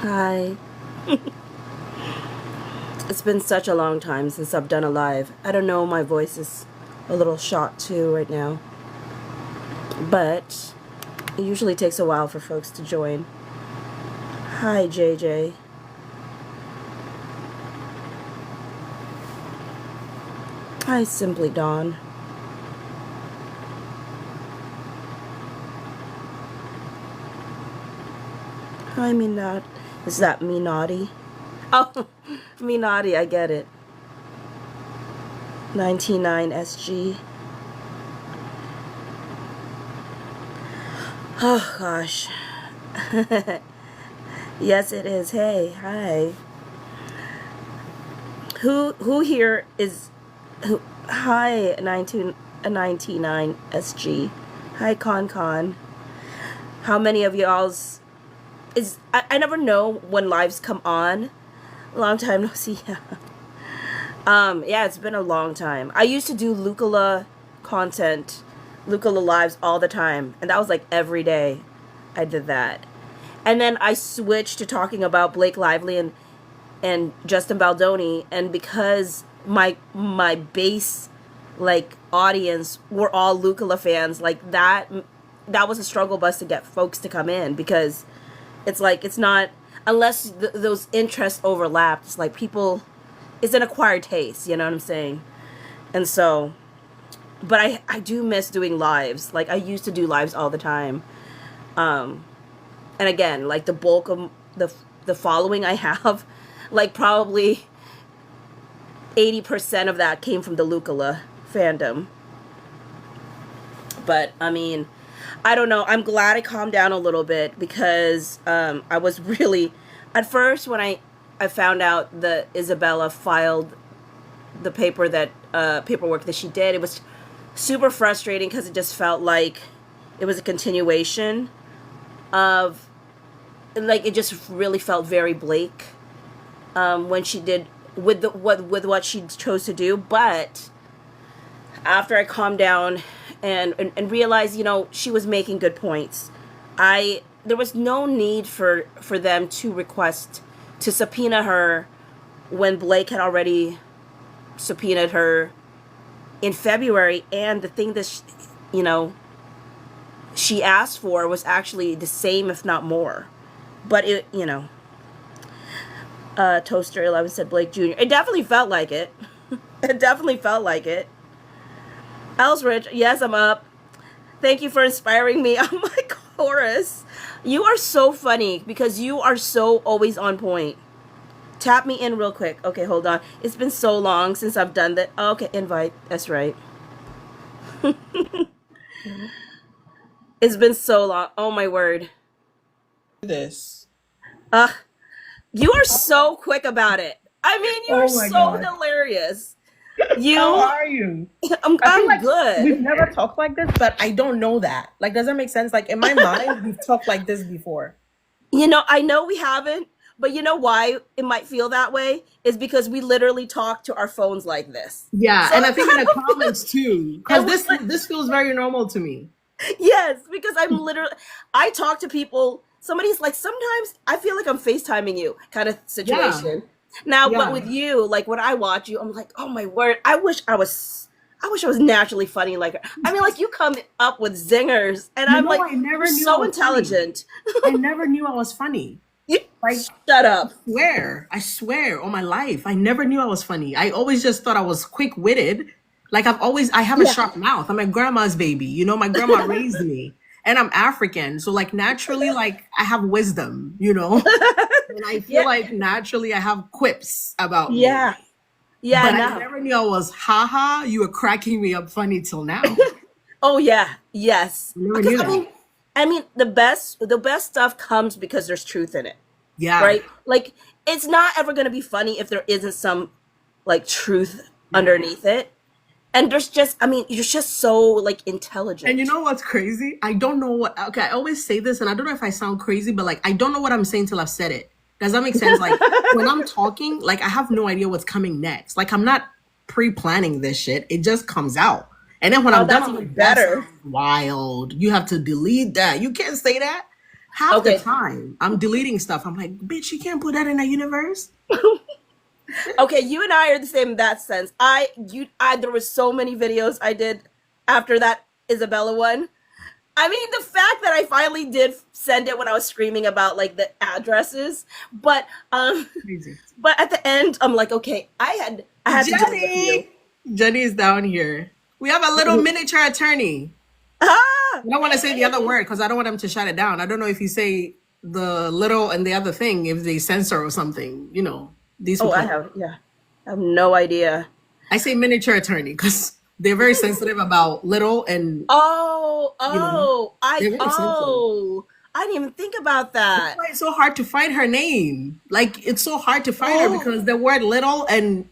Hi. It's been such a long time since I've done a live. I don't know, my voice is a little shot too right now. But it usually takes a while for folks to join. Hi, JJ. Hi, Simply Dawn. Hi, me not. Is that me naughty? Oh, me naughty, I get it. 99 SG. Oh, gosh. Yes, it is. Hey, hi. Who here is... Hi, 99 SG. Hi, Con. How many of y'all's... I never know when lives come on. Long time no see. Yeah, it's been a long time. I used to do Lucala content, Lucala lives all the time, and that was like every day I did that. And then I switched to talking about Blake Lively and Justin Baldoni, and because my base like audience were all Lucala fans, like that was a struggle bus to get folks to come in, because it's like, it's not, unless those interests overlap, it's like people, it's an acquired taste, you know what I'm saying? And so, but I do miss doing lives. Like, I used to do lives all the time. And again, like the bulk of the following I have, like probably 80% of that came from the Lucala fandom. But I mean, I don't know. I'm glad I calmed down a little bit, because I was really, at first when I found out that Isabella filed the paperwork that she did, it was super frustrating, because it just felt like it was a continuation of, like, it just really felt very Blake when she did with what she chose to do. But after I calmed down and realized, you know, she was making good points, there was no need for them to request to subpoena her when Blake had already subpoenaed her in February. And the thing that she asked for was actually the same, if not more. But it, Toaster 11 said Blake Jr. It definitely felt like it. It definitely felt like it. Elsrich, yes, I'm up. Thank you for inspiring me on my chorus. You are so funny, because you are so always on point. Tap me in real quick. Okay, hold on. It's been so long since I've done that. Oh, okay, invite. That's right. It's been so long. Oh, my word. This. You are so quick about it. I mean, you're Oh my so God. hilarious. How You, are you? I'm, I feel I'm like we've good. never talked like this, but I don't know that. Like, does that make sense? Like, in my mind, we've talked like this before. I know we haven't, but you know why it might feel that way? Is because we literally talk to our phones like this. Yeah, So and I think in the comments too, because and we, this feels very normal to me. yes, because I talk to people. Somebody's like, sometimes I feel like I'm FaceTiming you, kind of Yeah, situation. Now, but yeah. with you, like when I watch you, I'm like, oh my word, I wish I was naturally funny like her. I mean, like, you come up with zingers, and You I'm know, like, I you're never knew I so was funny. intelligent. I never knew I was funny. You Like, shut up. I swear on my life, I never knew I was funny. I always just thought I was quick witted. Like I have a Yeah. sharp mouth. I'm my grandma's baby. You know, my grandma raised me, and I'm African, so like naturally, like I have wisdom. You know, and I feel Yeah. like naturally I have quips about me. Yeah. Yeah. But I No. never knew I was. Haha, you were cracking me up funny till now. Oh yeah, yes. I never Because knew that. I mean, the best stuff comes because there's truth in it, Yeah, right? Like, it's not ever gonna be funny if there isn't some like truth underneath it. And there's just, I mean, you're just so like and you intelligent. know what's crazy? I don't know what. Okay, I always say this, and I don't know if I sound crazy, but like I don't know what I'm saying till I've said it. Does that make sense? Like when I'm talking, like I have no idea what's coming next. Like I'm not pre-planning this shit. It just comes out, and then when Oh, I'm done, that's I'm even like, that better. sounds wild. You have to delete that. You can't say that. Half the Okay. time, I'm deleting stuff. I'm like, bitch, you can't put that in a universe. Okay, you and I are the same in that sense. There was so many videos I did after that Isabella one. I mean, the fact that I finally did send it when I was screaming about like the addresses, but Crazy. but at the end, I'm like, okay, I had to delete a few. Jenny is down here. We have a little miniature attorney. Ah, I don't want to say the other word because I don't want them to shut it down. I don't know if you say the little and the other thing, if they censor or something, these oh, people. I have no idea. I say miniature attorney because they're very sensitive about little and, they're very sensitive. I didn't even think about that. That's why it's so hard to find her name. Like, it's so hard to find her because the word little and.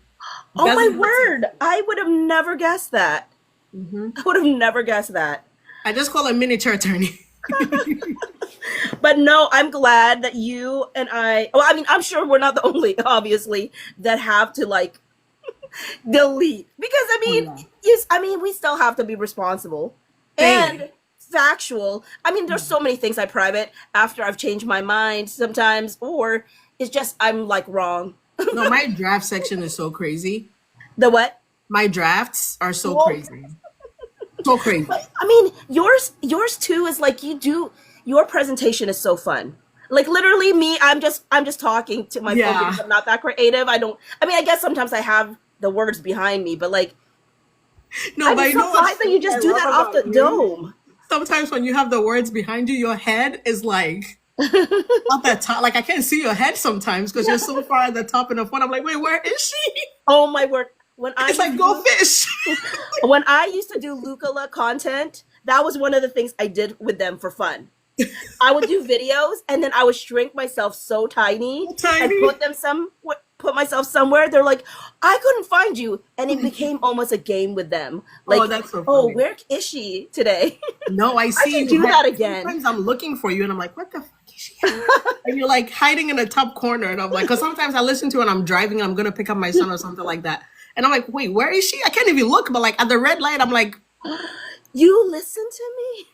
Oh my doesn't- word! I would have never guessed that. I would have never guessed that. I just call her miniature attorney. But no, I'm glad that you and I. Well, I mean, I'm sure we're not the only, obviously, that have to like delete because I mean, we still have to be responsible and factual. I mean, there's so many things I private after I've changed my mind sometimes, or it's just I'm like wrong. No, my draft section is so crazy. The what? My drafts are so Whoa. crazy. So crazy. But, I mean, yours too is like your presentation is so fun. Like literally me, I'm just talking to my phone because I'm not that creative. I mean, I guess sometimes I have the words behind me, but like No, but I'm surprised that you just do that off the dome. Sometimes when you have the words behind you, your head is like at that top. Like I can't see your head sometimes because you're so far at the top in the phone. I'm like, wait, where is she? Oh my word. It's like go fish. When I used to do Lucala content, that was one of the things I did with them for fun. I would do videos and then I would shrink myself so tiny, and put myself somewhere. They're like, I couldn't find you, and it became almost a game with them. Like, that's so funny. Where is she today? No, I see should you do that again. Sometimes I'm looking for you and I'm like, what the fuck is she at? And you're like hiding in the top corner, and I'm like, because sometimes I listen to it and I'm driving and I'm gonna pick up my son or something like that. And I'm like, wait, where is she? I can't even look, but like at the red light, I'm like, you listen to me?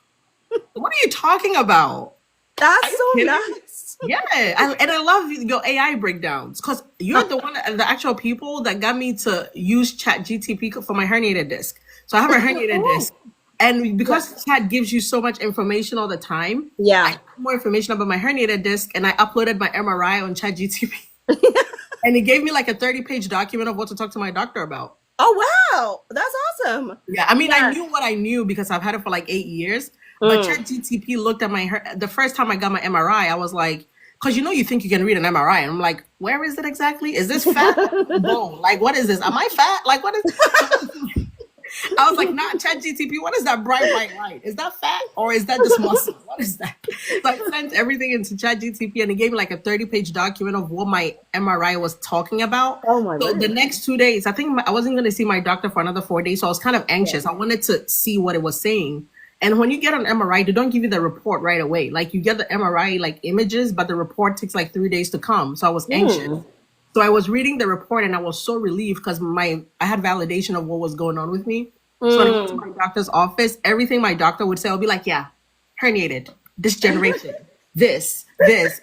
what are you talking about? That's so kidding? nice. Yeah, I love your AI breakdowns because you're the actual people that got me to use Chat GTP for my herniated disc. So I have a herniated disc, and because Chat gives you so much information all the time, I have more information about my herniated disc, and I uploaded my MRI on Chat GTP, and it gave me like a 30-page document of what to talk to my doctor about. Oh wow, that's awesome. Yeah, I mean, I knew what I knew because I've had it for like 8 years. But ChatGTP looked at the first time I got my MRI, I was like, because you think you can read an MRI. And I'm like, where is it exactly? Is this fat? Bone? Like, what is this? Am I fat? Like, what is I was like, nah, ChatGTP, what is that bright light? Is that fat or is that just muscle? What is that? So I sent everything into ChatGTP and it gave me like a 30-page document of what my MRI was talking about. Oh my So God. the next 2 days, I think I wasn't going to see my doctor for another 4 days. So I was kind of anxious. I wanted to see what it was saying. And when you get an MRI, they don't give you the report right away. Like you get the MRI like images, but the report takes like 3 days to come. So I was anxious. So I was reading the report and I was so relieved because I had validation of what was going on with me. So when I went to my doctor's office, everything my doctor would say, I'll be like, yeah, herniated, this generation, this.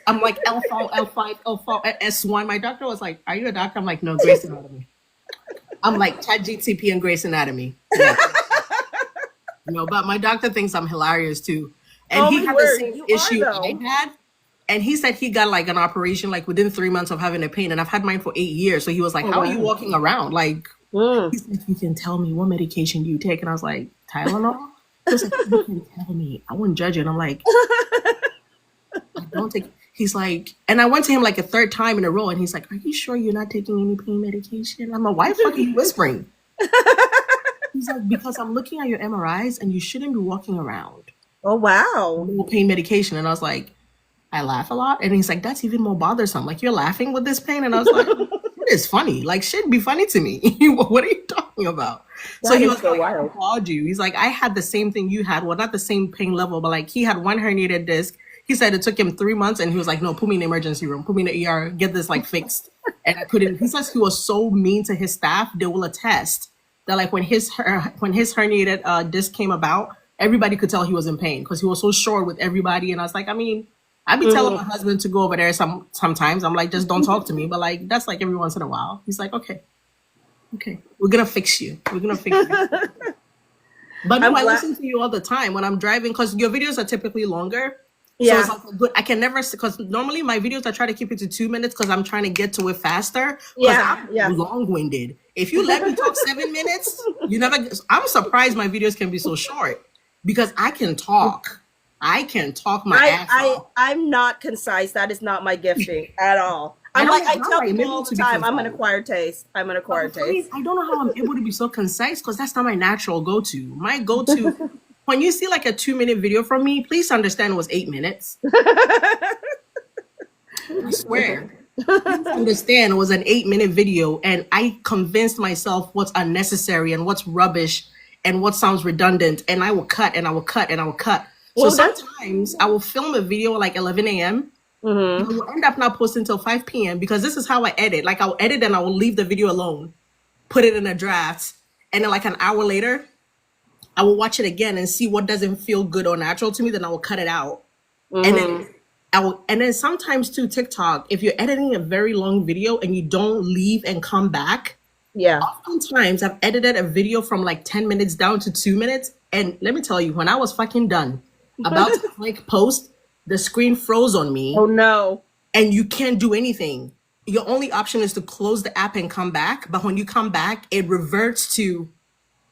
I'm like L4, L5, L4, S1. My doctor was like, are you a doctor? I'm like, no, Grey's Anatomy. I'm like ChatGTP and Grey's Anatomy. Yeah. But my doctor thinks I'm hilarious too. And he had the same issue I had. And he said he got like an operation like within 3 months of having a pain. And I've had mine for 8 years. So he was like, how are you walking around? Like, he said, you can tell me what medication you take. And I was like, Tylenol? He was like, you can tell me. I wouldn't judge it. And I'm like, I don't take. He's like, and I went to him like a third time in a row. And he's like, are you sure you're not taking any pain medication? I'm like, why the fuck are you whispering? He's like, because I'm looking at your MRIs and you shouldn't be walking around. Oh, wow. No pain medication. And I was like, I laugh a lot. And he's like, that's even more bothersome. Like, you're laughing with this pain? And I was like, it is funny. Like, shit be funny to me. What are you talking about? So he was like, I applaud you. He's like, I had the same thing you had. Well, not the same pain level, but like he had one herniated disc. He said it took him 3 months and he was like, no, put me in the emergency room, put me in the ER, get this like fixed. And I couldn't. He says he was so mean to his staff, they will attest that like when his herniated disc came about, everybody could tell he was in pain because he was so short with everybody. And I was like, I mean, I be telling Mhm. my husband to go over there sometimes. I'm like, just don't talk to me. But like that's like every once in a while. He's like, okay, we're gonna fix you. We're gonna fix you. But no, I'm I glad. listen to you all the time when I'm driving because your videos are typically longer. So it's Yeah, like a good. I can never because normally my videos I try to keep it to 2 minutes because I'm trying to get to it faster because yeah, I'm yeah. long-winded. If you let me talk 7 minutes, you never. I'm surprised my videos can be so short because I can talk. I can talk my ass off. I'm not concise. That is not my gifting at all. I I'm don't like, know I how tell I'm people all able the to be time, I'm an concise. acquired taste. I'm an But the acquired funny is, taste. I don't know how I'm able to be so concise because that's not my natural go-to. My go-to, when you see like a 2 minute video from me, please understand it was 8 minutes. I swear. Please understand it was an 8 minute video and I convinced myself what's unnecessary and what's rubbish and what sounds redundant. And I will cut and I will cut and I will cut. So Well, that's. sometimes I will film a video at like 11 a.m. I Mhm. will end up not posting until 5 p.m. because this is how I edit. Like I'll edit and I will leave the video alone, put it in a draft, and then like an hour later, I will watch it again and see what doesn't feel good or natural to me. Then I will cut it out, and then Mhm. and then sometimes too TikTok. If you're editing a very long video and you don't leave and come back, Yeah. oftentimes I've edited a video from like 10 minutes down to 2 minutes, and let me tell you, when I was fucking done, about to click post, the screen froze on Oh me no. and you can't do anything. Your only option is to close the app and come back. But when you come back, it reverts to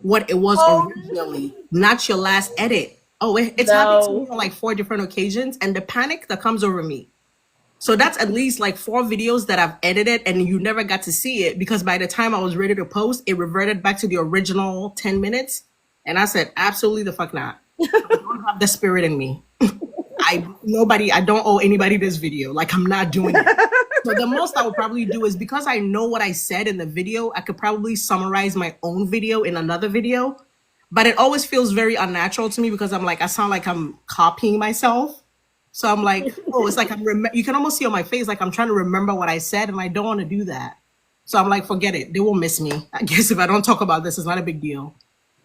what it was Oh originally, not your last edit. Oh, it's happened to me no. on like 4 different occasions, and the panic that comes over me. So that's at least like 4 videos that I've edited, and you never got to see it because by the time I was ready to post, it reverted back to the original 10 minutes. And I said, absolutely the fuck not. I don't have the spirit in me. I don't owe anybody this video. Like I'm not doing it. So the most I would probably do is because I know what I said in the video, I could probably summarize my own video in another video. But it always feels very unnatural to me because I'm like, I sound like I'm copying myself. So I'm like, oh, it's like you can almost see on my face like I'm trying to remember what I said, and I don't want to do that. So I'm like, forget it. They will miss me. I guess if I don't talk about this, it's not a big deal.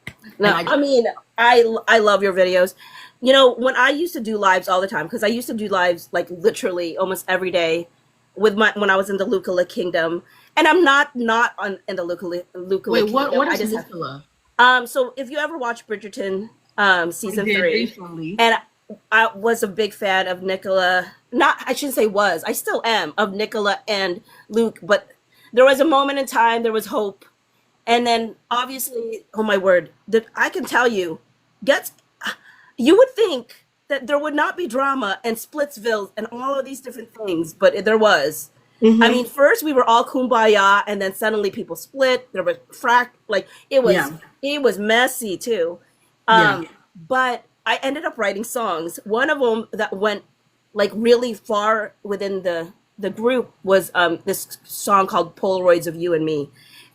And No, I mean, I love your videos. You know, when I used to do lives all the time, because I used to do lives like literally almost every day with my when I was in the Lucala Kingdom, and I'm not on in the Lucala wait, Kingdom. what I is just have Nicola? so if you ever watch Bridgerton I season did 3, recently. and I was a big fan of Nicola. Not I shouldn't say was. I still am of Nicola and Luke, but there was a moment in time. There was hope, and then obviously, oh my word, that I can tell you, gets you would think that there would not be drama and Splitsville and all of these different things, but there was. I Mm-hmm. mean, first we were all kumbaya, and then suddenly people split. There was like Yeah. it was messy too. Yeah. But I ended up writing songs. One of them that went like really far within the group was this song called Polaroids of You and Me,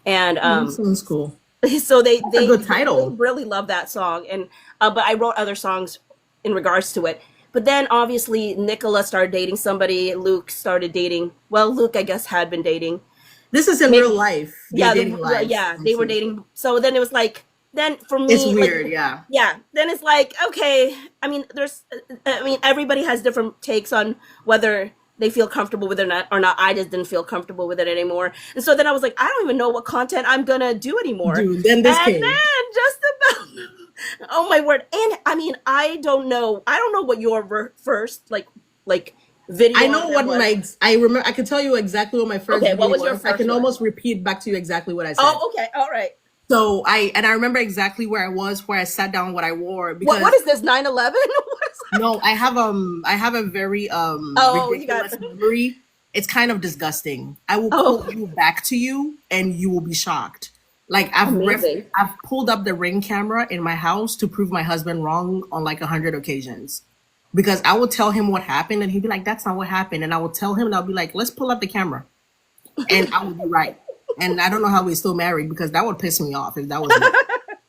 and Oh, that sounds cool. so That's a good they title. really love that song, and but I wrote other songs in regards to it. But then obviously Nicola started dating somebody. Luke started dating. Well, Luke I guess had been dating. This is in real Maybe life. They're yeah, dating lives. yeah, I they were see. dating. So then it was like then for It's me like weird, yeah. yeah, then it's like okay. I mean, I mean, everybody has different takes on whether they feel comfortable with it or not. I just didn't feel comfortable with it anymore, and so then I was like, I don't even know what content I'm gonna do anymore. Dude, then this And came. then just about, oh my word! And I mean, I don't know. I don't know what your first like I video on know there what was. I remember. I can tell you exactly what my first Okay, what video was your was. I first can one? almost repeat back to you exactly what I said. Oh, okay, all right. So I remember exactly where I was, where I sat down, what I wore What because is this 9/11? no, I have a very Oh, you got. ridiculous memory. It's kind of disgusting. I will Oh, quote you back to you and you will be shocked. Like amazing. I've pulled up the Ring camera in my house to prove my husband wrong on like 100 occasions. Because I will tell him what happened and he'd be like, that's not what happened. And I will tell him and I'll be like, let's pull up the camera. And I will be right. And I don't know how we're still married because that would piss me off if that was me.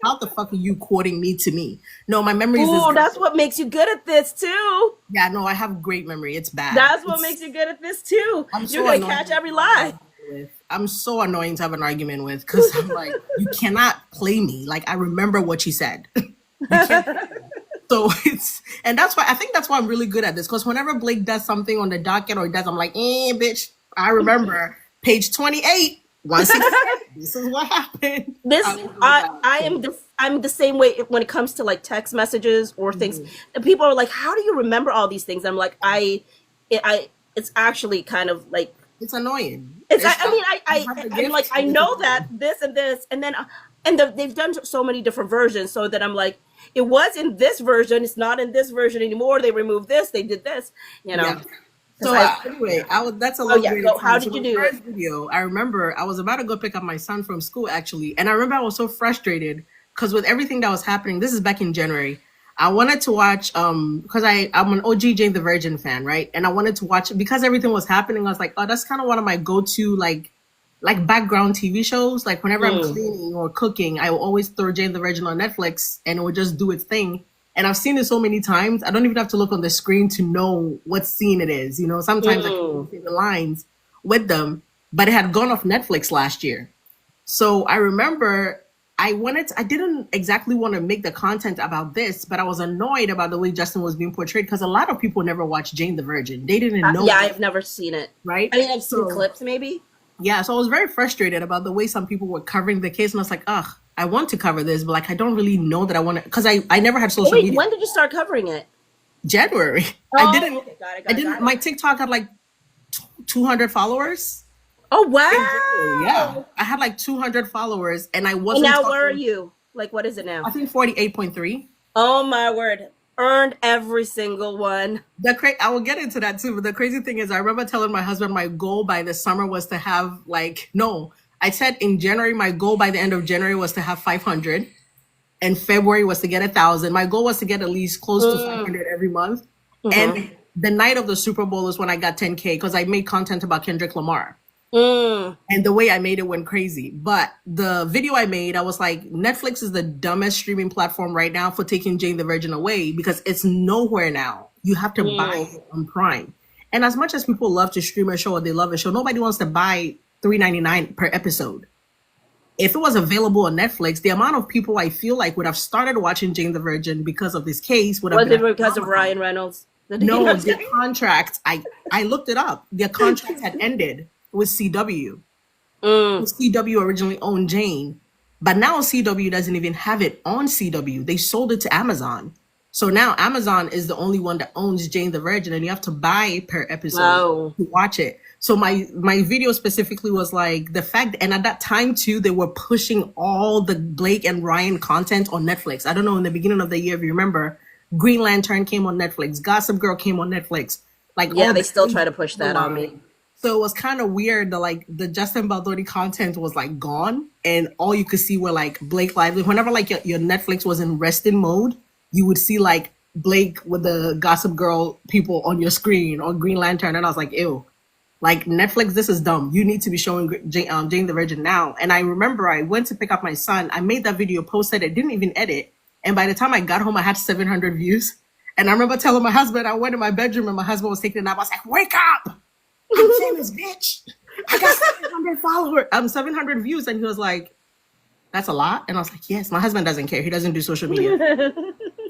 How the fuck are you quoting me to me? No, my memory is this Ooh, good. that's what makes you good at this too. Yeah, no, I have great memory. It's bad. That's what makes you good at this too. I'm You're so gonna annoying catch to every have an lie. argument with. I'm so annoying to have an argument with because I'm like, you cannot play me. Like I remember what you said. You can't. So and that's why I think that's why I'm really good at this. Because whenever Blake does something on the docket or he does, I'm like, bitch, I remember page 28, 168. This is what happened. This I'm the same way when it comes to like text messages or things. And people are like, "How do you remember all these things?" I'm like, it's actually kind of like it's annoying. I'm like, I know that this and this, and then they've done so many different versions, so that I'm like, it was in this version, it's not in this version anymore. They removed this, they did this, you know. Yeah. So anyway, that's a long way. How did you do it? Video, I remember I was about to go pick up my son from school actually, and I remember I was so frustrated because with everything that was happening, this is back in January. I wanted to watch because I'm an OG Jane the Virgin fan, right? And I wanted to watch because everything was happening. I was like, oh, that's kind of one of my go-to like background TV shows. Like whenever I'm cleaning or cooking, I will always throw Jane the Virgin on Netflix and it would just do its thing. And I've seen it so many times, I don't even have to look on the screen to know what scene it is. You know, sometimes I can see the lines with them, but it had gone off Netflix last year. So I remember I didn't exactly want to make the content about this, but I was annoyed about the way Justin was being portrayed because a lot of people never watched Jane the Virgin. They didn't know. Yeah, I've never seen it. Right? I mean, I've seen clips maybe. Yeah, so I was very frustrated about the way some people were covering the case, and I was like, ugh, I want to cover this, but like I don't really know that I want to, because I never had social media. When did you start covering it? January. Oh, I didn't. Okay, got I didn't. My TikTok had like 200 followers. Oh wow! Yeah, I had like 200 followers, and I wasn't. And now where are you? Like, what is it now? I think 48.3. Oh my word! Earned every single one. I will get into that too. But the crazy thing is, I remember telling my husband my goal by the summer was to have I said in January, my goal by the end of January was to have 500. And February was to get 1,000. My goal was to get at least close to 500 every month. And the night of the Super Bowl is when I got 10K because I made content about Kendrick Lamar. And the way I made it went crazy. But the video I made, I was like, Netflix is the dumbest streaming platform right now for taking Jane the Virgin away because it's nowhere now. You have to buy it on Prime. And as much as people love to stream a show or they love a show, nobody wants to buy $3.99 per episode. If it was available on Netflix, the amount of people I feel like would have started watching Jane the Virgin because of this case would have been... Was it because of Ryan Reynolds? No, the contract, I looked it up. The contract had ended with CW. CW originally owned Jane, but now CW doesn't even have it on CW. They sold it to Amazon. So now Amazon is the only one that owns Jane the Virgin, and you have to buy per episode to watch it. So my video specifically was like the fact, and at that time too, they were pushing all the Blake and Ryan content on Netflix. I don't know, in the beginning of the year, if you remember, Green Lantern came on Netflix, Gossip Girl came on Netflix. Like, yeah, they still try to push that on me. So it was kind of weird that like the Justin Baldoni content was like gone, and all you could see were like Blake Lively. Whenever like your Netflix was in resting mode, you would see like Blake with the Gossip Girl people on your screen or Green Lantern, and I was like, ew. Like, Netflix, this is dumb. You need to be showing Jane the Virgin now. And I remember I went to pick up my son. I made that video, posted it, didn't even edit. And by the time I got home, I had 700 views. And I remember telling my husband, I went in my bedroom and my husband was taking a nap. I was like, wake up! I'm famous, bitch! I got 700 followers. 700 views. And he was like, that's a lot? And I was like, yes. My husband doesn't care. He doesn't do social media.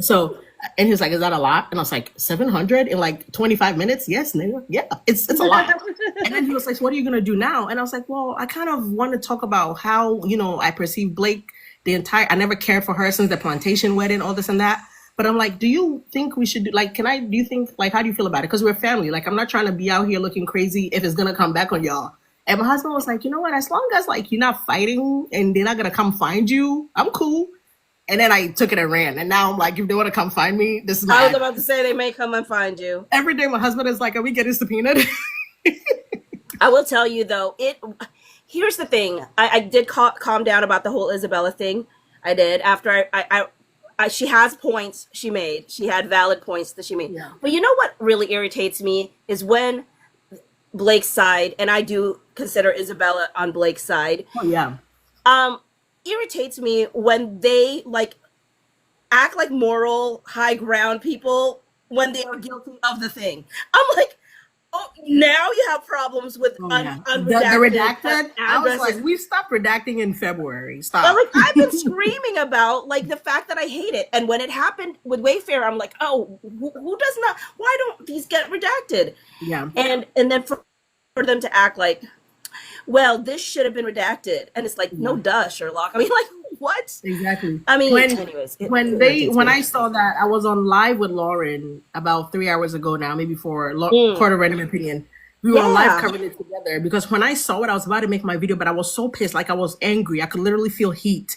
So, and he was like, is that a lot? And I was like, 700 in like 25 minutes? Yes, nigga. Yeah, it's a lot. And then he was like, what are you going to do now? And I was like, well, I kind of want to talk about how, I perceive Blake, I never cared for her since the plantation wedding, all this and that. But I'm like, do you think we should do, like, do you think, like, how do you feel about it? Because we're family. Like, I'm not trying to be out here looking crazy if it's going to come back on y'all. And my husband was like, you know what? As long as, like, you're not fighting and they're not going to come find you, I'm cool. And then I took it and ran. And now I'm like, if they want to come find me, this is I was about to say they may come and find you. Every day my husband is like, are we getting subpoenaed? I will tell you, though, here's the thing. I did calm down about the whole Isabella thing. I did. After she has points she made. She had valid points that she made. Yeah. But you know what really irritates me is when Blake's side, and I do consider Isabella on Blake's side. Oh, yeah. Irritates me when they like act like moral high ground people when they are guilty of the thing. I'm like, Oh, now you have problems with Oh yeah, the unredacted redacted. I was addresses. like, we stopped redacting in February. Well, Stop. like I've been screaming about like the fact that I hate it, and when it happened with Wayfair, I'm like, oh, who does not? Why don't these get redacted? Yeah, And then for them to act like, well, this should have been redacted, and it's like, no, yeah, duh, Sherlock. I mean, like, what? exactly. I mean, When anyways, it when they irritates when me. I saw that, I was on live with Lauren about 3 hours ago now, maybe for Mm, Court of Random Opinion. We were on live yeah. covering it together because when I saw it, I was about to make my video, but I was so pissed, like I was angry. I could literally feel heat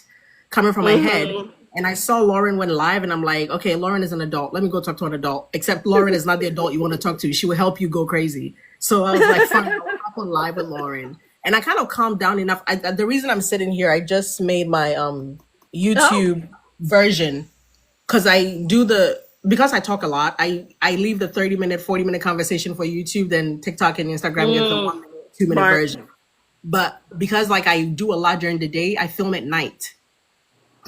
coming from my head. Hmm. And I saw Lauren went live, and I'm like, okay, Lauren is an adult. Let me go talk to an adult. Except Lauren is not the adult you want to talk to. She will help you go crazy. So I was like, fine, I'll hop on live with Lauren. And I kind of calmed down enough. The reason I'm sitting here, I just made my Oh. YouTube version because because I talk a lot. I leave the 30-minute, 40-minute conversation for YouTube, then TikTok and Instagram get the Mm, 1 minute, 2 minute smart. version. But because like I do a lot during the day, I film at night.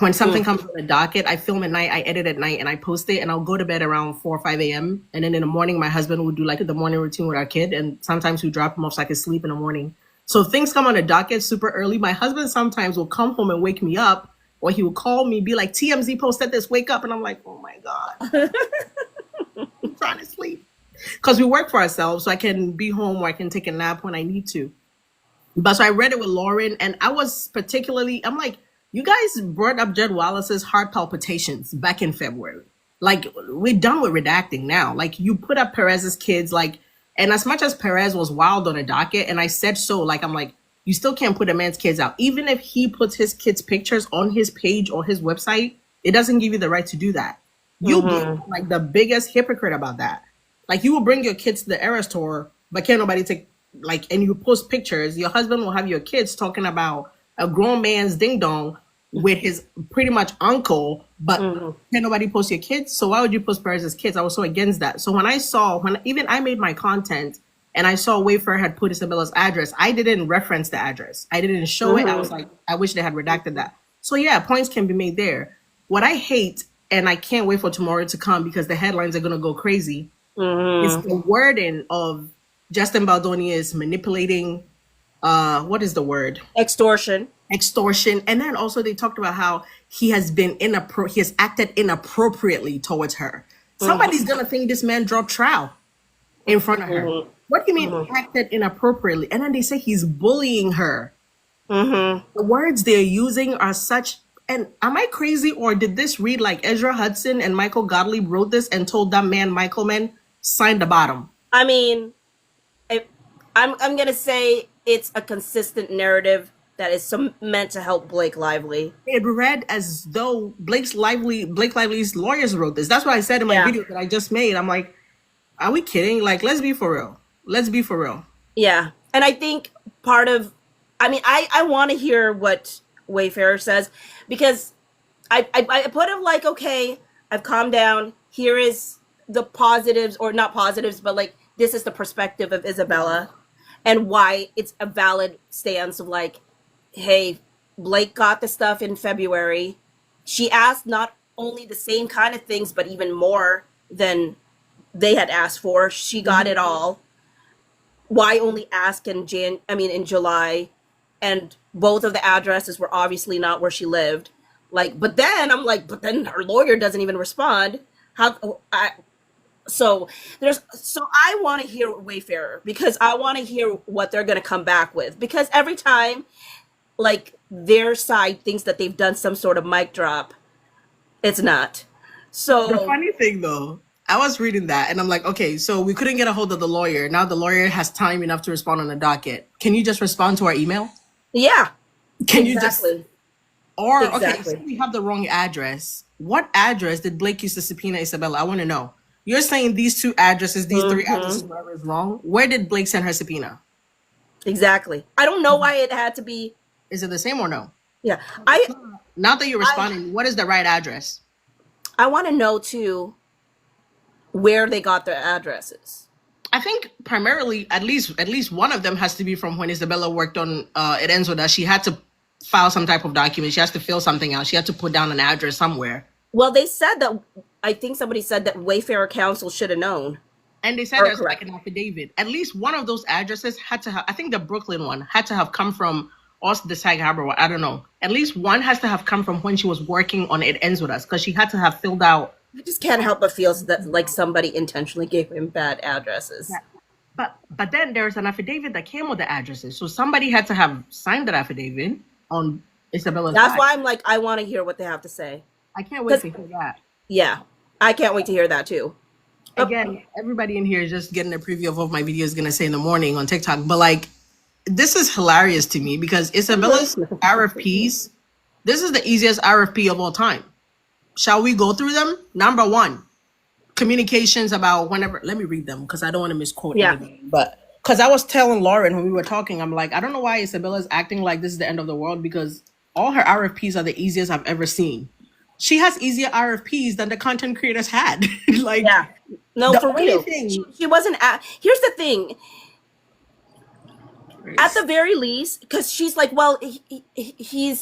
When something Mm, comes on the docket, I film at night, I edit at night, and I post it, and I'll go to bed around 4 or 5 a.m. And then in the morning, my husband would do like the morning routine with our kid, and sometimes we drop him off so I can sleep in the morning. So if things come on the docket super early. My husband sometimes will come home and wake me up, or he will call me, be like, TMZ posted this, wake up. And I'm like, oh my God, I'm trying to sleep. Because we work for ourselves, so I can be home or I can take a nap when I need to. But so I read it with Lauren, and I was particularly, I'm like, you guys brought up Jed Wallace's heart palpitations back in February. Like, we're done with redacting now. Like, you put up Perez's kids, like, and as much as Perez was wild on a docket, and I said so, like, I'm like, you still can't put a man's kids out. Even if he puts his kids' pictures on his page or his website, it doesn't give you the right to do that. You'll be hmm. like the biggest hypocrite about that. Like, you will bring your kids to the Eras tour, but can't nobody take like, and you post pictures. Your husband will have your kids talking about a grown man's ding dong with his pretty much uncle, but Hmm. can't nobody post your kids. So why would you post Perez's kids? I was so against that. So when even I made my content and I saw Wayfair had put Isabella's address, I didn't reference the address. I didn't show it. I was Hmm. like, I wish they had redacted that. So yeah, points can be made there. What I hate, and I can't wait for tomorrow to come because the headlines are gonna go crazy, is Hmm. the wording of Justin Baldoni is manipulating. What is the word? Extortion. Extortion. And then also they talked about how he has he has acted inappropriately towards her. Somebody's Hmm. gonna think this man dropped trowel in front of her. Hmm. What do you mean Hmm. acted inappropriately? And then they say he's bullying her. Hmm. The words they're using are such. And am I crazy, or did this read like Ezra Hudson and Michael Gottlieb wrote this and told that man, Michael Man, sign the bottom? I mean, I'm gonna say it's a consistent narrative that is meant to help Blake Lively. It read as though Blake Lively's lawyers wrote this. That's what I said in my Yeah, video that I just made. I'm like, are we kidding? Like, let's be for real. Let's be for real. yeah, and I think part of, I mean, I want to hear what Wayfarer says because I put him like, okay, I've calmed down. Here is the positives, or not positives, but like this is the perspective of Isabella and why it's a valid stance of like, hey, Blake got the stuff in February. She asked not only the same kind of things, but even more than they had asked for. She got it Mhm. all. Why only ask in in July? And both of the addresses were obviously not where she lived. Like, but then I'm like, but then her lawyer doesn't even respond. How I so I want to hear Wayfarer because I want to hear what they're going to come back with, because every time like their side thinks that they've done some sort of mic drop, it's not. The So funny thing though, I was reading that and I'm like, okay, so we couldn't get a hold of the lawyer. Now the lawyer has time enough to respond on the docket. Can you just respond to our email? yeah, Can you just, exactly. or okay, so Exactly. we have the wrong address. What address did Blake use to subpoena Isabella? I want to know. You're saying these two addresses, these three Hmm. addresses, whatever is wrong. Where did Blake send her subpoena? Exactly. I don't know why it had to be. Is it the same or no? Yeah. I Now that you're I responding, what is the right address? I want to know too where they got their addresses. I think primarily, at least one of them has to be from when Isabella worked on It Ends With Us. She had to file some type of document. She has to fill something out. She had to put down an address somewhere. Well, they said that, I think somebody said that Wayfarer Council should have known. And they said Or there's like correct. an affidavit. At least one of those addresses had to have, I think the Brooklyn one had to have come from us, the Sag Harbor one. I don't know. At least one has to have come from when she was working on It Ends With Us, because she had to have filled out. I just can't help but feel that like somebody intentionally gave him bad addresses. But then there's an affidavit that came with the addresses. So somebody had to have signed that affidavit on Isabella's That's side. why I'm like, I want to hear what they have to say. I can't wait to hear that. Yeah, I can't wait to hear that too. Again, everybody in here is just getting a preview of what my video is going to say in the morning on TikTok. But like, this is hilarious to me because Isabella's RFPs, this is the easiest RFP of all time. Shall we go through them? Number one, communications about whenever, let me read them because I don't want to misquote anything. But because I was telling Lauren when we were talking, I'm like, I don't know why Isabella's acting like this is the end of the world because all her RFPs are the easiest I've ever seen. She has easier RFPs than the content creators had. Like, yeah, no, the for only real. thing- She wasn't. Here's the thing. At the very least, because she's like, well, he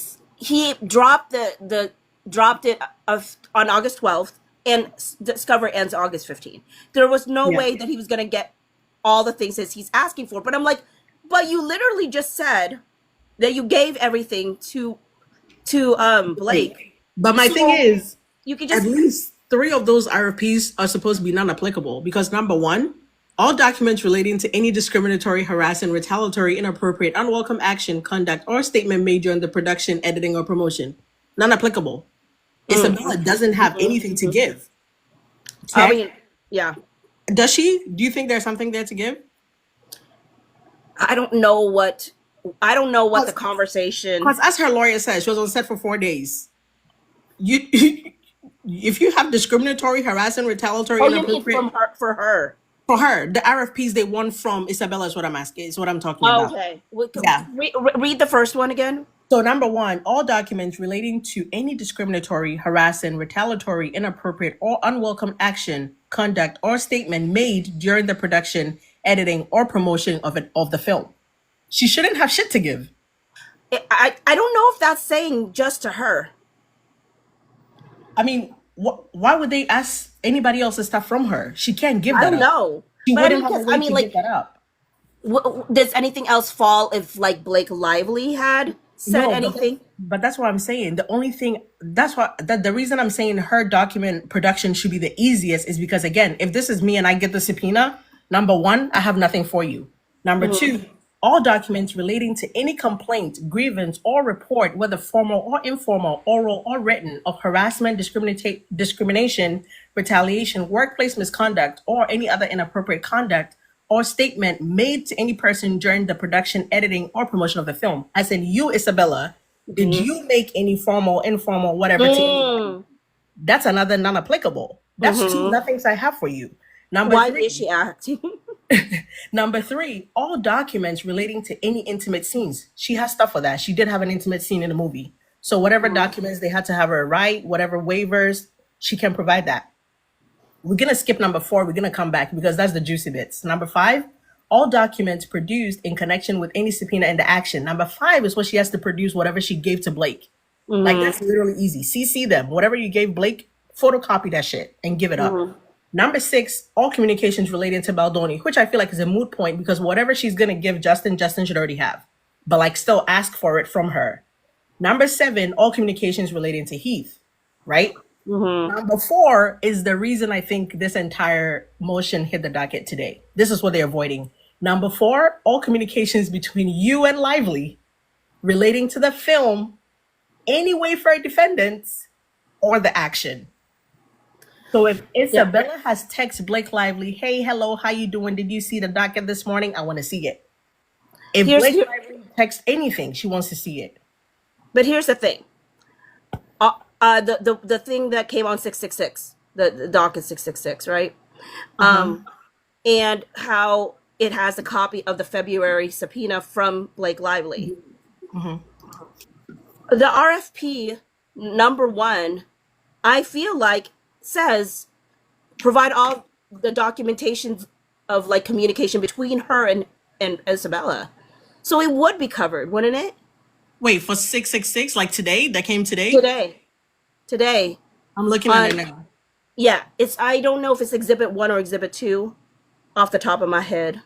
dropped dropped it on August 12th, and Discover ends August 15th. There was no way that he was gonna get all the things that he's asking for. But I'm like, but you literally just said that you gave everything to Blake. But my thing is, you can just at least 3 of those RFPs are supposed to be non-applicable because number one, all documents relating to any discriminatory, harassing, retaliatory, inappropriate, unwelcome action, conduct, or statement made during the production, editing, or promotion, non-applicable. Isabella doesn't have anything to give. Okay? I mean, yeah. Does she? Do you think there's something there to give? I don't know what the conversation. Because as her lawyer says, she was on set for 4 days. You, if you have discriminatory, harassing, retaliatory, You mean inappropriate for her? For her, the RFPs they won from Isabella is what I'm asking. Is what I'm talking about. Okay. Yeah. Read the first one again. So number one, all documents relating to any discriminatory, harassing, retaliatory, inappropriate, or unwelcome action, conduct, or statement made during the production, editing, or promotion of the film. She shouldn't have shit to give. I don't know if that's saying just to her. I mean, why would they ask anybody else's stuff from her? She can't give that I don't up. know. She But wouldn't have a way to like, give that up. does anything else fall if like Blake Lively had said anything? But that's what I'm saying. The only thing the reason I'm saying her document production should be the easiest is because again, if this is me and I get the subpoena, number one, I have nothing for you. Number two, all documents relating to any complaint, grievance, or report, whether formal or informal, oral or written, of harassment, discrimination, retaliation, workplace misconduct, or any other inappropriate conduct or statement made to any person during the production, editing, or promotion of the film. As in you, Isabella, did you make any formal, informal, whatever to anyone? That's another non-applicable. That's 2 nothings I have for you. Why is she acting? Number 3, all documents relating to any intimate scenes. She has stuff for that. She did have an intimate scene in the movie. So whatever documents they had to have her write, whatever waivers, she can provide that. We're going to skip number 4. We're going to come back because that's the juicy bits. Number 5, all documents produced in connection with any subpoena in the action. Number 5 is what she has to produce, whatever she gave to Blake. Like, that's literally easy. CC them. Whatever you gave Blake, photocopy that shit and give it up. Number 6, all communications relating to Baldoni, which I feel like is a moot point because whatever she's going to give Justin should already have. But like still ask for it from her. Number 7, all communications relating to Heath, right? Number 4 is the reason I think this entire motion hit the docket today. This is what they're avoiding. Number 4, all communications between you and Lively relating to the film, any Wayfair defendants, or the action. So if Isabella has texted Blake Lively, hey, hello, how you doing? Did you see the docket this morning? I want to see it. If Blake Lively texts anything, she wants to see it. But here's the thing. The thing that came on 666, the docket 666, right? And how it has a copy of the February subpoena from Blake Lively. The RFP number 1, I feel like says provide all the documentation of like communication between her and Isabella. So it would be covered, wouldn't it? Wait, for 666, like today? That came today? Today. I'm looking at it now. Yeah, I don't know if it's Exhibit 1 or Exhibit 2. off the top of my head.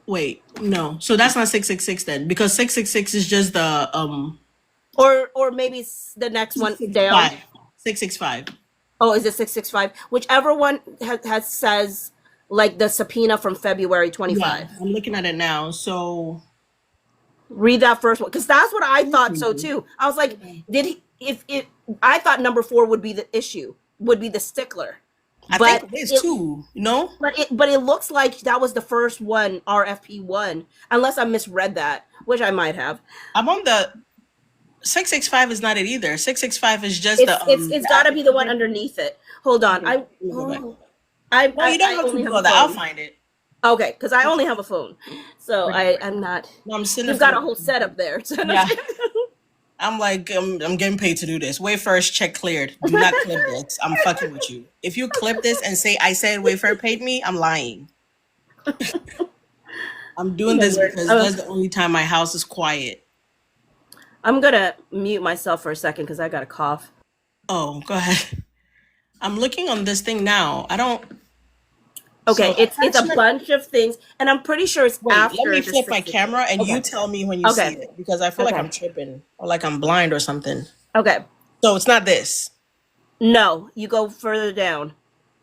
Wait, no. So that's not 666 then, because 666 is just the Or maybe it's the next one down. 665. Oh, is it 665? Whichever one has says like the subpoena from February 25. Yeah, I'm looking at it now. So Read that first one, because that's what I thought so too. I was like, did he? If it, I thought number 4 would be the issue, would be the stickler. I think it is too. No, but it looks like that was the first one, RFP one, unless I misread that, which I might have. I'm on the 665 is not it either. 665 is just it's got to be the one underneath it. Hold on, No, you don't have to go there. I'll find it. Okay, because I only have a phone, so I'm not. No, I'm sitting. You've got a whole setup there. So yeah. I'm like, I'm getting paid to do this. Wayfarer's check cleared. Do not clip this. I'm fucking with you. If you clip this and say I said Wayfarer paid me, I'm lying. I'm doing this because that's the only time my house is quiet. I'm gonna mute myself for a second because I got a cough. Oh, go ahead. I'm looking on this thing now. I don't. Okay, so it's a bunch of things, and I'm pretty sure it's after. Let me flip my camera, and you tell me when you see it, because I feel like I'm tripping or like I'm blind or something. Okay. So it's not this. No, you go further down.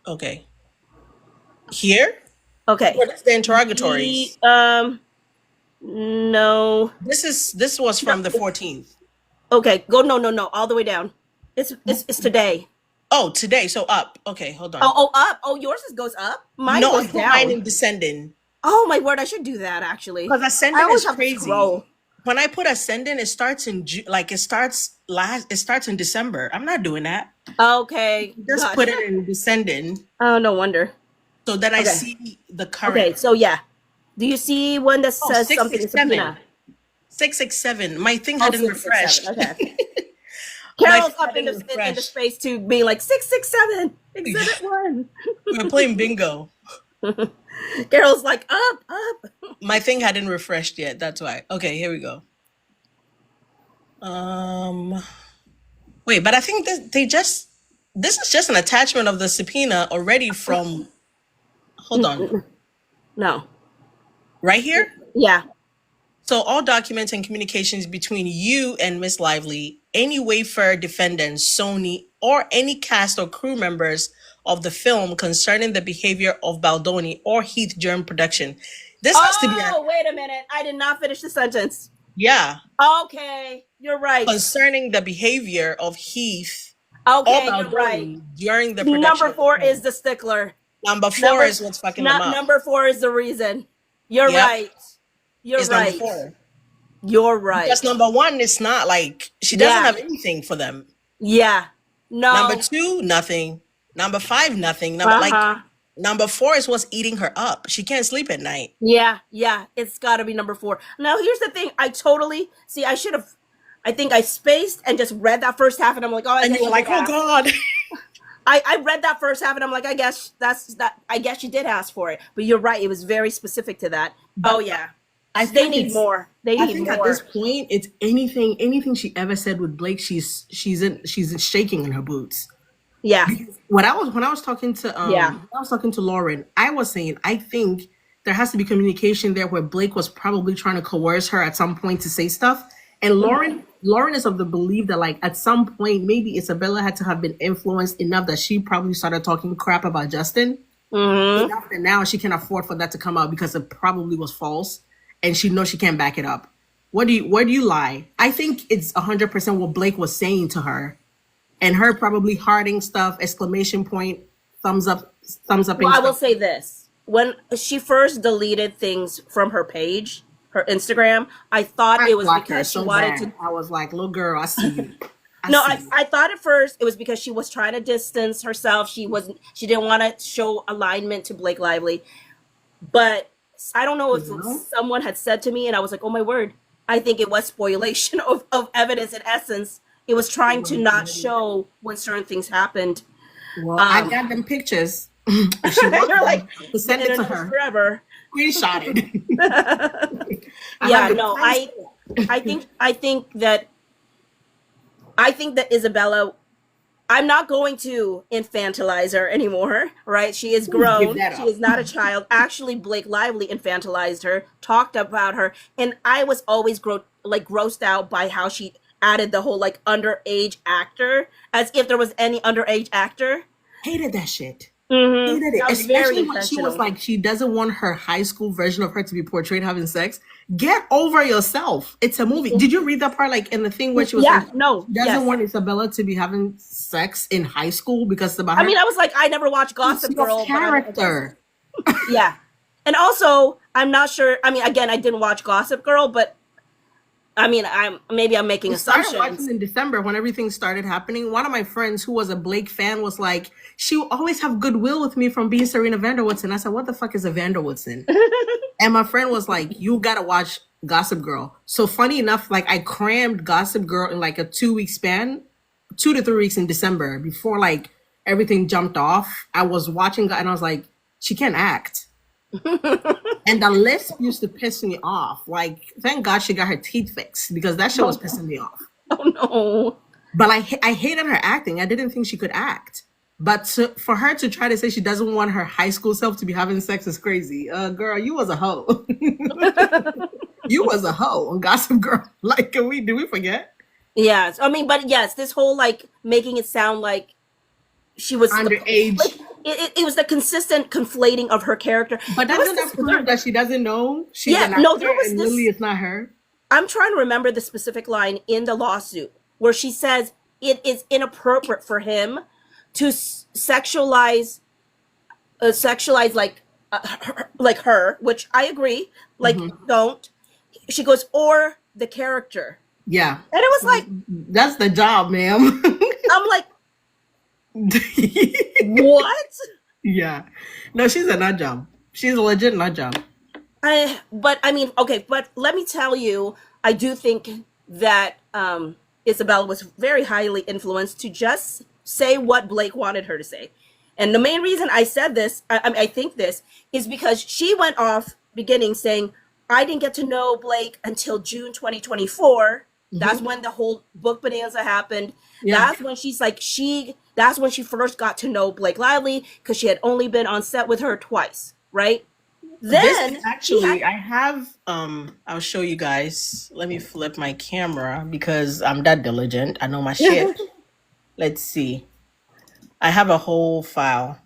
Okay. Here? Okay. What is the interrogatories? No. This was from the 14th. Okay, go no, all the way down. It's today. Oh, today. So up. Okay, hold on. Oh, up. Oh, yours goes up. Mine goes down. Mine in descending. Oh my word! I should do that actually. Because ascending is crazy. When I put ascending, it starts in it starts in December. I'm not doing that. Okay. Just put it in descending. Oh, no wonder. So that I see the current. Okay, so yeah. Do you see one that says something? 667. My thing hadn't refreshed. Okay. Carol's up in the space to be like 667 exhibit 1. We're playing bingo. Carol's like up. My thing hadn't refreshed yet. That's why. Okay, here we go. Wait, but I think this is just an attachment of the subpoena already from. Hold on. No. Right here? Yeah. So all documents and communications between you and Miss Lively, any Wayfarer defendants, Sony, or any cast or crew members of the film concerning the behavior of Baldoni or Heath during production. This has to be. Oh, wait a minute! I did not finish the sentence. Yeah. Okay, you're right. Concerning the behavior of Heath. Okay, you're right. During the production. Number 4 is the stickler. Number 4 is what's fucking them up. Number 4 is the reason. You're right. You're right. Number 4. You're right. Because number 1 is not like she doesn't have anything for them. Yeah. No. Number 2, nothing. Number 5, nothing. Number 4 is what's eating her up. She can't sleep at night. Yeah. It's got to be number 4. Now here's the thing. I think I spaced and just read that first half, and I'm like, oh. And you were like, oh God. I read that first half, and I'm like, I guess that's that. I guess you did ask for it, but you're right. It was very specific to that. But yeah. They need more. I think at this point, it's anything she ever said with Blake, she's shaking in her boots. Yeah. When I was talking to Lauren, I was saying I think there has to be communication there where Blake was probably trying to coerce her at some point to say stuff. And Lauren is of the belief that like at some point maybe Isabella had to have been influenced enough that she probably started talking crap about Justin. Enough that now she can afford for that to come out because it probably was false. And she knows she can't back it up. Where do you lie? I think it's 100% what Blake was saying to her, and her probably hearting stuff, exclamation point, thumbs up. Well, I will say this: when she first deleted things from her page, her Instagram, I thought it was because she wanted to. I was like, "Little girl, I see you." I thought at first it was because she was trying to distance herself. She didn't want to show alignment to Blake Lively, but. I don't know if someone had said to me, and I was like, oh my word, I think it was spoliation of evidence in essence. It was trying to not show when certain things happened. Well, I got them pictures. You're like, to send it to her. Forever. Screenshot it. Yeah, no, I think that Isabella, I'm not going to infantilize her anymore, right? She is Give grown. that She up. is not a child. Actually, Blake Lively infantilized her, talked about her, and I was always grossed out by how she added the whole like underage actor, as if there was any underage actor. Hated that shit. Mm-hmm. Hated it. That was very Especially when she was intentional. like, she doesn't want her high school version of her to be portrayed having sex. Get over yourself. It's a movie. Did you read that part, like in the thing where she was like, Yeah, no, she doesn't yes. want Isabella to be having sex in high school because it's about I her? mean, I was like, I never watched It's Gossip your Girl, but character. yeah. And also, I'm not sure. I mean, again, I didn't watch Gossip Girl, but I mean, I'm making I started assumptions. watching in December when everything started happening. One of my friends who was a Blake fan was like, she will always have goodwill with me from being Serena Vanderwoodson. I said, what the fuck is a Vanderwoodson? And my friend was like, you gotta watch Gossip Girl. So funny enough, like I crammed Gossip Girl in like a 2-week span, 2 to 3 weeks in December before like everything jumped off. I was watching and I was like, she can't act. And the lisp used to piss me off. Like, thank God she got her teeth fixed because that shit was pissing me off. Oh no. But I hated her acting. I didn't think she could act. But for her to try to say she doesn't want her high school self to be having sex is crazy. Girl, you was a hoe. You was a hoe on Gossip Girl. Like, do we forget? Yes, I mean, but yes, this whole like making it sound like she was Underage. Like, it was the consistent conflating of her character. But There was doesn't that this- prove that she doesn't know she's Yeah, an actor no, there was and this- Lily is not her? I'm trying to remember the specific line in the lawsuit where she says it is inappropriate for him to sexualize like her, which I agree. Like, don't. She goes, or the character. Yeah. And it was like, That's the job, ma'am. I'm like, what? Yeah. No, she's a nut job. She's a legit nut job. But I mean, okay, but let me tell you, I do think that Isabella was very highly influenced to just say what Blake wanted her to say. And the main reason I said this, I think this, is because she went off beginning saying, I didn't get to know Blake until June 2024. That's when the whole book bonanza happened. Yeah. That's when she's like, that's when she first got to know Blake Lively because she had only been on set with her twice, right? Then This actually, I have, I'll show you guys. Let me flip my camera because I'm that diligent. I know my shit. Let's see. I have a whole file.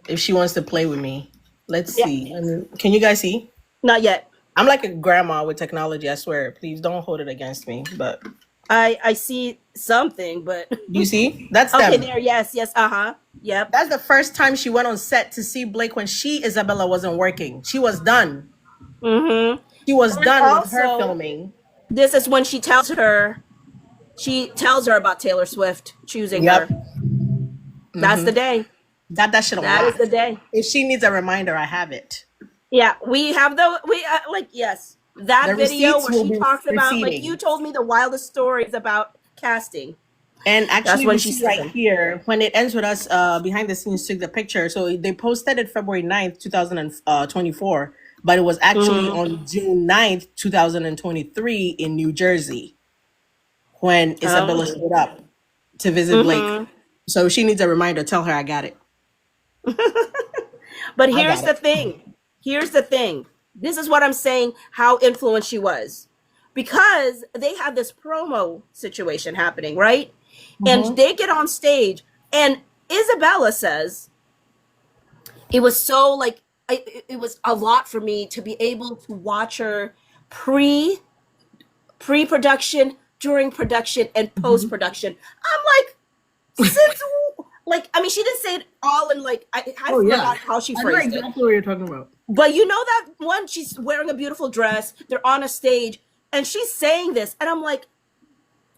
If she wants to play with me, let's see. Can you guys see? Not yet. I'm like a grandma with technology, I swear. Please don't hold it against me. But I see something, but you see? That's okay, them. there, yes, yep. That's the first time she went on set to see Blake when Isabella, wasn't working. She was done. Mm-hmm. She was done with her also- filming. This is when she tells her about Taylor Swift choosing her. That's the day. Got that shit on That lock. is the day. If she needs a reminder, I have it. Yeah, we have yes, that The video receipts where will she be talks about like receiving. you told me the wildest stories about casting. And actually, when we she see said right it. here, when it ends with us behind the scenes took the picture. So they posted it February 9th, 2024, but it was actually on June 9th, 2023 in New Jersey when Isabella showed up to visit Blake. So if she needs a reminder, tell her I got it. But here's got the it. thing. Here's the thing. This is what I'm saying, how influenced she was. Because they had this promo situation happening, right? And they get on stage, and Isabella says, it was so like, it was a lot for me to be able to watch her pre-production, during production, and post-production. I'm like, since like, I mean, she didn't say it all in like, I forgot how she I know phrased it. exactly what you're talking about. But you know that one, she's wearing a beautiful dress, they're on a stage, and she's saying this, and I'm like,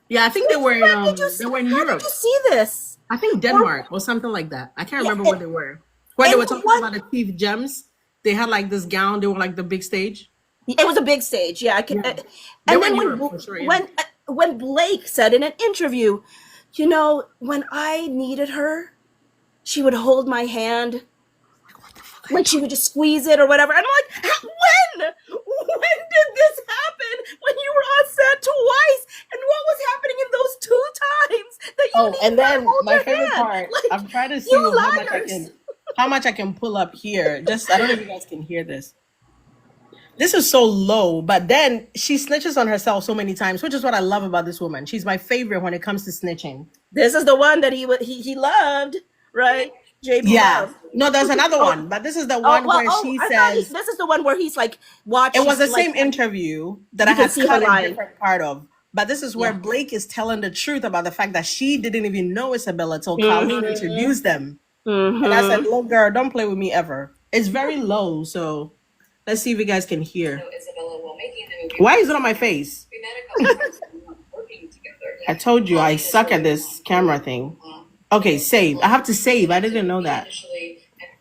Yeah, I think they were in, how did Europe. you see this? I think Denmark or something like that. I can't remember Yeah, where they were. Where they and were talking what- about the teeth gems. They had like this gown. They were like the big stage. It was a big stage, yeah. I can, They and were then in when Europe for sure, yeah. when Blake said in an interview, you know, when I needed her, she would hold my hand, like she would just squeeze it or whatever. And I'm like, when did this happen? When you were on set twice, and what was happening in those 2 times that you Oh, don't and even then hold my her favorite hand. part, Like, I'm trying to see you liars. how much I can pull up here. Just I don't know if you guys can hear this. This is so low, but then she snitches on herself so many times, which is what I love about this woman. She's my favorite when it comes to snitching. This is the one that he loved, right? JB Yeah. loved. No, there's another Oh, one, but this is the oh one well. where Oh, she I thought says this is the one where he's like watch. it was the Like same interview that I you can had see her cut a lying. different part of. But this is where Yeah. Blake is telling the truth about the fact that she didn't even know Isabella till Colleen introduced them. And I said, look, girl, don't play with me ever. It's very low, so let's see if you guys can hear. Isabella, while making the movie, Why is it on my face? we met a couple times and we were working together. I told you I suck at this camera thing. Okay, save. I have to save. I didn't know that.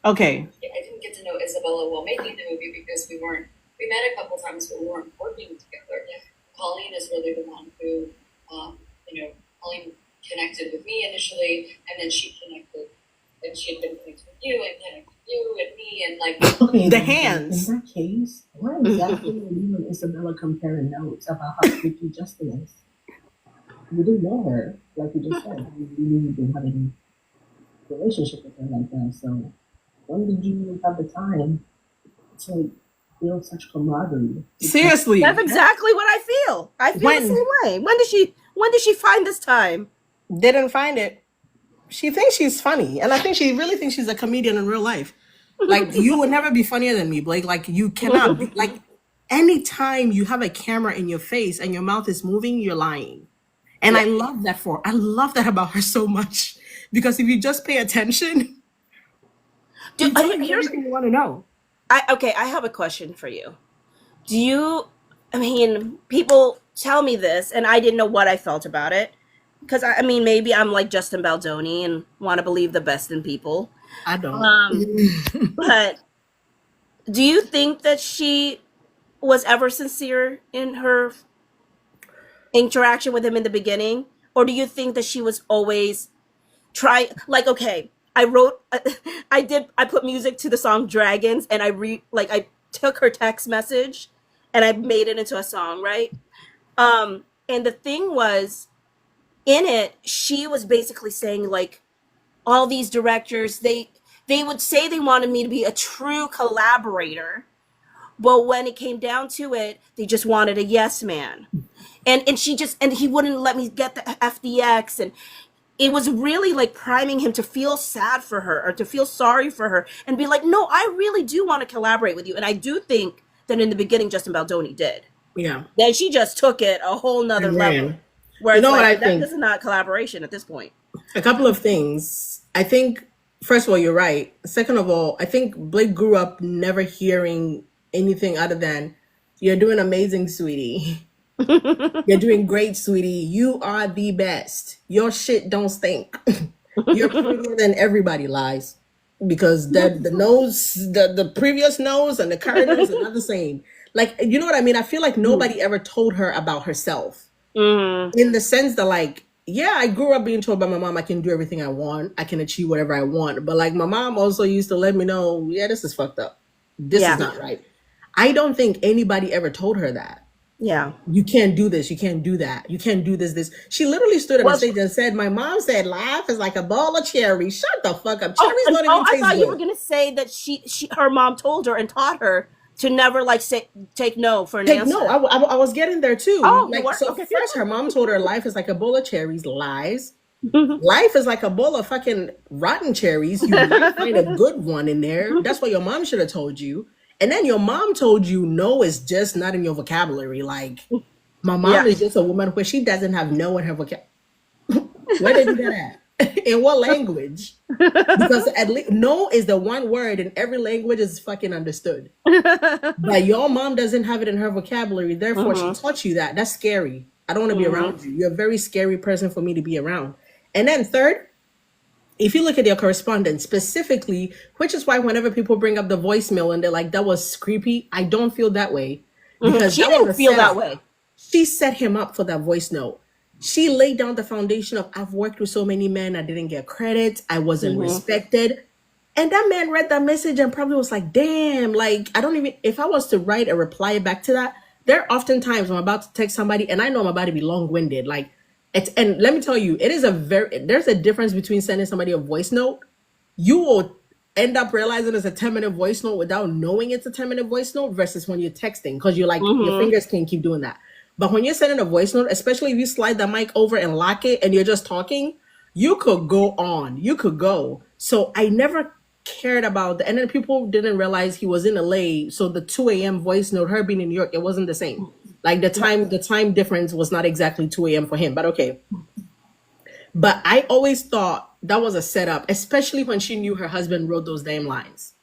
Okay. I didn't get to know Isabella while making the movie because we met a couple times but we weren't working together. Colleen is really the one who, Colleen connected with me initially, and then she connected, and she had been connected with you and connected you and me, and like Okay, the hands. In that case, why exactly were you and Isabella comparing notes about how freaky Justin is? You didn't know her, like you just said. You really didn't have any relationship with her like that. So when did you have the time to build such camaraderie? Seriously. That's exactly what I feel. I feel the same way. When did she find this time? Didn't find it. She thinks she's funny, and I think she really thinks she's a comedian in real life. Like, you would never be funnier than me, Blake. Like, you cannot be, like, anytime you have a camera in your face and your mouth is moving, you're lying. And I love that about her so much, because if you just pay attention, you tell me everything you want to know. I have a question for you. People tell me this, and I didn't know what I felt about it. Because, maybe I'm like Justin Baldoni and want to believe the best in people. I don't. But do you think that she was ever sincere in her interaction with him in the beginning? Or do you think that she was always trying, like, okay, I put music to the song Dragons, and I took her text message and I made it into a song, right? And the thing was, in it, she was basically saying, like, all these directors, they would say they wanted me to be a true collaborator, but when it came down to it, they just wanted a yes man. And he wouldn't let me get the FDX, and it was really like priming him to feel sad for her or to feel sorry for her and be like, no, I really do want to collaborate with you. And I do think that in the beginning, Justin Baldoni did. Yeah. Then she just took it a whole nother level. Where You know it's what like, I think? This is not collaboration at this point. A couple of things. I think, first of all, you're right. Second of all, I think Blake grew up never hearing anything other than, you're doing amazing, sweetie. You're doing great, sweetie. You are the best. Your shit don't stink. You're prettier than everybody, lies. Because the previous nose and the current nose are not the same. Like, you know what I mean? I feel like nobody ever told her about herself. In the sense that, like, yeah, I grew up being told by my mom I can do everything I want. I can achieve whatever I want. But, like, my mom also used to let me know, yeah, this is fucked up. This is not right. I don't think anybody ever told her that. Yeah. You can't do this. You can't do that. You can't do this. She literally stood on the stage and said, my mom said life is like a bowl of cherries. Shut the fuck up. Cherries don't even taste I thought good. you were going to say that her mom told her and taught her to never, like, take no for an answer. No, I was getting there too. Oh, like, okay. So first her mom told her life is like a bowl of cherries. Lies. Life is like a bowl of fucking rotten cherries. You might find a good one in there. That's what your mom should have told you. And then your mom told you no is just not in your vocabulary. Like, my mom is just a woman where she doesn't have no in her vocabulary. Where did you get that? In what language? Because at least no is the one word in every language is fucking understood. But your mom doesn't have it in her vocabulary. Therefore, she taught you that. That's scary. I don't want to be around you. You're a very scary person for me to be around. And then third, if you look at your correspondence specifically, which is why whenever people bring up the voicemail and they're like, that was creepy, I don't feel that way. Because she didn't feel that way. She set him up for that voice note. She laid down the foundation of, I've worked with so many men, I didn't get credit, I wasn't respected. And that man read that message and probably was like, damn, like, if I was to write a reply back to that, there are often times when I'm about to text somebody and I know I'm about to be long-winded. Like, And let me tell you, there's a difference between sending somebody a voice note. You will end up realizing it's a 10-minute voice note without knowing it's a 10-minute voice note versus when you're texting, because you're like, your fingers can't keep doing that. But when you're sending a voice note, especially if you slide the mic over and lock it and you're just talking, you could go on. You could go. So I never cared about and then people didn't realize he was in LA. So the 2 a.m. voice note, her being in New York, it wasn't the same. Like the time difference was not exactly 2 a.m. for him, but okay. But I always thought that was a setup, especially when she knew her husband wrote those damn lines.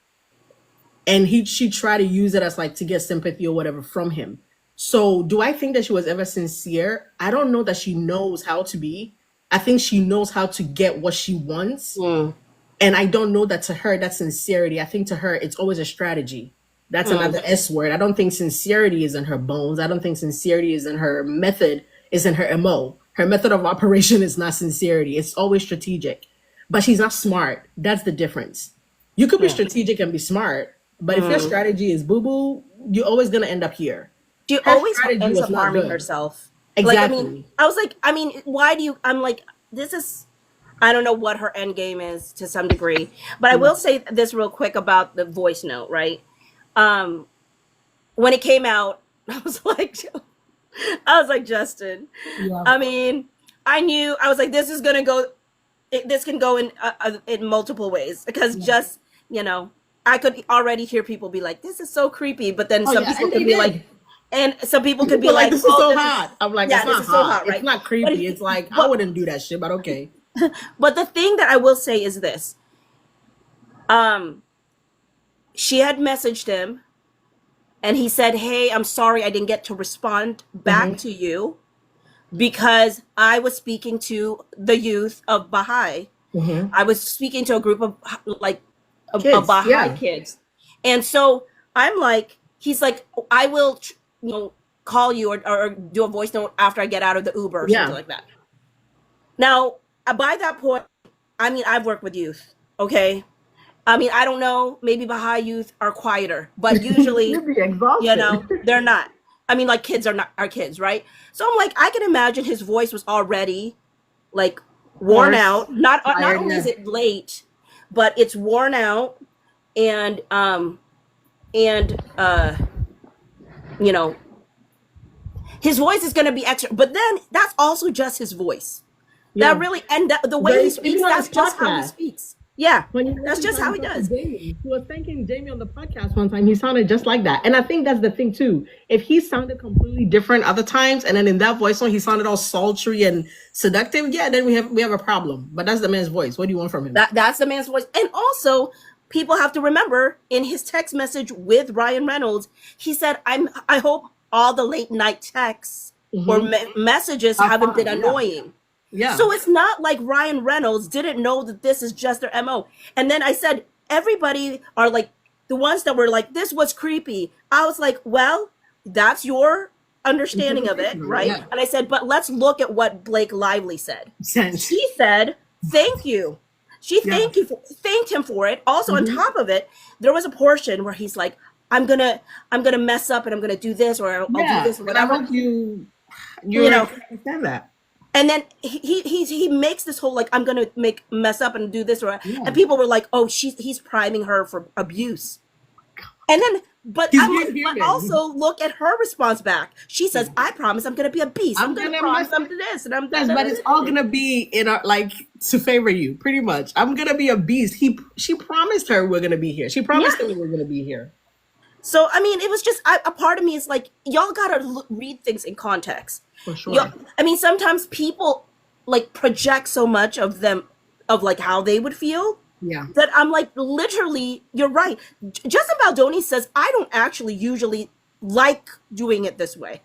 And she tried to use it as like to get sympathy or whatever from him. So do I think that she was ever sincere? I don't know that she knows how to be. I think she knows how to get what she wants. And I don't know that to her, that's sincerity. I think to her, it's always a strategy. That's another S word. I don't think sincerity is in her bones. I don't think sincerity is in her method, is in her MO. Her method of operation is not sincerity. It's always strategic. But she's not smart. That's the difference. You could be strategic and be smart, but if your strategy is boo-boo, you're always going to end up here. She always ends up harming herself. Exactly. Like, I mean, why do you, I'm like, this is, I don't know what her end game is to some degree, but I will say this real quick about the voice note, right? When it came out, I was like, Justin, I mean, I was like, this is going to go, this can go in multiple ways because just, you know, I could already hear people be like, this is so creepy. But then some people could be like, and some people could be like, this is so hot. I'm like, it's not hot. So hot, right? It's not creepy. It's like, I wouldn't do that shit, but okay. But the thing that I will say is this. She had messaged him and he said, hey, I'm sorry I didn't get to respond back to you because I was speaking to the youth of Baha'i. I was speaking to a group of of Baha'i kids. And so I'm like, he's like, I will, call you or do a voice note after I get out of the Uber or something like that. Now, by that point, I mean, I've worked with youth, okay? I mean, I don't know, maybe Baha'i youth are quieter, but usually, they're not. I mean, like kids are kids, right? So I'm like, I can imagine his voice was already like worn out. Not only is it late, but it's worn out and his voice is going to be extra, but then that's also just his voice. That really, and the way he speaks, that's just how he speaks. Yeah, that's just how he does. He was thanking Jamie on the podcast one time. He sounded just like that. And I think that's the thing too. If he sounded completely different other times, and then in that voice tone, he sounded all sultry and seductive, then we have a problem. But that's the man's voice. What do you want from him? That's the man's voice. And also, people have to remember, in his text message with Ryan Reynolds, he said, I hope all the late night texts or messages haven't been annoying. Yeah. So it's not like Ryan Reynolds didn't know that this is just their MO. And then I said, everybody are like, the ones that were like, this was creepy. I was like, well, that's your understanding of it, right? Yeah. And I said, but let's look at what Blake Lively said. She said, thank you. She thanked him for it. Also, on top of it, there was a portion where he's like, I'm gonna mess up and I'm gonna do this or I'll do this or whatever. I hope you understand that. And then he makes this whole like, I'm gonna mess up and do this or and people were like, oh, he's priming her for abuse. And then but also look at her response back. She says, I promise I'm gonna be a beast. I'm gonna promise I'm this and I'm that. But it's all gonna be in our like to favor you, pretty much. I'm gonna be a beast. She promised her we're gonna be here. She promised me we're gonna be here. So I mean, it was just a part of me is like, y'all gotta read things in context. For sure. I mean, sometimes people like project so much of them of like how they would feel. Yeah. That I'm like, literally, you're right. Justin Baldoni says, I don't actually usually like doing it this way.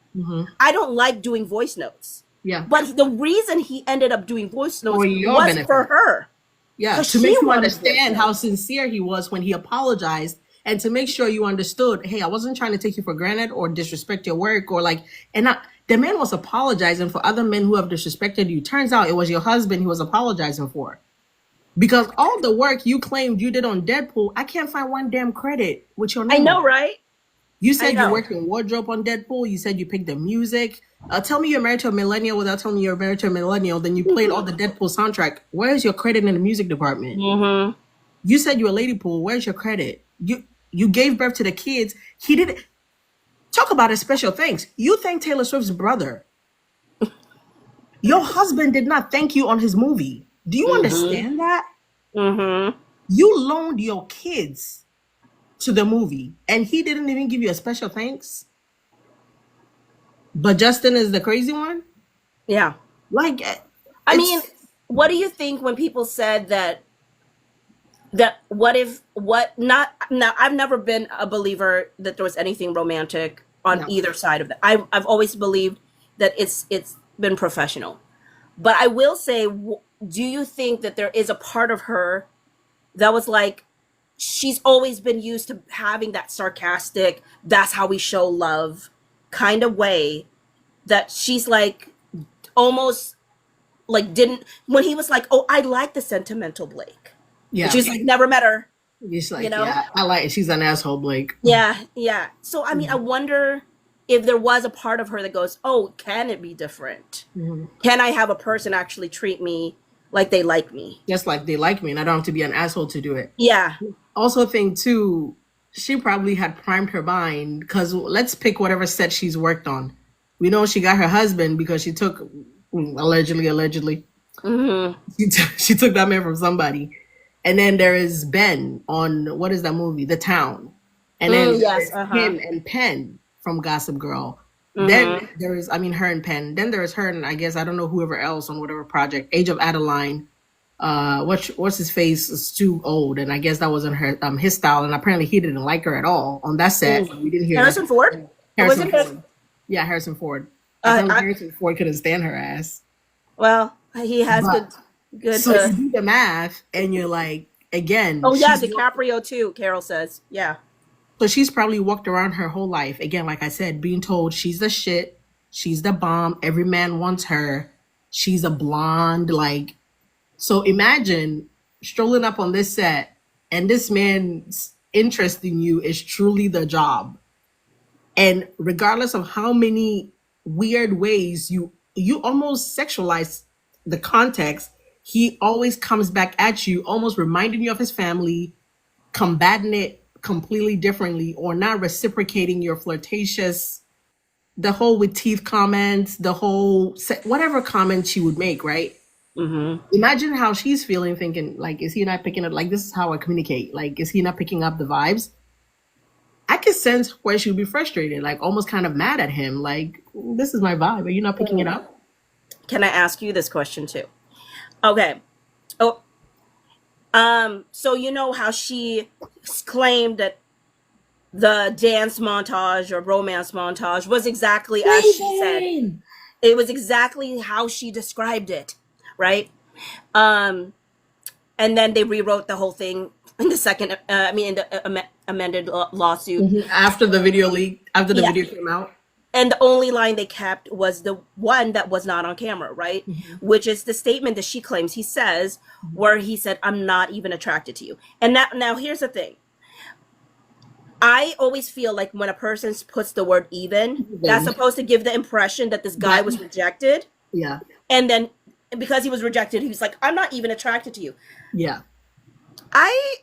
I don't like doing voice notes. Yeah. But the reason he ended up doing voice notes was for her. Yeah. To make you understand how sincere he was when he apologized. And to make sure you understood, hey, I wasn't trying to take you for granted or disrespect your work or like, the man was apologizing for other men who have disrespected you. Turns out it was your husband he was apologizing for. Because all the work you claimed you did on Deadpool, I can't find one damn credit with your name. I know, right? You said you worked in wardrobe on Deadpool. You said you picked the music. Tell me you're married to a millennial without telling me you're married to a millennial. Then you played all the Deadpool soundtrack. Where's your credit in the music department? Mm-hmm. You said you're a lady pool. Where's your credit? You gave birth to the kids. He didn't talk about his special thanks. You thanked Taylor Swift's brother. Your husband did not thank you on his movie. Do you understand that? Mm-hmm. You loaned your kids to the movie, and he didn't even give you a special thanks. But Justin is the crazy one. Yeah. Like, I mean, what do you think when people said that what if what not now I've never been a believer that there was anything romantic on No. either side of that. I've always believed that it's been professional. But I will say, do you think that there is a part of her that was like, she's always been used to having that sarcastic, that's how we show love kind of way, that she's like almost like didn't, when he was like, oh, I like the sentimental Blake. Yeah. And she's like, never met her. It's like, you know? yeah, I like it. She's an asshole, Blake. Yeah, yeah. So I mean, I wonder if there was a part of her that goes, oh, can it be different? Can I have a person actually treat me like they like me? Just like they like me, and I don't have to be an asshole to do it. Yeah. Also think too, she probably had primed her mind, because let's pick whatever set she's worked on. We know she got her husband because she took, allegedly, she took that man from somebody. And then there is Ben on, what is that movie? The Town. And then yes, there's him and Penn from Gossip Girl. Then there is, her and Penn. Then there is her and I guess, I don't know, whoever else on whatever project. Age of Adeline. What's his face is too old. And I guess that wasn't her his style. And apparently he didn't like her at all on that set. We didn't hear Harrison Ford? Harrison Ford. Yeah, Harrison Ford. Harrison Ford couldn't stand her ass. Well, he has good. So you do the math, and you're like, again. Oh yeah, DiCaprio too. Carol says, yeah. So she's probably walked around her whole life, again, like I said, being told she's the shit, she's the bomb, every man wants her, she's a blonde, like. So imagine strolling up on this set, and this man's interest in you is truly the job, and regardless of how many weird ways you almost sexualize the context, he always comes back at you, almost reminding you of his family, combating it completely differently, or not reciprocating your flirtatious, the whole with teeth comments, the whole, whatever comments you would make, right? Imagine how she's feeling, thinking, like, is he not picking up? Like, this is how I communicate. Like, is he not picking up the vibes? I could sense where she would be frustrated, like almost kind of mad at him. Like, this is my vibe. Are you not picking it up? Can I ask you this question too? Okay. Oh, so you know how she claimed that the dance montage or romance montage was exactly as she said. It was exactly how she described it, right? And then they rewrote the whole thing in the second, in the amended lawsuit. After the video leaked, after the video came out. And the only line they kept was the one that was not on camera, right? Which is the statement that she claims he says, where he said, I'm not even attracted to you. And now here's the thing. I always feel like when a person puts the word even, that's supposed to give the impression that this guy was rejected. Yeah. And then because he was rejected, he was like, I'm not even attracted to you. Yeah. I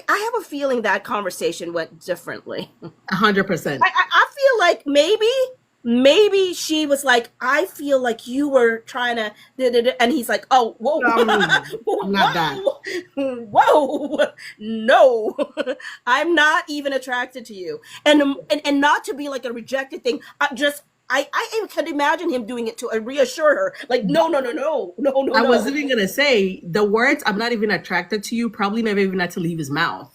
have a feeling that conversation went differently. 100%. I feel like maybe she was like, I feel like you were trying to, and he's like, oh, whoa, not that. Whoa, no, I'm not even attracted to you, and not to be like a rejected thing. I can imagine him doing it to reassure her, like, no. I was even gonna say the words "I'm not even attracted to you" probably never even had to leave his mouth.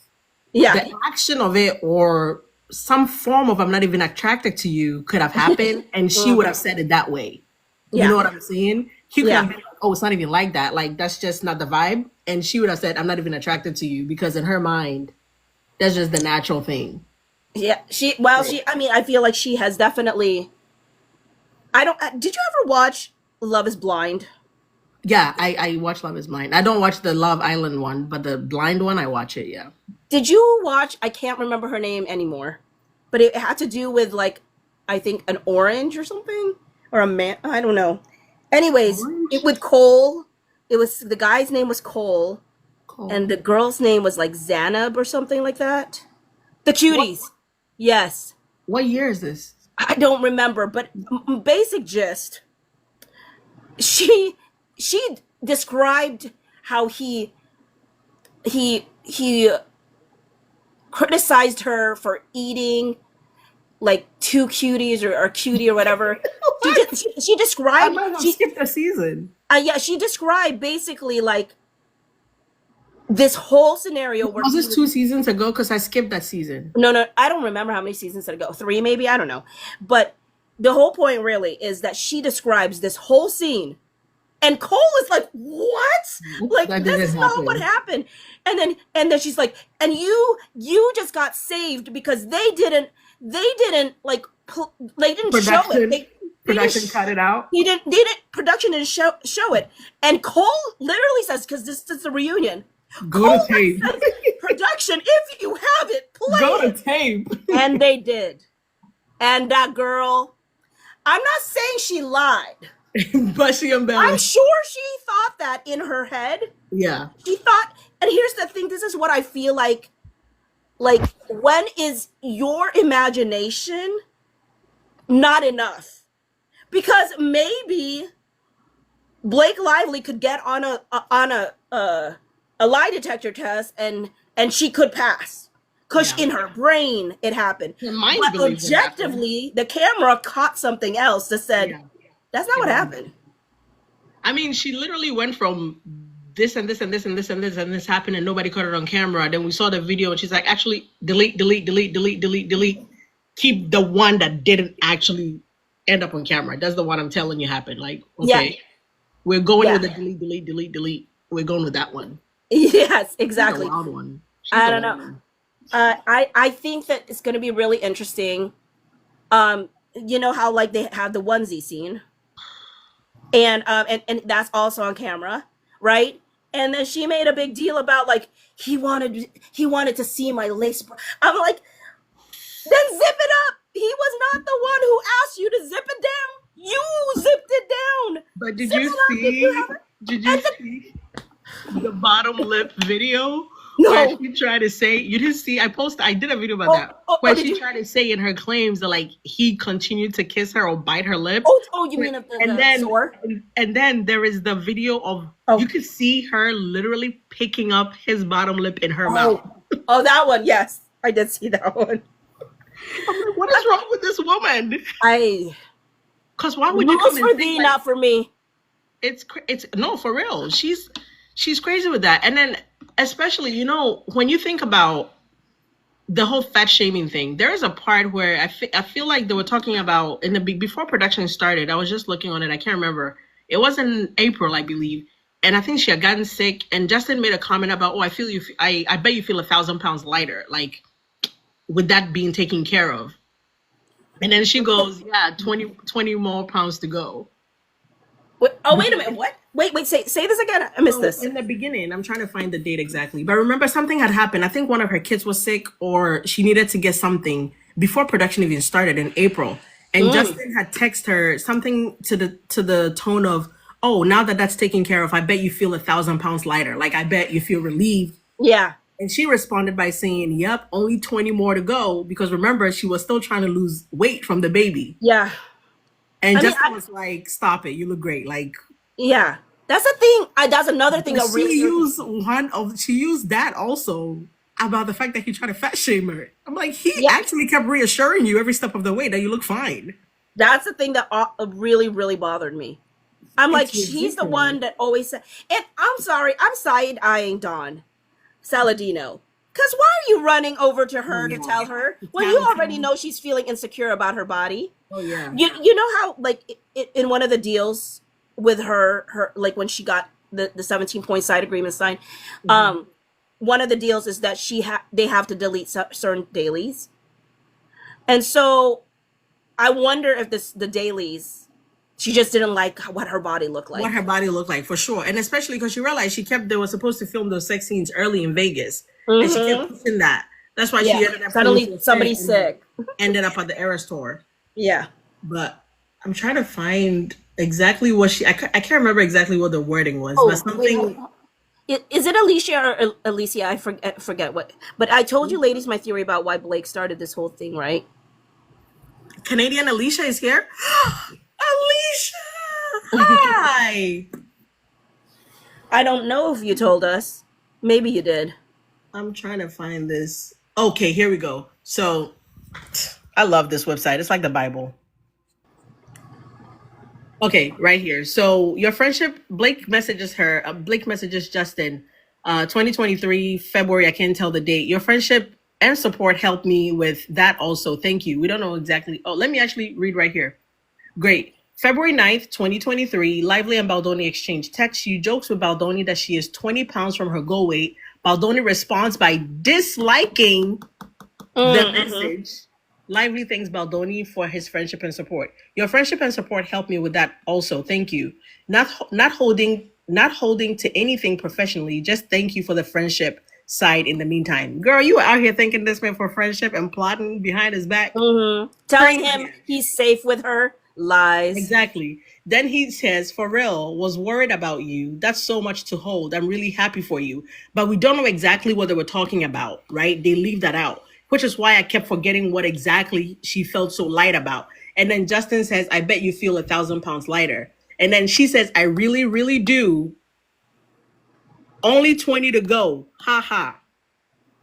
Yeah, the action of it or some form of "I'm not even attracted to you" could have happened, and she would have said it that way. You know what I'm saying? He could have been like, "Oh, it's not even like that. Like that's just not the vibe," and she would have said, "I'm not even attracted to you," because in her mind, that's just the natural thing. Yeah, I feel like she has definitely. Did you ever watch Love is Blind? Yeah, I watch Love is Blind. I don't watch the Love Island one, but the blind one, I watch it, yeah. Did you watch, I can't remember her name anymore, but it had to do with like, I think an orange or something, or a man. I don't know. Anyways, Orange? it with Cole. It was the guy's name was Cole, Cool. and the girl's name was like Zanab or something like that. The cuties. Yes. What year is this? I don't remember, but basic gist. She described how he criticized her for eating like two cuties or cutie or whatever. She I described might have skipped a season. yeah, she described basically like this whole scenario where Was he this 2 seasons ago? Because I skipped that season. no, I don't remember how many seasons did it go. 3 maybe, I don't know. But the whole point really is that she describes this whole scene, and Cole is like, "What? Like That this didn't is not what happen. happened." And then she's like, "And you just got saved because they didn't like they didn't show it. They Production didn't cut it out. production didn't show it." And Cole literally says, because this is a reunion. Go to tape. Says, production, if you have it, play Go it. to tape. And they did. And that girl, I'm not saying she lied. But she I'm embellished. sure she thought that in her head. Yeah. She thought, and here's the thing, this is what I feel like when is your imagination not enough? Because maybe Blake Lively could get on a lie detector test and she could pass. Because Yeah. in her brain it happened. Her mind But believes it happened. objectively, the camera caught something else that said, Yeah. that's not what happened. I mean, she literally went from this and this and this and this and this and this happened and nobody caught it on camera. Then we saw the video and she's like, actually, delete. Keep the one that didn't actually end up on camera. That's the one I'm telling you happened. Like, okay, Yeah. we're going Yeah. with the delete. We're going with that one. Yes, She's exactly. a wild one. She's I a don't wild know. one. I think that it's going to be really interesting. You know how like they have the onesie scene, and that's also on camera, right? And then she made a big deal about like he wanted to see my lace. I'm like, then zip it up. He was not the one who asked you to zip it down. You zipped it down. But did Zip you it up if see? you have it. Did you see the bottom lip video? No. Where she tried to say, you didn't see, I did a video about that. Where did she you? tried to say in her claims that like he continued to kiss her or bite her lip. You mean of the and then sore? and then there is the video of you could see her literally picking up his bottom lip in her mouth. Oh, that one. Yes, I did see that one. I'm like, what is wrong with this woman? Because why would you Rules come for and thee, think, like, not for me. it's no, for real. She's crazy with that. And then especially, you know, when you think about the whole fat shaming thing, there is a part where I feel like they were talking about in the before production started. I was just looking on it. I can't remember. It was in April, I believe. And I think she had gotten sick. And Justin made a comment about, "Oh, I feel you. I bet you feel 1,000 pounds lighter. Like with that being taken care of." And then she goes, "Yeah, 20 more pounds to go." Wait a minute. What? Wait. Say this again. I missed this. In the beginning, I'm trying to find the date exactly. But remember, something had happened. I think one of her kids was sick or she needed to get something before production even started in April. And Justin had texted her something to the tone of, "Oh, now that that's taken care of, I bet you feel 1,000 pounds lighter. Like, I bet you feel relieved." Yeah. And she responded by saying, "Yep, only 20 more to go." Because remember, she was still trying to lose weight from the baby. Yeah. And I mean, Justin was like, "Stop it. You look great." Like, yeah. That's the thing. That's another thing. but she used that also about the fact that he tried to fat shame her. I'm like, he actually kept reassuring you every step of the way that you look fine. That's the thing that really, really bothered me. I'm like, It's she's the ridiculous. one that always said, and I'm sorry, I'm side-eyeing Dawn Saladino. Because why are you running over to her to tell her when you already know she's feeling insecure about her body? Oh yeah. You know how, like, in one of the deals with her like when she got the 17-point side agreement signed, one of the deals is that they have to delete certain dailies. And so I wonder if the dailies, she just didn't like what her body looked like. What her body looked like, for sure. And especially because she realized they were supposed to film those sex scenes early in Vegas. And she kept pushing that. That's why she ended up suddenly somebody's sick. Ended up at the Eras tour. Yeah. But I'm trying to find exactly what I can't remember exactly what the wording was, but Oh, wait, something. is it Alicia or Alicia? I forget what. But I told you, ladies, my theory about why Blake started this whole thing, right? Canadian Alicia is here. Alicia, hi. I don't know if you told us. Maybe you did. I'm trying to find this. Okay, here we go. So I love this website. It's like the Bible. Okay, right here. So your friendship, Blake messages her. Blake messages Justin. 2023 February. I can't tell the date. Your friendship and support helped me with that. Also, thank you. We don't know exactly. Oh, let me actually read right here. Great. February 9th, 2023, Lively and Baldoni exchange texts. You jokes with Baldoni that she is 20 pounds from her goal weight. Baldoni responds by disliking the message. Lively thanks Baldoni for his friendship and support. Your friendship and support helped me with that also. Thank you. Not holding to anything professionally. Just thank you for the friendship side in the meantime. Girl, you were out here thanking this man for friendship and plotting behind his back. Telling him he's safe with her. Lies. Exactly. Then he says, for real, was worried about you. That's so much to hold. I'm really happy for you. But we don't know exactly what they were talking about, right? They leave that out, which is why I kept forgetting what exactly she felt so light about. And then Justin says, I bet you feel 1,000 pounds lighter. And then she says, I really, really do. Only 20 to go. Ha ha.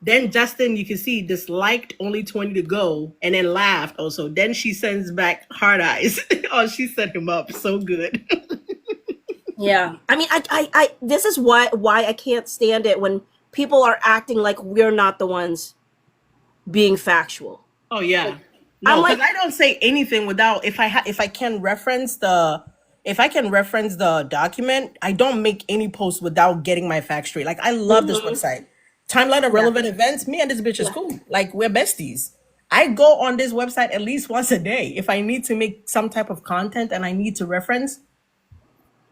Then Justin, you can see, disliked only 20 to go and then laughed also. Then she sends back hard eyes. Oh, she set him up so good. Yeah. I mean, I this is why I can't stand it when people are acting like we're not the ones being factual. Oh yeah. No, because I don't say anything without if I can reference the document, I don't make any post without getting my facts straight. Like I love this website. Timeline of relevant events. Me and this bitch is cool. Like we're besties. I go on this website at least once a day. If I need to make some type of content and I need to reference,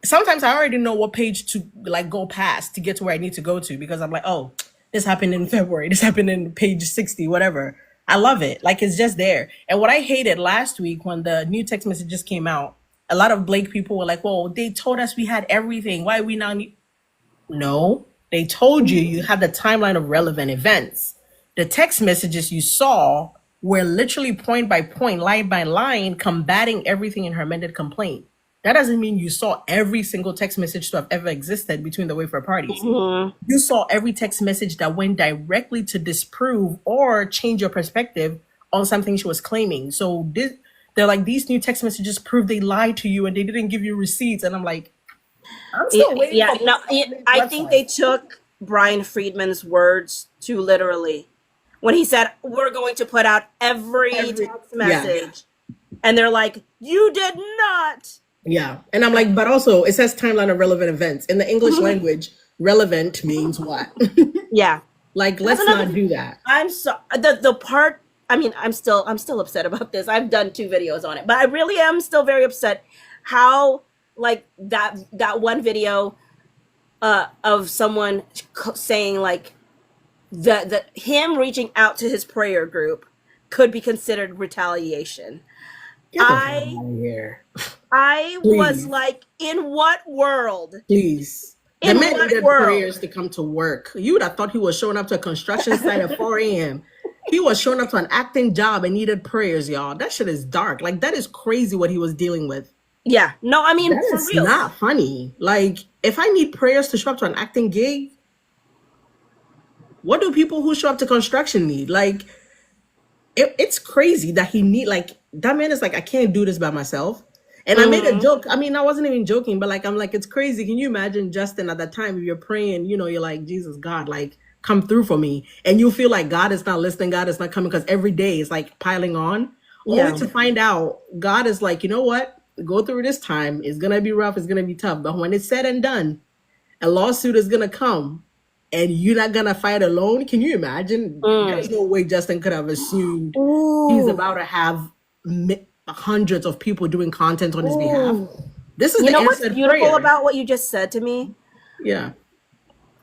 sometimes I already know what page to like go past to get to where I need to go to because I'm like, oh, this happened in February. This happened in page 60, whatever. I love it. Like it's just there. And what I hated last week when the new text messages came out, a lot of Blake people were like, well, they told us we had everything. Why we now need? No, they told you had the timeline of relevant events. The text messages you saw were literally point by point, line by line, combating everything in her amended complaint. That doesn't mean you saw every single text message to have ever existed between the Wayfair parties. You saw every text message that went directly to disprove or change your perspective on something she was claiming. So they're like, these new text messages prove they lied to you and they didn't give you receipts. And I'm like, I'm still waiting. Yeah, no, I think they took Brian Friedman's words too literally when he said, we're going to put out every text message. Yeah. And they're like, you did not. Yeah. And I'm like, but also it says timeline of relevant events. In the English language, relevant means what? Yeah. Like, let's not do that. I'm so the part, I mean, I'm still upset about this. I've done 2 videos on it, but I really am still very upset how like that one video of someone saying like that him reaching out to his prayer group could be considered retaliation. I was like, in what world? Please. The man needed prayers to come to work. You would have thought he was showing up to a construction site at 4 a.m. He was showing up to an acting job and needed prayers, y'all. That shit is dark. Like, that is crazy what he was dealing with. Yeah. No, I mean, that is real. Not funny. Like, if I need prayers to show up to an acting gig, what do people who show up to construction need? Like, it's crazy that he need, like, that man is like, I can't do this by myself. And I made a joke. I mean, I wasn't even joking, but like, I'm like, it's crazy. Can you imagine, Justin, at that time, if you're praying, you know, you're like, Jesus, God, like, come through for me. And you feel like God is not listening, God is not coming, because every day is like piling on. Yeah. Only to find out God is like, you know what? Go through this time. It's going to be rough. It's going to be tough. But when it's said and done, a lawsuit is going to come and you're not going to fight alone. Can you imagine? There's no way Justin could have assumed he's about to have hundreds of people doing content on his behalf. This is, you know, what's beautiful about what you just said to me? Yeah.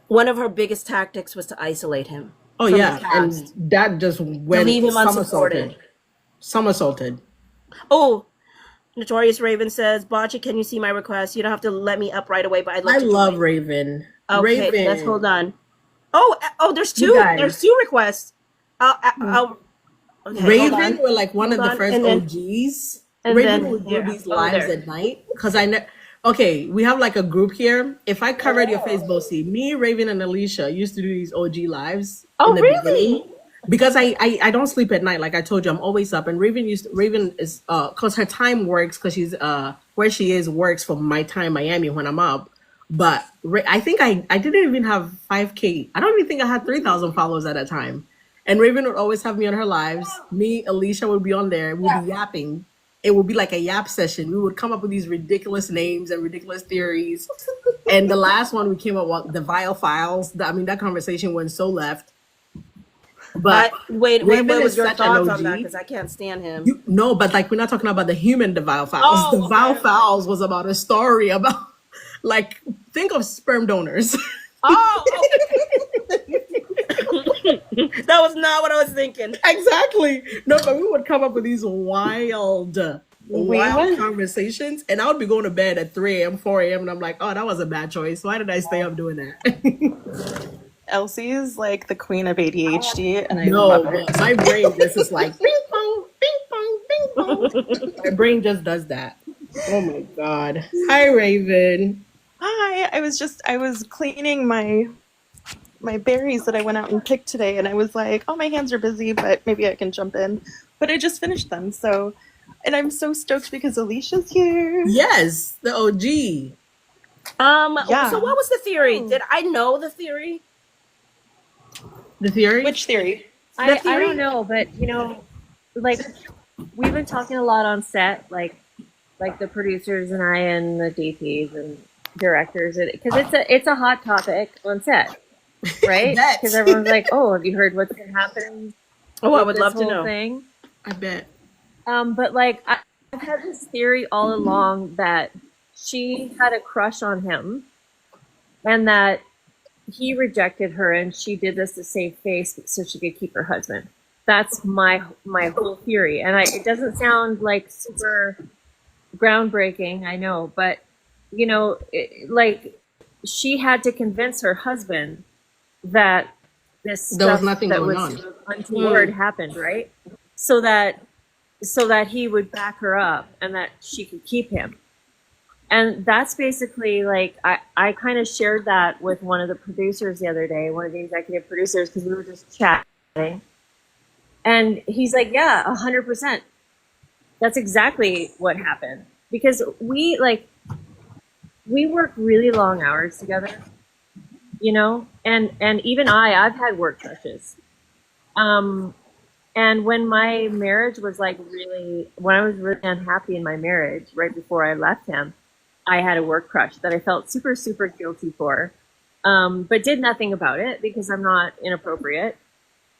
One of her biggest tactics was to isolate him. Oh yeah, and that just went leave him unsupported. Somersaulted. Oh Notorious Raven says, Bocce, can you see my request? You don't have to let me up right away, but I'd love I to love join. Raven. Okay, let's Raven. hold on. Oh, there's You two. There's guys. two requests. Okay, hold Raven on. were like one Hold of the on. first OGs. And Raven then would do here. these Oh, lives there. at night because okay, we have like a group here. If I covered your Facebook, see me, Raven, and Alicia used to do these OG lives Oh, in the really? beginning because I don't sleep at night. Like I told you, I'm always up. And Raven is because her time works because she's where she is works for my time Miami when I'm up. But I think I didn't even have 5K. I don't even think I had 3,000 followers at that time. And Raven would always have me on her lives. Me, Alicia would be on there. We'd be yapping. It would be like a yap session. We would come up with these ridiculous names and ridiculous theories. And the last one we came up with, the Vile Files. That conversation went so left. But wait, Raven what was is your such an thoughts on that? OG. Because I can't stand him. No, but like we're not talking about the human The Vile Files. Oh, The Vile okay. Files was about a story about, like, think of sperm donors. Oh, that was not what I was thinking. Exactly. No, but we would come up with these wild conversations, and I would be going to bed at 3 a.m., 4 a.m., and I'm like, oh, that was a bad choice. Why did I stay up doing that? Elsie is like the queen of ADHD, and I No, love it. but my brain just is like ping pong, ping pong, ping pong. My brain just does that. Oh my god. Hi, Raven. Hi, I was cleaning my berries that I went out and picked today, and I was like, oh, my hands are busy, but maybe I can jump in. But I just finished them, and I'm so stoked because Alicia's here. Yes, the OG. Yeah. So what was the theory? Did I know the theory? The theory? Which theory? I don't know, but like we've been talking a lot on set, like the producers and I and the DPs and directors, because it's a hot topic on set, right? Bet. Because everyone's like, "Oh, have you heard what's been happening?" Oh, I with would this love to whole know. thing? I bet. But like I've had this theory all along that she had a crush on him, and that he rejected her, and she did this to save face so she could keep her husband. That's my whole theory, and it doesn't sound like super groundbreaking, I know, but like she had to convince her husband that this There was stuff nothing that going was on. untoward happened, right? So that he would back her up and that she could keep him. And that's basically like, I kind of shared that with one of the producers the other day, one of the executive producers, because we were just chatting. And he's like, yeah, 100%. That's exactly what happened. Because we work really long hours together, and even I've had work crushes. And when my marriage was when I was really unhappy in my marriage, right before I left him, I had a work crush that I felt super, super guilty for, but did nothing about it because I'm not inappropriate.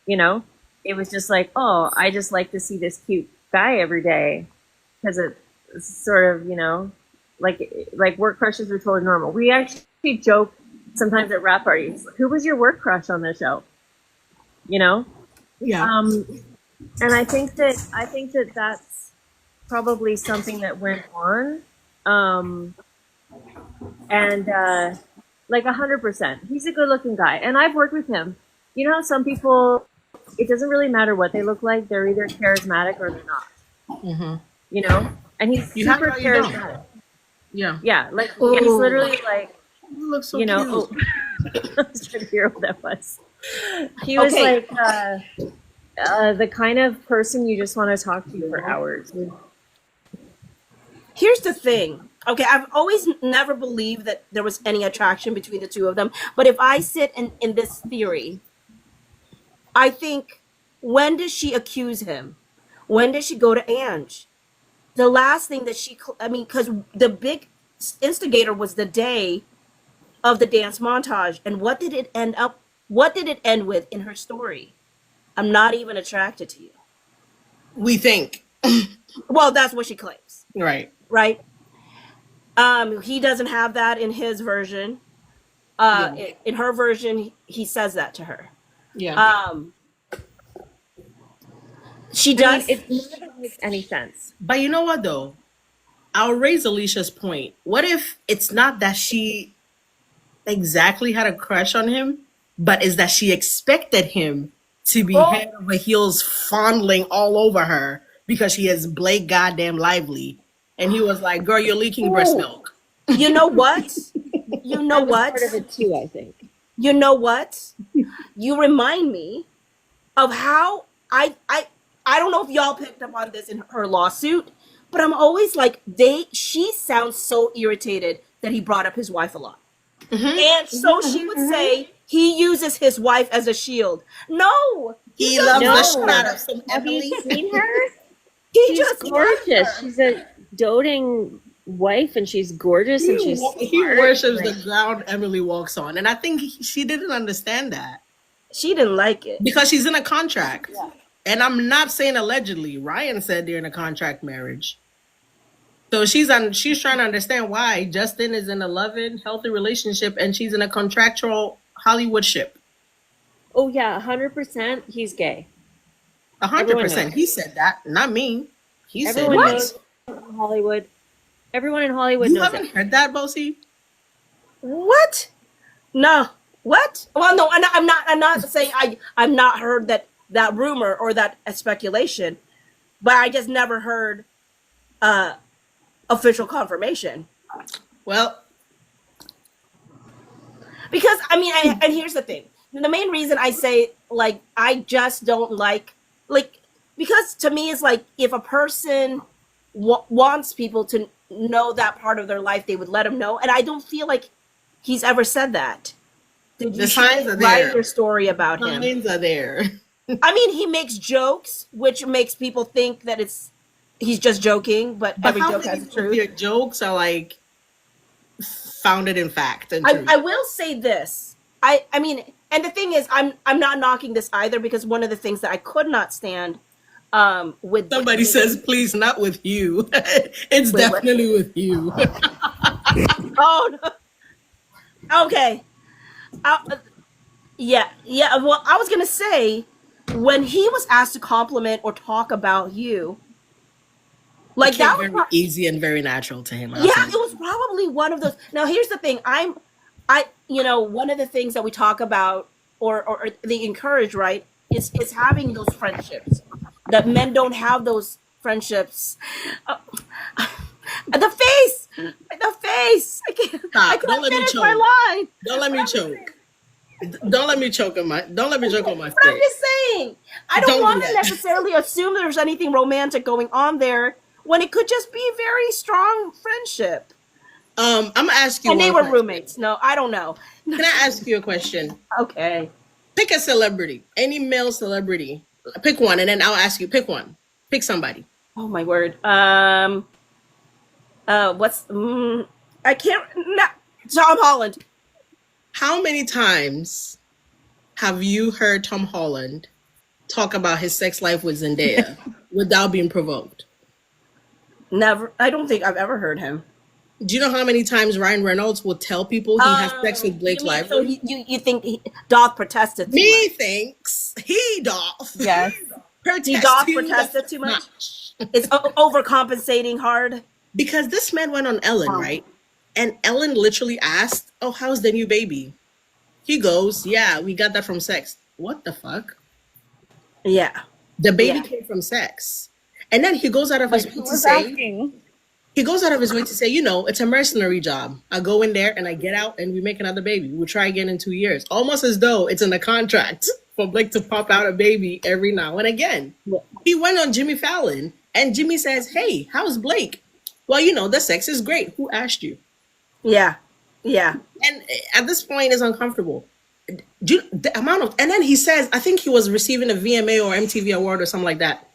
It was just like, oh, I just like to see this cute guy every day because it's sort of, like work crushes are totally normal. We actually joke sometimes at rap parties, who was your work crush on the show? Yeah. And I think that that's probably something that went on. Like 100%. He's a good looking guy. And I've worked with him. You know how some people, it doesn't really matter what they look like. They're either charismatic or they're not. Mm-hmm. And he's You have super it or you don't. charismatic. Yeah. Yeah. Like he's literally like, You look so cute. I was trying to hear what that was. He was Okay. like the kind of person you just want to talk to for hours. Here's the thing. Okay, I've always never believed that there was any attraction between the two of them. But if I sit in this theory, I think, when does she accuse him? When does she go to Ange? The last thing that because the big instigator was the day of the dance montage. And what did it end with in her story? I'm not even attracted to you. We think. Well, that's what she claims. Right. Right? He doesn't have that in his version. In her version, he says that to her. Yeah. She does. None of it makes any sense. But you know what though? I'll raise Alicia's point. What if it's not that she exactly had a crush on him, but is that she expected him to be Oh, head over heels fondling all over her because she is Blake goddamn Lively. And he was like, girl, you're leaking breast oh, milk. you know what? You know That was what? part of it too, I think. You know what? You remind me of how I don't know if y'all picked up on this in her lawsuit, but I'm always like she sounds so irritated that he brought up his wife a lot. And so she would say he uses his wife as a shield. No, he He loves the doesn't. shit out No. of some Have you Emily. seen her? He She's just loves gorgeous. her. She's a doting wife, and she's gorgeous, and she's He smart. worships Like, the ground Emily walks on. And I think she didn't understand that She didn't like it. because she's in a contract. And I'm not saying allegedly. Ryan said they're in a contract marriage. So she's trying to understand why Justin is in a loving, healthy relationship and she's in a contractual Hollywood ship. oh yeah, 100%. He's gay. Everyone 100%. knows. He said that, not me. He said Everyone what? knows in Hollywood. Everyone in Hollywood You knows haven't it. heard that, Bosie? What? No. What? Well, no, I'm not saying I'm not heard that rumor or that speculation, but I just never heard official confirmation. Well, Because I mean, and here's the thing: the main reason I say like I just don't like because to me it's like if a person wants people to know that part of their life, they would let them know, and I don't feel like he's ever said that. Did you the signs are write there. your story about him? Signs are there. I mean, he makes jokes, which makes people think that he's just joking, but every how joke many has a of truth. your jokes are like founded in fact and I truth? will say this. I mean, and the thing is, I'm not knocking this either because one of the things that I could not stand with Somebody says, please, not with you. It's Wait, what? definitely with you. Oh no. Okay. Yeah. Well, I was gonna say when he was asked to compliment or talk about you, like Became that was very easy and very natural to him. I'll yeah, tell it you. was probably one of those. Now, here's the thing. One of the things that we talk about or they encourage, right, is having those friendships. That men don't have those friendships. Uh, the face, the face. I Stop. Don't can't let me finish choke. my line. Don't let me choke. Don't let me choke on my But I'm stick. just saying, I don't Don't do want to that. necessarily assume there's anything romantic going on there when it could just be a very strong friendship. I'm gonna ask you And they one were question. roommates. No, I don't know. Can I ask you a question? Okay. Pick a celebrity, any male celebrity. Pick one, and then I'll ask you. Pick one. Pick somebody. Oh my word. What's I can't. Not, Tom Holland. How many times have you heard Tom Holland talk about his sex life with Zendaya without being provoked? Never. I don't think I've ever heard him. Do you know how many times Ryan Reynolds will tell people he has sex with Blake You mean, Lively? so you think he doth protest it too Me much? thinks he doth. Yes. He doth too protest it too much? It's overcompensating hard. Because this man went on Ellen, right? And Ellen literally asked, "Oh, how's the new baby?" He goes, "Yeah, we got that from sex." What the fuck? Yeah. The baby Yeah. came from sex. And then he goes out of his way Who to was say, asking? he goes out of his way to say, it's a mercenary job. I go in there and I get out and we make another baby. We'll try again in 2 years. Almost as though it's in the contract for Blake to pop out a baby every now and again. Yeah. He went on Jimmy Fallon and Jimmy says, "Hey, how's Blake?" "Well, the sex is great. Who asked you?" Yeah. Yeah. And at this point, it's uncomfortable. The amount of, and then he says, I think he was receiving a VMA or MTV award or something like that.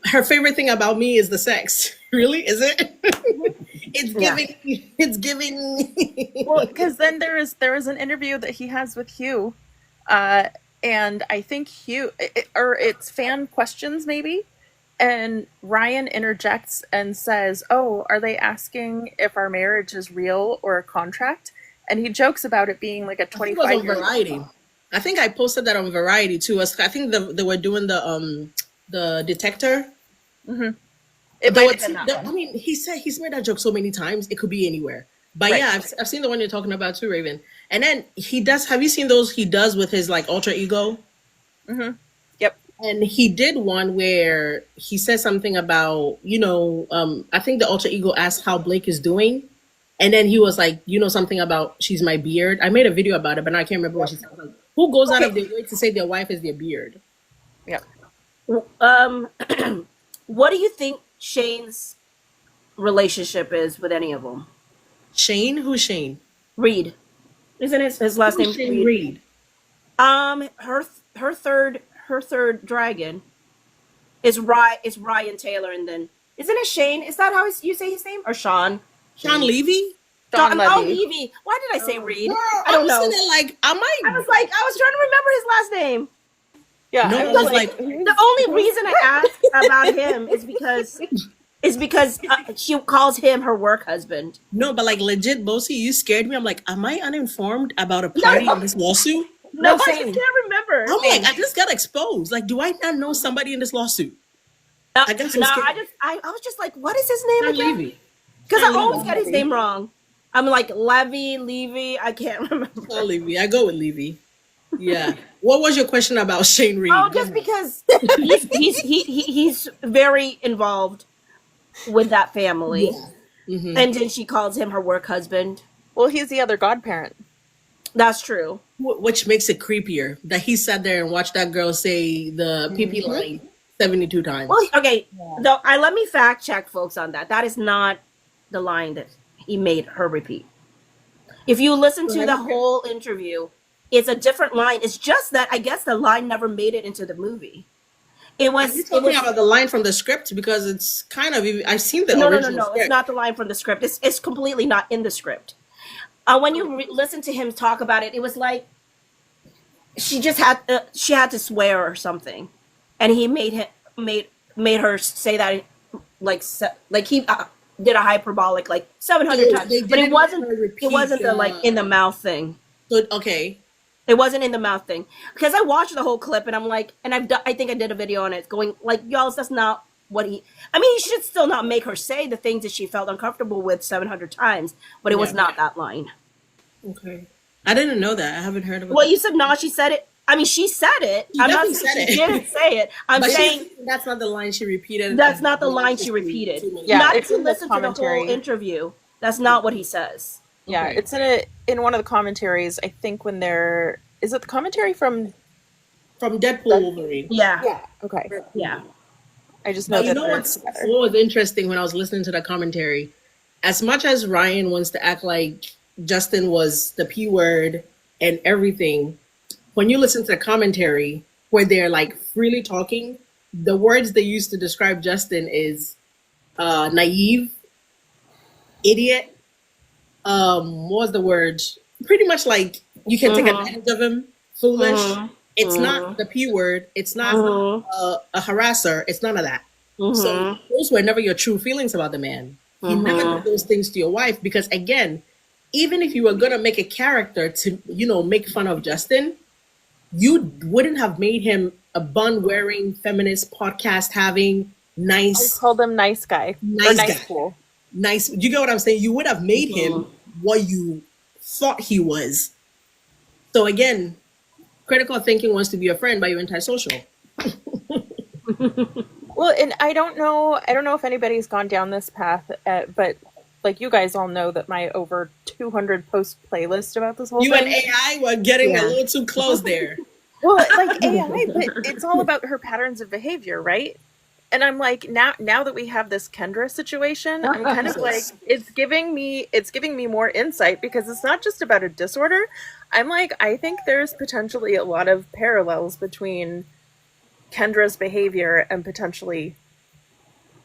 Her favorite thing about me is the sex. Really? Is it? It's Yeah. giving. It's giving. Well, because then there is an interview that he has with Hugh, and I think Hugh, or it's fan questions maybe, and Ryan interjects and says, "Oh, are they asking if our marriage is real or a contract?" And he jokes about it being like a I think it was 25 on year. Variety. I think I posted that on Variety too. I think they were doing the detector. Mhm. It Though might have it's, been that one. I mean, he's made that joke so many times. It could be anywhere. But Right. yeah, I've seen the one you're talking about too, Raven. And then he does. Have you seen those he does with his like alter ego? Mm-hmm. Yep. And he did one where he said something about, I think the alter ego asked how Blake is doing. And then he was like, something about she's my beard. I made a video about it, but now I can't remember what she said. I was like, who goes out of their way to say their wife is their beard? Yep. What do you think Shane's relationship is with any of them? Shane? Who's Shane? Reed. Isn't his last name Who's Shane Reed? Her third dragon is Ryan Taylor, and then isn't it Shane? Is that how you say his name? Or Sean? Sean Levy? Sean Levy. Levy. Why did I say Reed? Girl, I don't know. Like, I was trying to remember his last name. Yeah. No, I I was like, The only reason I asked about him is because she calls him her work husband. no, but like legit, Bosie, you scared me. I'm like, am I uninformed about a party in this lawsuit? No, I same. just can't remember. I'm like, I just got exposed. Like, do I not know somebody in this lawsuit? No, I got so no, scared. I was just like, what is his name Sean again? Levy. Because I Sean always Levy. got his name wrong. I'm like Levy. I can't remember. Sean Levy. I go with Levy. Yeah. What was your question about Shane Reed? Oh, Go just ahead. because he's very involved with that family, Mhm. and then she calls him her work husband. Well, he's the other godparent. That's true. Which makes it creepier that he sat there and watched that girl say the PP line 72 times. Well, okay, though let me fact check folks on that. That is not the line that he made her repeat. If you listen to the whole interview, it's a different line. It's just that I guess the line never made it into the movie. It was. Are you talking about the line from the script? Because it's kind of, I've seen the original No. script. It's not the line from the script. It's completely not in the script. When you listen to him talk about it, it was like she had to swear or something, and he made her say that like he did a hyperbolic like 700 times, they but it didn't wasn't let her repeat it wasn't the like in the mouth thing. So, okay. It wasn't in the mouth thing because I watched the whole clip and I'm like, and I think I did a video on it going like, y'all, that's not what he. I mean, he should still not make her say the things that she felt uncomfortable with 700 times, but it was not that line. Okay. I didn't know that. I haven't heard of it. Well, you said no. She said it. I mean, she said it. She I'm not definitely saying said she it. didn't say it. I'm But saying that's not the line she repeated. that's not the line she repeated. Yeah, not it's if you in the listen to the whole commentary. interview. That's not what he says. Yeah, Okay. it's in one of the commentaries. I think when is it the commentary from? From Deadpool Wolverine. Yeah. Okay. Yeah. I just know But you that know they're what together. was interesting when I was listening to the commentary? As much as Ryan wants to act like Justin was the P word and everything, when you listen to the commentary where they're like freely talking, the words they use to describe Justin is naive, idiot. What was the word? Pretty much like you can take advantage of him, foolish. It's not the P word. It's not a harasser. It's none of that. So those were never your true feelings about the man. You never did those things to your wife because, again, even if you were gonna make a character to, make fun of Justin, you wouldn't have made him a bun wearing, feminist, podcast having, I nice, called him nice guy. Nice Or nice guy. fool. nice. You get what I'm saying? You would have made him what you thought he was. So again, critical thinking wants to be a friend, but you're antisocial. Well, and I don't know if anybody's gone down this path, but like you guys all know that my over 200 post playlist about this whole You and thing. AI were getting a little too close there. Well, like AI, but it's all about her patterns of behavior, right? And I'm like, now that we have this Kendra situation, I'm kind of like, it's giving me more insight because it's not just about a disorder. I'm like, I think there's potentially a lot of parallels between Kendra's behavior and potentially,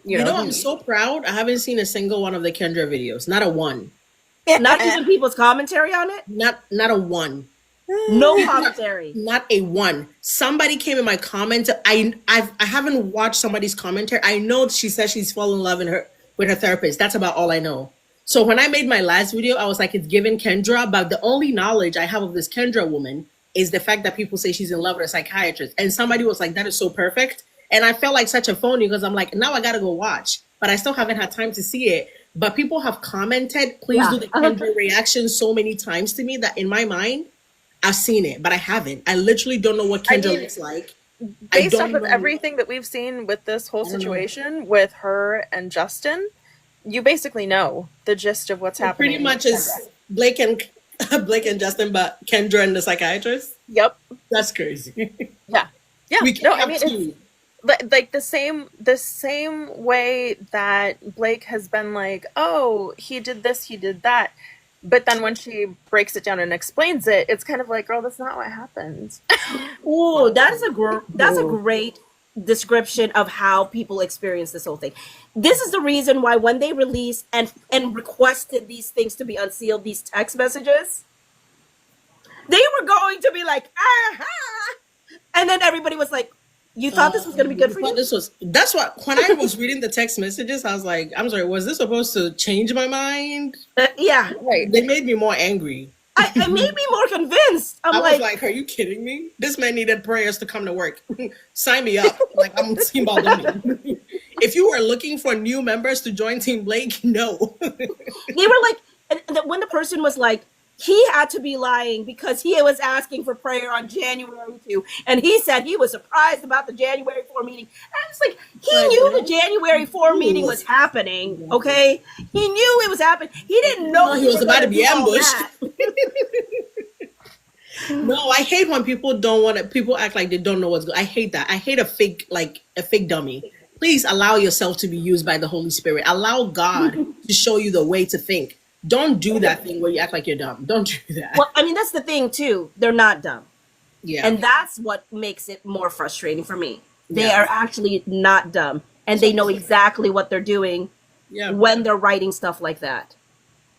You know, I'm so proud. I haven't seen a single one of the Kendra videos. Not a one. Not even people's commentary on it. Not a one. No commentary. Not a one. Somebody came in my comments. I haven't watched somebody's commentary. I know she says she's fallen in love with her therapist. That's about all I know. So when I made my last video, I was like, it's given Kendra, but the only knowledge I have of this Kendra woman is the fact that people say she's in love with a psychiatrist. And somebody was like, that is so perfect. And I felt like such a phony because I'm like, now I gotta go watch. but I still haven't had time to see it. But people have commented, please do the Kendra reaction so many times to me that in my mind, I've seen it, but I haven't. I literally don't know what Kendra looks like. Based off of everything that we've seen with this whole situation with her and Justin, you basically know the gist of what's happening. Pretty much is Blake and Justin, but Kendra and the psychiatrist. Yep, that's crazy. Yeah. We can't have two. Like the same way that Blake has been like, oh, he did this, he did that. But then when she breaks it down and explains it, it's kind of like, girl, that's not what happened. Oh, that's a great description of how people experience this whole thing. This is the reason why when they released and requested these things to be unsealed, these text messages, they were going to be like, aha! And then everybody was like, you thought this was going to be good for you? That's what, when I was reading the text messages, I was like, I'm sorry, was this supposed to change my mind? Yeah. Right. They made me more angry. It made me more convinced. I was like, are you kidding me? This man needed prayers to come to work. Sign me up. Like, I'm Team Baldoni. If you were looking for new members to join Team Blake, no. They were like, and when the person was like, he had to be lying because he was asking for prayer on January 2. And he said he was surprised about the January 4 meeting. And I was like, he knew the January 4 meeting was happening, okay? He knew it was happening. He didn't know he was about to be ambushed. No, I hate when people people act like they don't know what's going on. I hate that. I hate a fake dummy. Please allow yourself to be used by the Holy Spirit. Allow God to show you the way to think. Don't do that thing where you act like you're dumb. Don't do that. Well, I mean, that's the thing, too. They're not dumb. Yeah. And that's what makes it more frustrating for me. They are actually not dumb. And they know exactly what they're doing when they're writing stuff like that.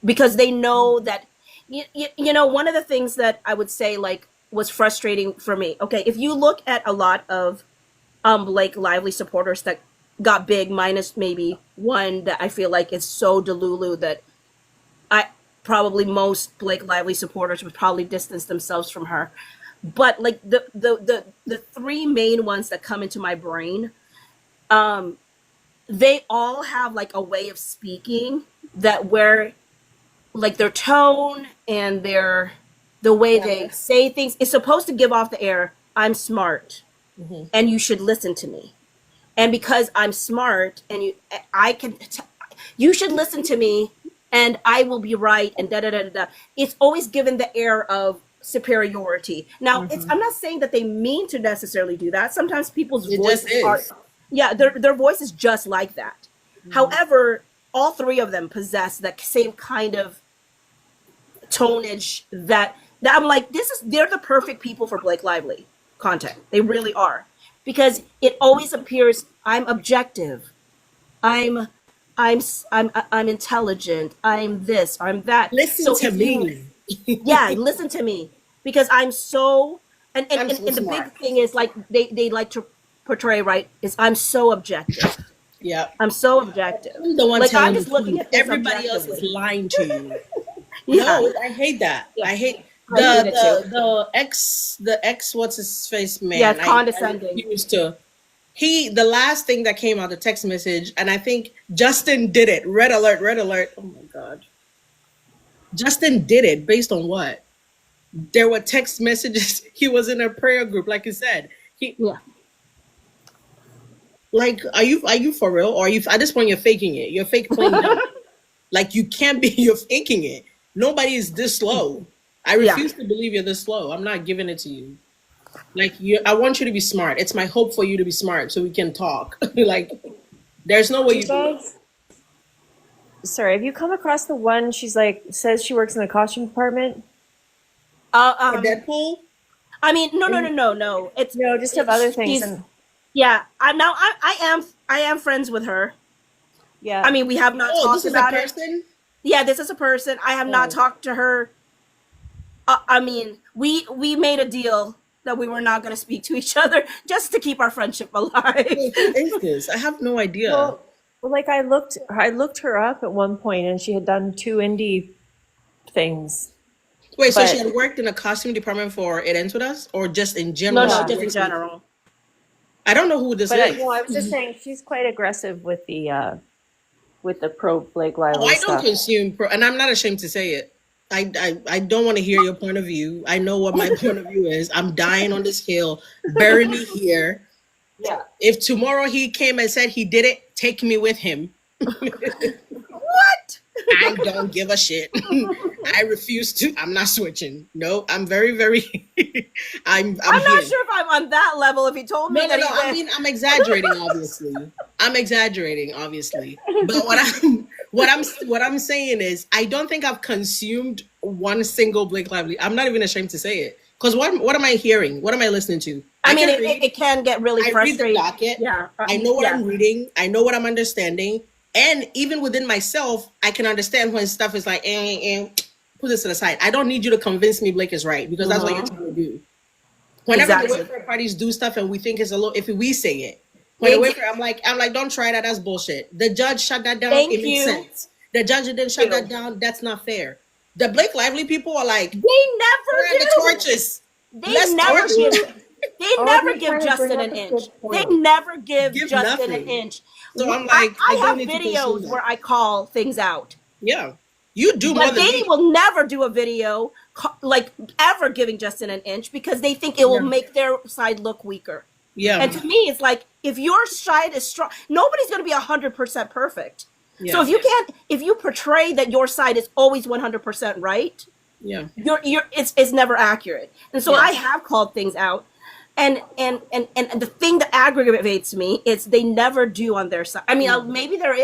Because they know that, you know, one of the things that I would say, like, was frustrating for me. Okay, if you look at a lot of Blake Lively supporters that got big, minus maybe one that I feel like is so delulu that probably most Blake Lively supporters would probably distance themselves from her. But like the three main ones that come into my brain, they all have like a way of speaking that where like their tone and the way they say things is supposed to give off the air, I'm smart and you should listen to me. And because I'm smart and you should listen to me and I will be right, and da-da-da-da-da. It's always given the air of superiority. Now, I'm not saying that they mean to necessarily do that. Sometimes people's voices are, their voice is just like that. However, all three of them possess that same kind of tonage that I'm like, they're the perfect people for Blake Lively content. They really are. Because it always appears, I'm objective. I'm intelligent. I'm this. I'm that. Listen to me. Listen to me, because I'm so and the big thing is like they like to portray I'm so objective. Yeah, I'm so objective. I'm the one like telling I'm just looking at everybody else is lying to you. No, I hate that. I hate the ex what's his face man. Yeah, condescending. The last thing that came out, the text message, and I think Justin did it. Red alert. Oh my God. Justin did it based on what? There were text messages. He was in a prayer group, like you said. Like, are you for real? Or are you, at this point, you're faking it. You're fake playing dumb. Like, you can't be, you're faking it. Nobody is this slow. I refuse to believe you're this slow. I'm not giving it to you. Like, I want you to be smart. It's my hope for you to be smart so we can talk. Like, there's no way you do it. Sorry, have you come across the one she's like, says she works in the costume department? Deadpool? I mean, no. It's just have other things. I am friends with her. Yeah. I mean, we have not talked about it. This is a person? Yeah, this is a person. I have not talked to her. I mean, we made a deal that we were not going to speak to each other just to keep our friendship alive. Who is this? I have no idea. Well, like I looked her up at one point, and she had done 2 indie things. Wait, so she had worked in a costume department for It Ends With Us, or just in general? No, just in general. I don't know who this is. No, I was just saying she's quite aggressive with the with the pro Blake Oh, Lively I don't stuff. consume and I'm not ashamed to say it. I don't want to hear your point of view. I know what my point of view is. I'm dying on this hill. Bury me here. Yeah. If tomorrow he came and said he did it, take me with him. What? I don't give a shit. I refuse to. I'm not switching. No, I'm very, very. I'm I'm not here. sure if I'm on that level. If he told me No, that, I mean, I'm exaggerating, obviously. But what I'm saying is, I don't think I've consumed one single Blake Lively. I'm not even ashamed to say it. Because what am I hearing? What am I listening to? I mean, can read. it can get really I read the frustrating. docket. Yeah. I know what yeah. I'm reading. I know what I'm understanding. And even within myself, I can understand when stuff is like, put this to the side. I don't need you to convince me Blake is right, because that's what you're trying to do. Whenever Exactly. the welfare parties do stuff and we think it's a little, if we say it, when the welfare, I'm like, don't try that. That's bullshit. The judge shut that down. Thank It makes you. sense. The judge didn't shut that down. That's not fair. The Blake Lively people are like, They where never are the do. torches? They Let's never torch give. you. They Oh, never you're give trying to Justin bring an up a inch. good They point. never give Give Justin nothing. an inch. So I'm like, I I don't have need to consume videos that. where I call things out. Yeah. You do more But than they me. will never do a video like ever giving Justin an inch, because they think it will make their side look weaker. Yeah. And to me, it's like, if your side is strong, nobody's going to be 100% perfect. Yeah. So if you portray that your side is always 100% right, Yeah. it's never accurate. And so I have called things out. And the thing that aggravates me is they never do on their side. I mean, maybe there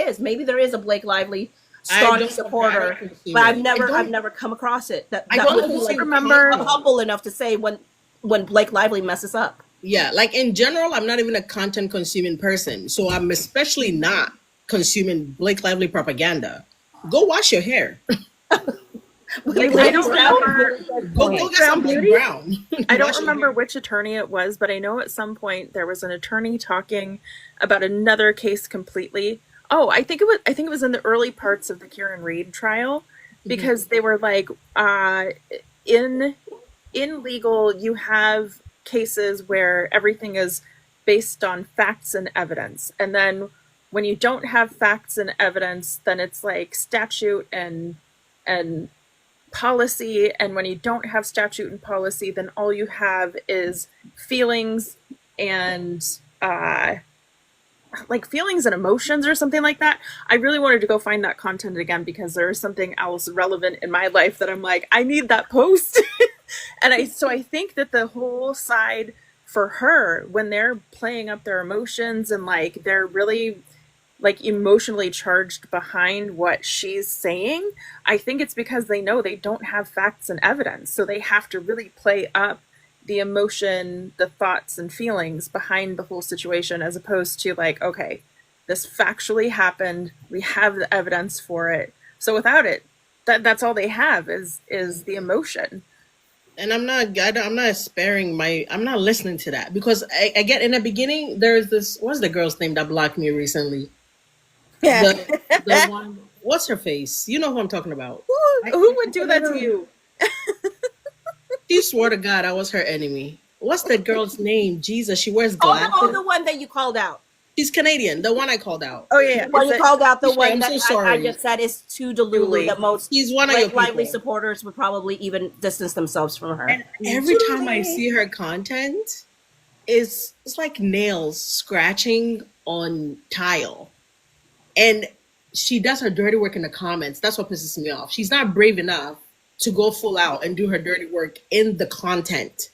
is a Blake Lively staunch supporter, but I've never come across it. That don't would be remember- humble enough to say when Blake Lively messes up. Yeah, like in general, I'm not even a content consuming person. So I'm especially not consuming Blake Lively propaganda. Go wash your hair. I don't remember. Go get some Blake Brown. I don't Wash your remember hair. which attorney it was, but I know at some point there was an attorney talking about another case completely. Oh, I think it was in the early parts of the Kieran Reid trial, because they were like, in legal, you have cases where everything is based on facts and evidence, and then when you don't have facts and evidence, then it's like statute and policy, and when you don't have statute and policy, then all you have is feelings and like feelings and emotions or something like that. I really wanted to go find that content again, because there is something else relevant in my life that I'm like, I need that post. And I think that the whole side for her, when they're playing up their emotions and like they're really like emotionally charged behind what she's saying, I think it's because they know they don't have facts and evidence. So they have to really play up the emotion, the thoughts and feelings behind the whole situation, as opposed to like, okay, this factually happened. We have the evidence for it. So without it, that's all they have is the emotion. And I'm not sparing I'm not listening to that, because I get, in the beginning, there's this, what's the girl's name that blocked me recently? Yeah. The one, what's her face? You know who I'm talking about. Who would do that to you? She swore to God I was her enemy. What's the girl's name? Jesus, she wears glasses. Oh, the one that you called out. She's Canadian, the one I called out. Oh yeah. Well, you called out the I'm one so that sorry. I just said is too delulu, that most She's one of your Blake Lively people. supporters would probably even distance themselves from her. And every time I see her content, it's like nails scratching on tile. And she does her dirty work in the comments. That's what pisses me off. She's not brave enough to go full out and do her dirty work in the content.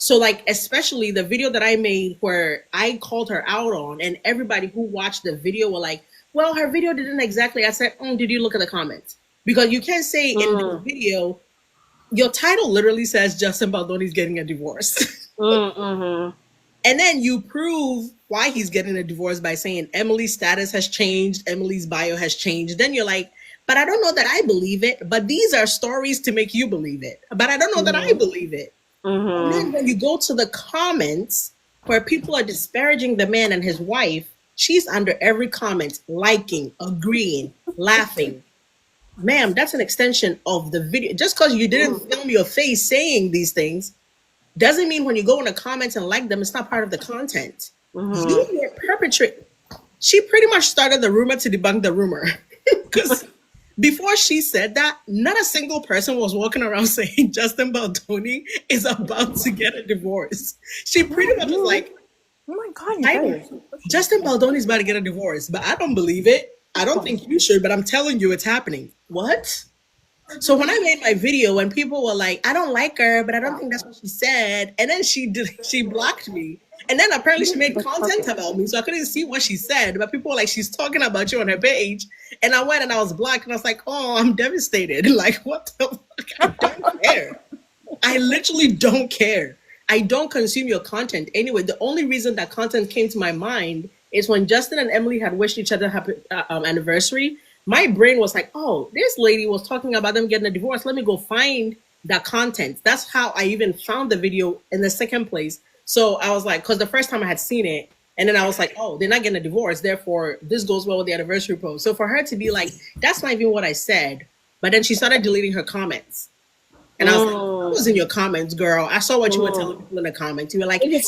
So like, especially the video that I made where I called her out on, and everybody who watched the video were like, well, her video didn't exactly. I said, did you look at the comments? Because you can't say in the video, your title literally says Justin Baldoni's getting a divorce. And then you prove why he's getting a divorce by saying Emily's status has changed, Emily's bio has changed. Then you're like, but I don't know that I believe it. But these are stories to make you believe it. But I don't know that I believe it. And then when you go to the comments where people are disparaging the man and his wife, she's under every comment, liking, agreeing, laughing. Ma'am, that's an extension of the video. Just because you didn't film your face saying these things doesn't mean when you go in the comments and like them, it's not part of the content. You were perpetrating. she pretty much started the rumor to debunk the rumor. Because before she said that, not a single person was walking around saying Justin Baldoni is about to get a divorce. She pretty much was like, Oh my God, you I guys. know Justin Baldoni is about to get a divorce, but I don't believe it. I don't think you should, but I'm telling you it's happening. What? So when I made my video and people were like, I don't like her, but I don't think that's what she said. And then she blocked me. And then apparently she made content about me. So I couldn't see what she said. But people were like, she's talking about you on her page. And I went and I was blocked and I was like, oh, I'm devastated. Like, what the fuck? I don't care. I literally don't care. I don't consume your content. Anyway, the only reason that content came to my mind is when Justin and Emily had wished each other happy anniversary. My brain was like, oh, this lady was talking about them getting a divorce. Let me go find that content. That's how I even found the video in the second place. So I was like, because the first time I had seen it, and then I was like, oh, they're not getting a divorce. Therefore, this goes well with the anniversary post. So for her to be like, that's not even what I said. But then she started deleting her comments. And I was like, I was in your comments, girl. I saw what you were telling people in the comments. You were like, yeah.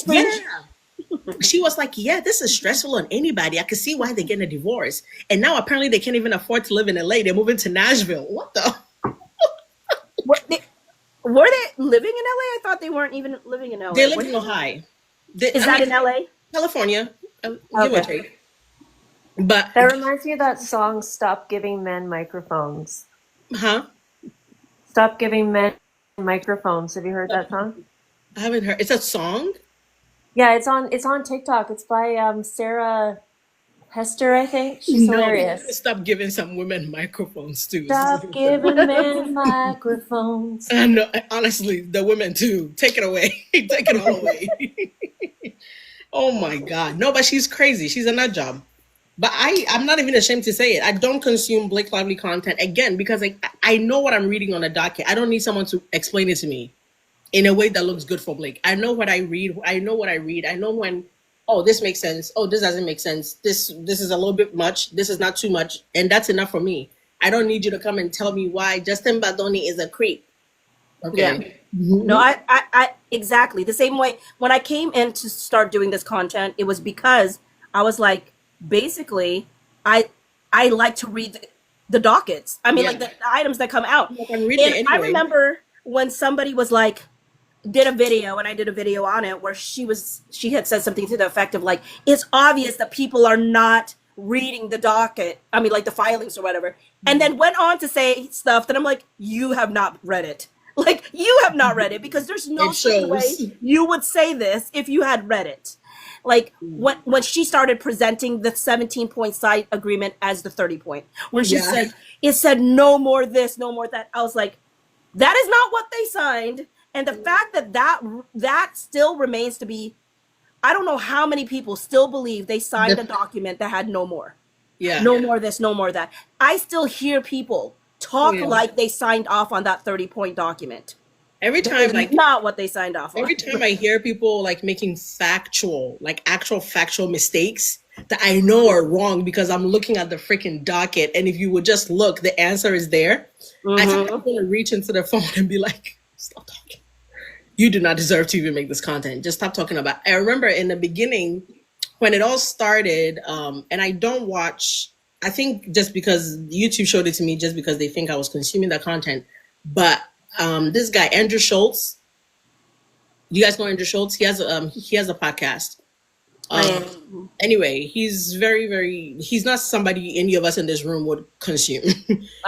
She was like, yeah, this is stressful on anybody. I can see why they're getting a divorce. And now apparently they can't even afford to live in LA. They're moving to Nashville. What the? Were they living in LA? I thought they weren't even living in LA. They live in Ohio. Is that in LA? California. Give or take. But That reminds me of that song, Stop Giving Men Microphones. huh? Stop Giving Men Microphones. Have you heard that song? I haven't heard. It's a song? Yeah, it's on TikTok. It's by Sarah Hester, I think. She's hilarious. Stop giving some women microphones too. Stop giving men microphones. And honestly, the women too. Take it away. Take it all away. Oh my God. No, but she's crazy. She's a nut job. But I'm not even ashamed to say it. I don't consume Blake Lively content again because I know what I'm reading on a docket. I don't need someone to explain it to me in a way that looks good for Blake. I know what I read. I know what I read. I know when, oh, this makes sense. Oh, this doesn't make sense. This is a little bit much. This is not too much. And that's enough for me. I don't need you to come and tell me why Justin Baldoni is a creep. Okay. Yeah. No, I exactly the same way. When I came in to start doing this content, it was because I was like, basically, I like to read the dockets. I mean, like the items that come out. I'm reading it And anyway. I remember when somebody was like, did a video, and I did a video on it where she had said something to the effect of like, it's obvious that people are not reading the docket. I mean, like the filings or whatever. And then went on to say stuff that I'm like, you have not read it. Like, you have not read it because there's no certain way you would say this if you had read it. Like when she started presenting the 17-point side agreement as the 30-point, when she said, it said no more this, no more that. I was like, that is not what they signed. And the fact that still remains to be, I don't know how many people still believe they signed a document that had no more. Yeah. No more this, no more that. I still hear people talk like they signed off on that 30-point document. Every time, like, not what they signed off on. every time I hear people like making actual factual mistakes that I know are wrong because I'm looking at the freaking docket, and if you would just look, the answer is there. I think I'm gonna reach into the phone and be like, stop talking. You do not deserve to even make this content. Just stop talking about. I remember in the beginning when it all started, and I don't watch. I think just because YouTube showed it to me, just because they think I was consuming that content, but. This guy Andrew Schultz, you guys know Andrew Schultz? He has a podcast. Anyway, he's he's not somebody any of us in this room would consume.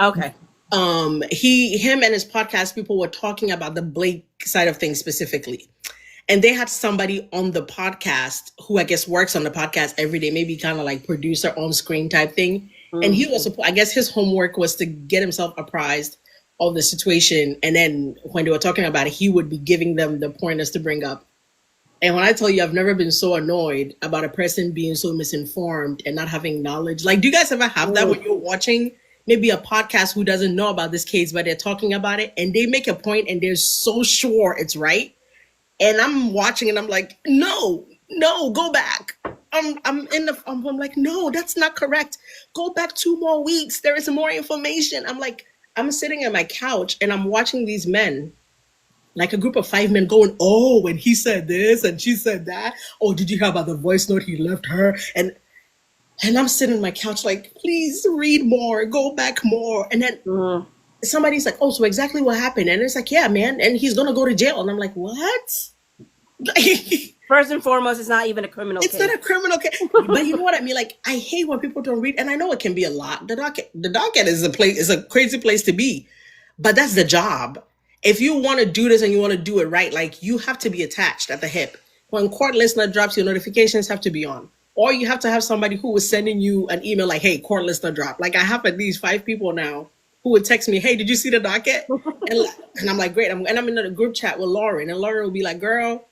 Okay. Him and his podcast people were talking about the Blake side of things specifically. And they had somebody on the podcast who I guess works on the podcast every day, maybe kind of like producer on screen type thing. And he was, I guess his homework was to get himself apprised of the situation, and then when they were talking about it, he would be giving them the pointers to bring up. And when I tell you I've never been so annoyed about a person being so misinformed and not having knowledge, like, do you guys ever have that when you're watching maybe a podcast who doesn't know about this case, but they're talking about it and they make a point and they're so sure it's right, and I'm watching and I'm like, no, go back. I'm like, no, that's not correct. Go back 2 more weeks. There is more information. I'm like, I'm sitting on my couch and I'm watching these men, like a group of 5 men going, oh, when he said this and she said that. Oh, did you hear about the voice note he left her? And And I'm sitting on my couch like, please read more, go back more. And then Mhm. somebody's like, oh, so exactly what happened? And it's like, yeah, man. And he's going to go to jail. And I'm like, what? First and foremost, it's not even a criminal It's case. not a criminal case. But you know what I mean? Like, I hate when people don't read. And I know it can be a lot. The docket is a crazy place to be. But that's the job. If you want to do this and you want to do it right, like, you have to be attached at the hip. When court listener drops, your notifications have to be on. Or you have to have somebody who is sending you an email like, hey, court listener drop. Like, I have at least 5 people now who would text me, hey, did you see the docket? And I'm like, great. I'm in a group chat with Lauren. And Lauren will be like, girl,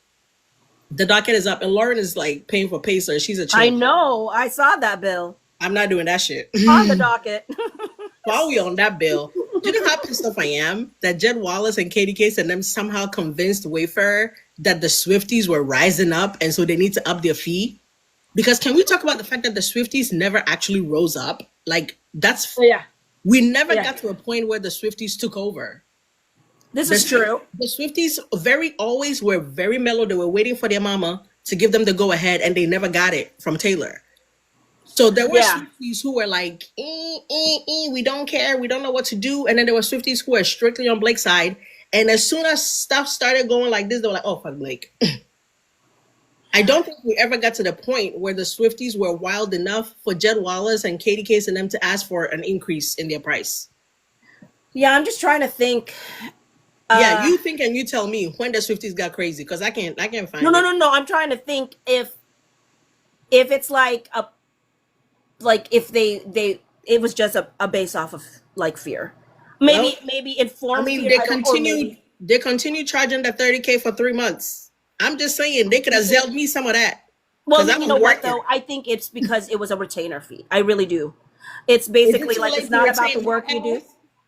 the docket is up. And Lauren is like paying for Pacer. She's a champ. I know. I saw that bill I'm not doing that shit. on the docket. While we on that bill, do you know how pissed off I am that Jed Wallace and Katie Case and them somehow convinced Wayfair that the Swifties were rising up and so they need to up their fee? Because can we talk about the fact that the Swifties never actually rose up? Like, that's... Yeah. We never Yeah. got to a point where the Swifties took over. This is true. The Swifties always were very mellow. They were waiting for their mama to give them the go ahead, and they never got it from Taylor. So there were Swifties who were like, we don't care, we don't know what to do. And then there were Swifties who were strictly on Blake's side. And as soon as stuff started going like this, they were like, oh, fuck Blake. I don't think we ever got to the point where the Swifties were wild enough for Jed Wallace and Katie Case and them to ask for an increase in their price. Yeah, I'm just trying to think. Yeah, you think and you tell me when the Swifties got crazy, because I can't find it. No. I'm trying to think if it's like if they it was just a base off of like fear. Maybe informed. I mean, fear, they continued charging the $30K for 3 months. I'm just saying they could have zelled me some of that. Well, you know what though? I think it's because it was a retainer fee. I really do. It's basically like it's not about the work you do.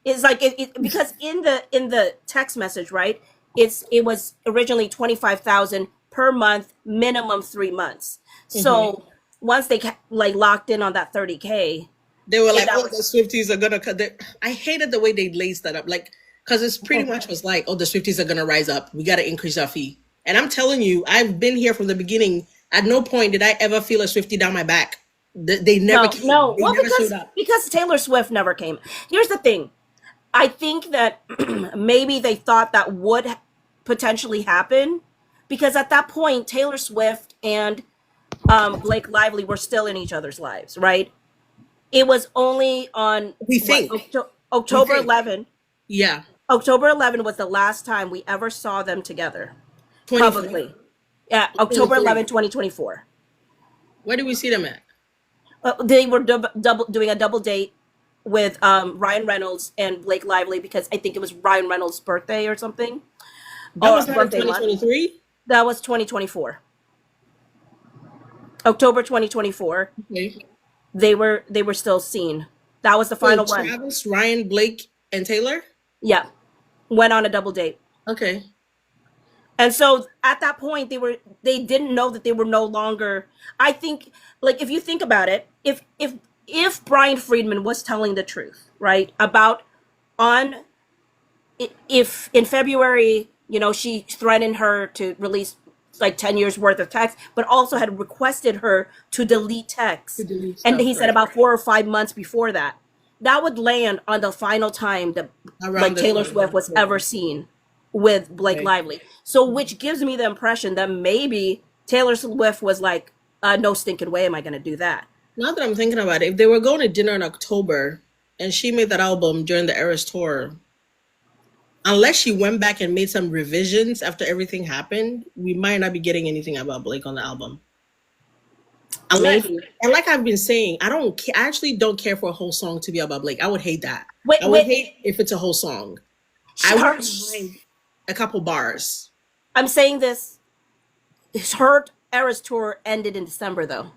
It's like because in the text message, right? It was originally 25,000 per month, minimum 3 months. So once they like locked in on that 30K, they were like, "Oh, the Swifties are gonna cut." I hated the way they laced that up, like, because it's pretty much was like, "Oh, the Swifties are gonna rise up. We got to increase our fee." And I'm telling you, I've been here from the beginning. At no point did I ever feel a Swiftie down my back. They never came. No. They Well, never showed up. because Taylor Swift never came. Here's the thing. I think that maybe they thought that would potentially happen because at that point, Taylor Swift and Blake Lively were still in each other's lives, right? It was only on October 11. Yeah. October 11 was the last time we ever saw them together publicly. Yeah, October 11, 2024. Where did we see them at? They were doing a double date with Ryan Reynolds and Blake Lively because I think it was Ryan Reynolds' birthday or something. That was not in 2023? That was 2024. October 2024. Okay. They were still seen. That was the final one. Travis, Ryan, Blake, and Taylor? Yeah. Went on a double date. Okay. And so at that point they didn't know that they were no longer. I think, like, if you think about it, if Brian Friedman was telling the truth, right, about if in February, she threatened her to release like 10 years worth of text, but also had requested her to delete text. And he said about 4 or 5 months before that would land on the final time that like Taylor Swift was ever seen with Blake Lively. So which gives me the impression that maybe Taylor Swift was like, no stinking way am I going to do that. Now that I'm thinking about it, if they were going to dinner in October and she made that album during the Eras tour, unless she went back and made some revisions after everything happened, we might not be getting anything about Blake on the album. And like I've been saying, I actually don't care for a whole song to be about Blake. I would hate that. I would hate if it's a whole song. I wouldn't mind a couple bars. I'm saying this. Her Eras tour ended in December, though.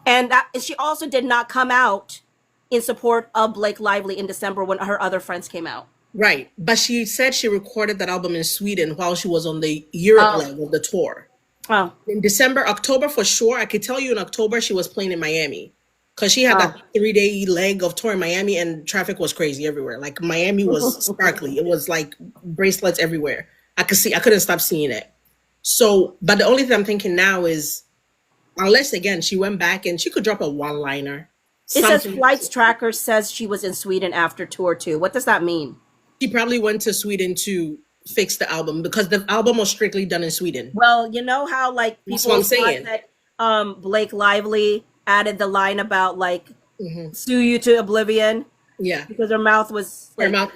And she also did not come out in support of Blake Lively in December when her other friends came out. Right. But she said she recorded that album in Sweden while she was on the Europe leg of the tour. Oh. In December, October for sure. I could tell you in October she was playing in Miami because she had that 3-day leg of tour in Miami and traffic was crazy everywhere. Like Miami was sparkly. It was like bracelets everywhere. I couldn't stop seeing it. So, but the only thing I'm thinking now is Unless again she went back and she could drop a one-liner. It says Something. Flights Tracker says she was in Sweden after tour 2. What does that mean? She probably went to Sweden to fix the album because the album was strictly done in Sweden. Well, you know how like That's people what I'm saying. thought that Blake Lively added the line about like sue you to oblivion Yeah. because her mouth was Her like, mouth,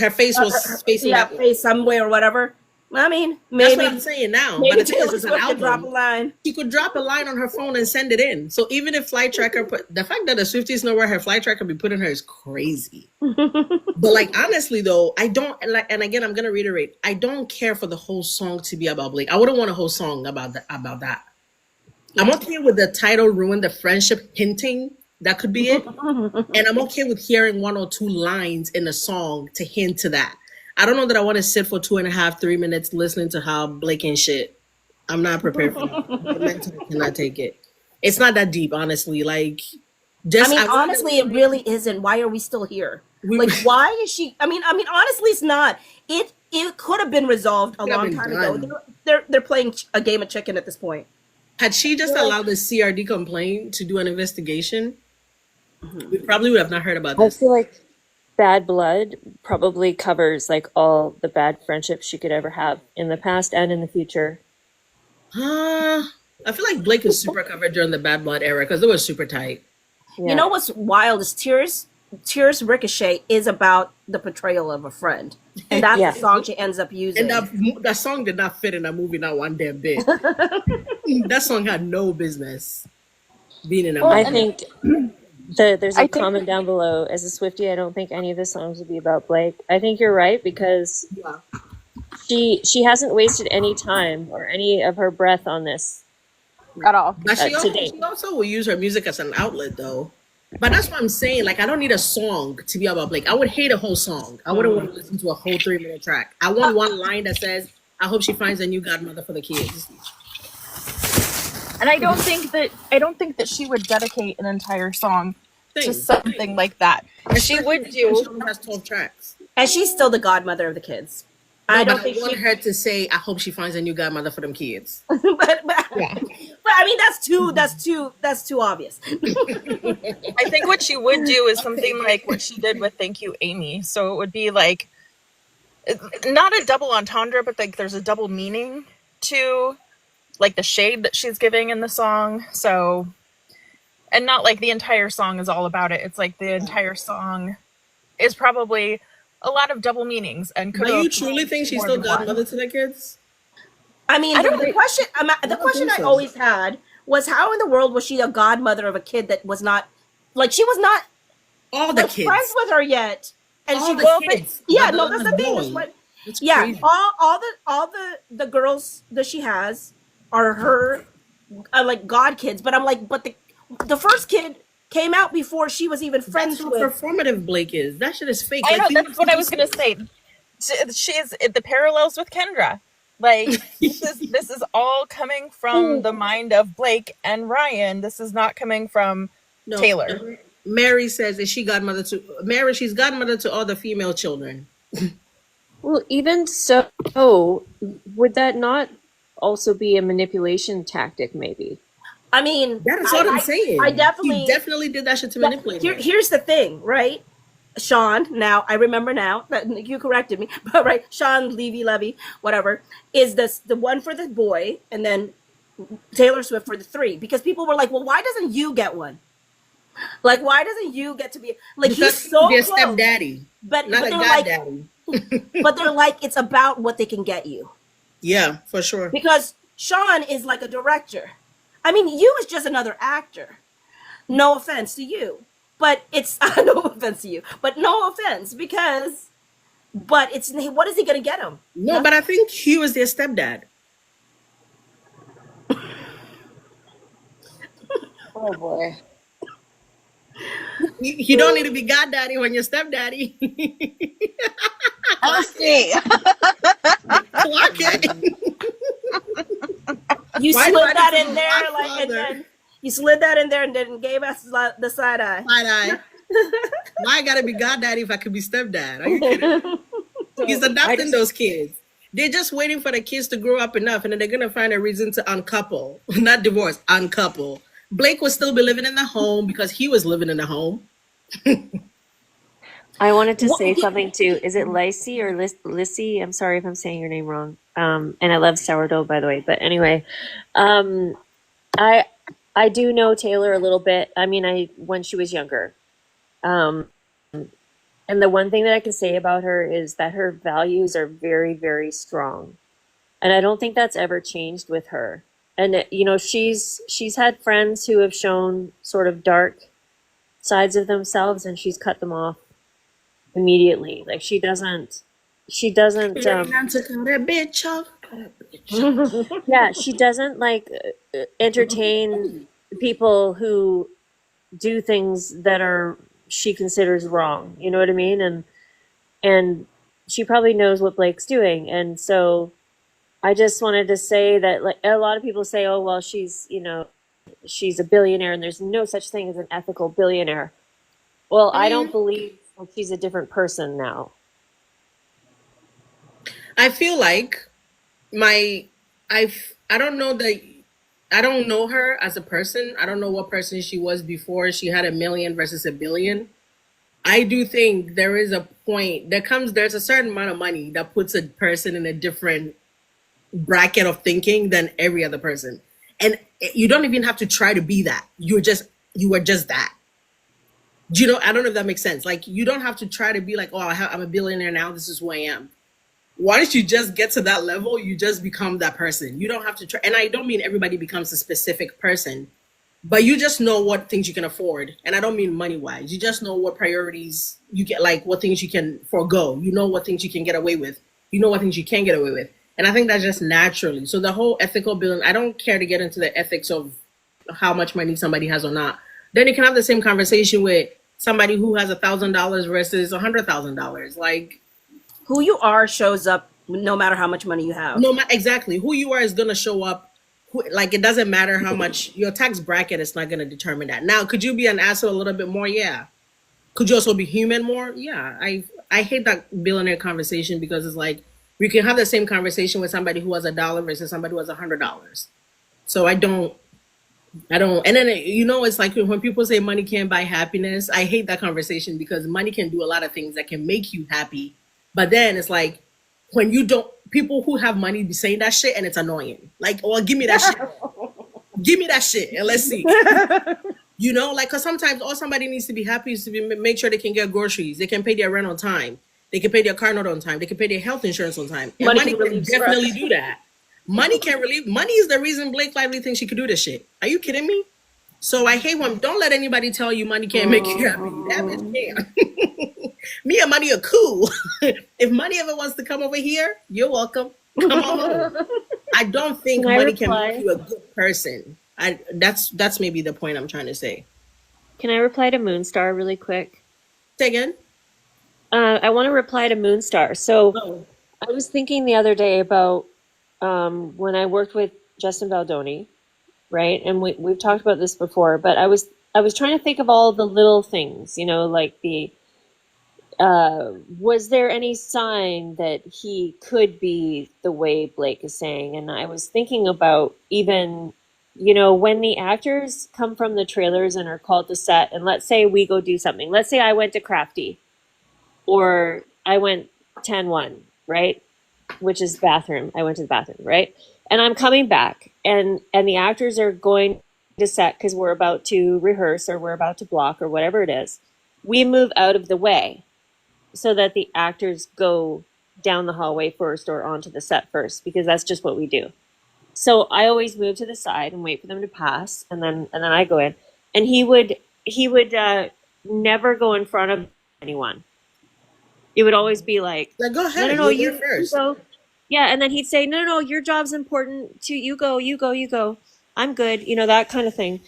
her face was facing that way. face somewhere or whatever. I mean, That's maybe what I'm saying now. maybe But the thing is, Taylor it's an Swift could drop a album. line. She could drop a line on her phone and send it in. So even if Flight Tracker put the fact that the Swifties know where her Flight Tracker be putting her is crazy. But like honestly though, I don't like, and again I'm gonna reiterate, I don't care for the whole song to be about Blake. I wouldn't want a whole song about that. I'm okay with the title "Ruin the Friendship" hinting that could be it, and I'm okay with hearing 1 or 2 lines in a song to hint to that. I don't know that I want to sit for 2.5, 3 minutes listening to how Blake and shit. I'm not prepared for that. I mentally cannot take it. It's not that deep, honestly. Like, just I mean, honestly, it really isn't. Why are we still here? Like, why is she? I mean, honestly, it's not. It could have been resolved a long time ago. They're playing a game of chicken at this point. Had she just allowed the CRD complaint to do an investigation, we probably would have not heard about I this. feel like Bad Blood probably covers like all the bad friendships she could ever have in the past and in the future. I feel like Blake was super covered during the Bad Blood era because it was super tight. Yeah. You know what's wild is Tears Ricochet is about the portrayal of a friend, and that's Yeah. the song she ends up using. And that song did not fit in that movie not one damn bit. That song had no business being in a movie. I think there's a comment down below. As a Swiftie, I don't think any of the songs would be about Blake. I think you're right because she hasn't wasted any time or any of her breath on this. At all. But she to date. also will use her music as an outlet, though. But that's what I'm saying. Like, I don't need a song to be about Blake. I would hate a whole song. I wouldn't want to listen to a whole 3-minute track. I want one line that says, "I hope she finds a new godmother for the kids." And I don't think that she would dedicate an entire song to Same. something like that. She Especially would if She do. only has 12 tracks. And she's still the godmother of the kids. I I don't don't think want she. her to say, "I hope she finds a new godmother for them kids." but I mean, that's too obvious. I think what she would do is something like what she did with "Thank You, Amy." So it would be like not a double entendre, but like there's a double meaning to like the shade that she's giving in the song. So, and not like the entire song is all about it. It's like the entire song is probably a lot of double meanings. And could Do you have truly think she's more still than one. godmother to their kids? I mean, the question think I so. always had was how in the world was she a godmother of a kid that was not like she was not All the like, kids. friends with her yet, and All she the well, kids. yeah, Not no, the that's the thing. boy. That's what, It's yeah, crazy. all the girls that she has are her like god kids, but I'm like, but the first kid came out before she was even friends That's how with. performative Blake is. That shit is fake. I know, Like, that's what I was gonna say. She's the parallels with Kendra. Like this is all coming from the mind of Blake and Ryan. This is not coming from No, Taylor. Mary says, "Is she godmother to Mary? She's godmother to all the female children." Well, even so, would that not also be a manipulation tactic? Maybe. I mean, That's what I'm saying. I definitely He definitely did that shit to manipulate her. Here's the thing, right? Sean, now I remember now that you corrected me, but right, Sean Levy, whatever, is this the one for the boy, and then Taylor Swift for the 3? Because people were like, well, why doesn't you get one? Like, why doesn't you get to be like Because he's so they're close, stepdaddy, but not a they're like, goddaddy. but they're like, it's about what they can get you. Yeah, for sure. Because Sean is like a director. I mean, you is just another actor. No offense to you, but it's no offense to you, but no offense because, but it's what is he gonna get him? No, but I think he was their stepdad. Oh boy. You don't need to be goddaddy when you're stepdaddy. Honestly, Clock it. You Why slid do I that need to in be there, like, and Godfather? then you slid that in there, and then gave us the side eye. Side eye. Why I gotta be goddaddy if I could be stepdad? Are you kidding? He's adopting those kids. They're just waiting for the kids to grow up enough, and then they're gonna find a reason to uncouple, not divorce, uncouple. Blake will still be living in the home because he was living in the home. I wanted to What? say something too. Is it Lacey or Lissy? I'm sorry if I'm saying your name wrong. And I love sourdough, by the way. But anyway, um, I I do know Taylor a little bit. I mean, I when she was younger. Um, and the one thing that I can say about her is that her values are very, very strong. And I don't think that's ever changed with her. And you know, she's had friends who have shown sort of dark sides of themselves, and she's cut them off immediately. Like she doesn't That bitch off. That bitch off. yeah, she doesn't like entertain people who do things that are she considers wrong. You know what I mean? And she probably knows what Blake's doing. And so I just wanted to say that, like, a lot of people say, oh well, she's a billionaire and there's no such thing as an ethical billionaire. Well, I don't believe that she's a different person now. I feel like my I don't know that I don't know her as a person. I don't know what person she was before she had a million versus a billion. I do think there is a point there's a certain amount of money that puts a person in a different bracket of thinking than every other person. And you don't even have to try to be that. You are just that. Do you know? I don't know if that makes sense. Like, you don't have to try to be like, oh, I'm a billionaire now. This is who I am. Why don't you just get to that level? You just become that person. You don't have to try. And I don't mean everybody becomes a specific person, but you just know what things you can afford. And I don't mean money wise. You just know what priorities you get, like what things you can forego. You know what things you can get away with. You know what things you can't get away with. And I think that's just naturally. So the whole ethical billing, I don't care to get into the ethics of how much money somebody has or not. Then you can have the same conversation with somebody who has $1,000 versus $100,000. Like, Who you are shows up no matter how much money you have. no, exactly. Who you are is gonna show up. Like, it doesn't matter how much your tax bracket is not gonna determine that. Now, could you be an asshole a little bit more? Yeah. Could you also be human more? Yeah. I hate that billionaire conversation because it's like we can have the same conversation with somebody who has $1 versus somebody who has $100. So I don't, and then it's like when people say money can't buy happiness. I hate that conversation because money can do a lot of things that can make you happy, but then it's like when you don't, people who have money be saying that shit and it's annoying. Like, oh, give me that shit, give me that shit, and let's see. Like, because sometimes all somebody needs to be happy is to make sure they can get groceries, they can pay their rent on time, they can pay their car note on time, they can pay their health insurance on time, and money can definitely do that. Money can relieve. Money is the reason Blake Lively thinks she could do this shit. Are you kidding me? So I hate when, don't let anybody tell you money can't make you happy. That bitch can. Me and money are cool. If money ever wants to come over here, you're welcome. Come on. I don't think money can make you a good person. That's maybe the point I'm trying to say. Can I reply to Moonstar really quick? Say again? I want to reply to Moonstar. So I was thinking the other day about when I worked with Justin Baldoni, right? And we've talked about this before, but I was trying to think of all the little things, like was there any sign that he could be the way Blake is saying? And I was thinking about even, when the actors come from the trailers and are called to set, and let's say we go do something. Let's say I went to Crafty or I went 10-1, right? Which is bathroom. I went to the bathroom, right? And I'm coming back and the actors are going to set because we're about to rehearse or we're about to block or whatever it is. We move out of the way so that the actors go down the hallway first or onto the set first, because that's just what we do. So I always move to the side and wait for them to pass, and then I go in. And he would never go in front of anyone. It would always be like, go ahead, no, you first. You go. Yeah, and then he'd say, no, your job's important too. You go. I'm good. That kind of thing.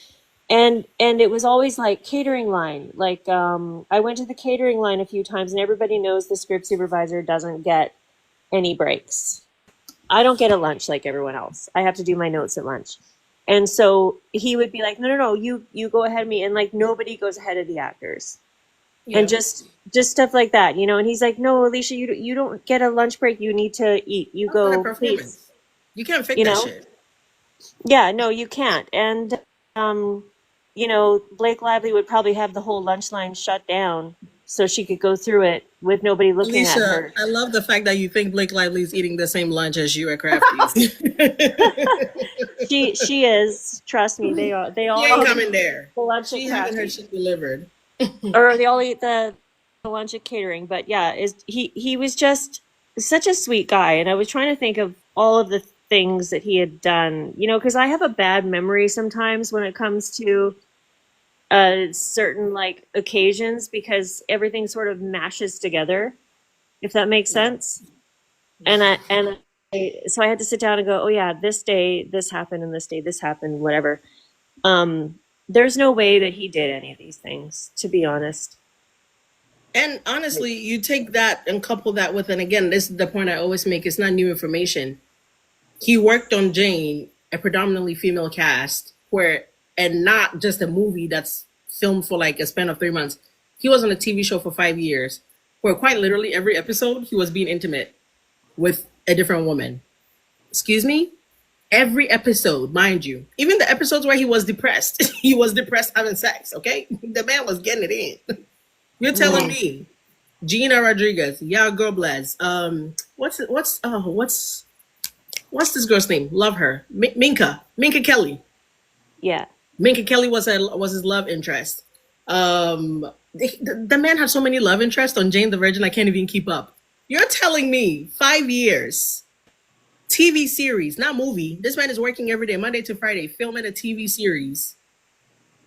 And it was always like catering line. Like, I went to the catering line a few times, and everybody knows the script supervisor doesn't get any breaks. I don't get a lunch like everyone else. I have to do my notes at lunch. And so he would be like, no, you go ahead of me. And like, nobody goes ahead of the actors. and Yeah. just stuff like that, you know. And he's like, no, Alicia, you don't get a lunch break. You need to eat. You That's not a go, please, performance. You can't fake you that know. shit. Yeah, no, you can't. And you know, Blake Lively would probably have the whole lunch line shut down so she could go through it with nobody looking at Alicia, her. I love the fact that you think Blake Lively's eating the same lunch as you at Crafties. She is, trust me, they She all ain't eat coming there. the lunch at She having her Crafty. shit delivered. Or they all eat the lunch at catering. But yeah, is he was just such a sweet guy, and I was trying to think of all of the things that he had done, you know, because I have a bad memory sometimes when it comes to certain like occasions, because everything sort of mashes together, if that makes sense. And so I had to sit down and go, oh yeah, this day this happened, and this day this happened, whatever. There's no way that he did any of these things, to be honest. And honestly, you take that and couple that with, and again, this is the point I always make, it's not new information. He worked on Jane, a predominantly female cast, where, and not just a movie that's filmed for like a span of 3 months. He was on a TV show for 5 years, where quite literally every episode he was being intimate with a different woman. Excuse me? Every episode, mind you. Even the episodes where he was depressed, he was depressed having sex, okay? The man was getting it in. You're telling me Gina Rodriguez, yeah, girl bless. What's this girl's name? Love her. Minka Kelly. Yeah. Minka Kelly was his love interest. The man had so many love interests on Jane the Virgin, I can't even keep up. You're telling me 5 years, TV series, not movie. This man is working every day, Monday to Friday, filming a TV series,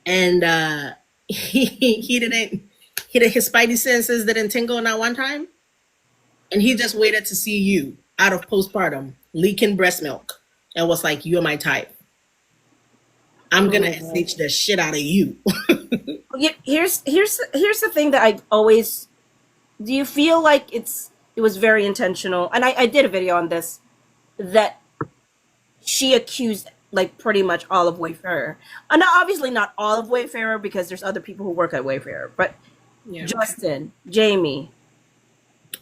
and he didn't. His spidey senses didn't tingle not one time, and he just waited to see you out of postpartum, leaking breast milk, and was like, "You're my type. I'm gonna SH the shit out of you." Yeah, here's the thing that I always. Do you feel like it was very intentional? And I did a video on this, that she accused like pretty much all of Wayfarer. Not obviously not all of Wayfarer, because there's other people who work at Wayfarer, but Yeah. Justin, Jamie.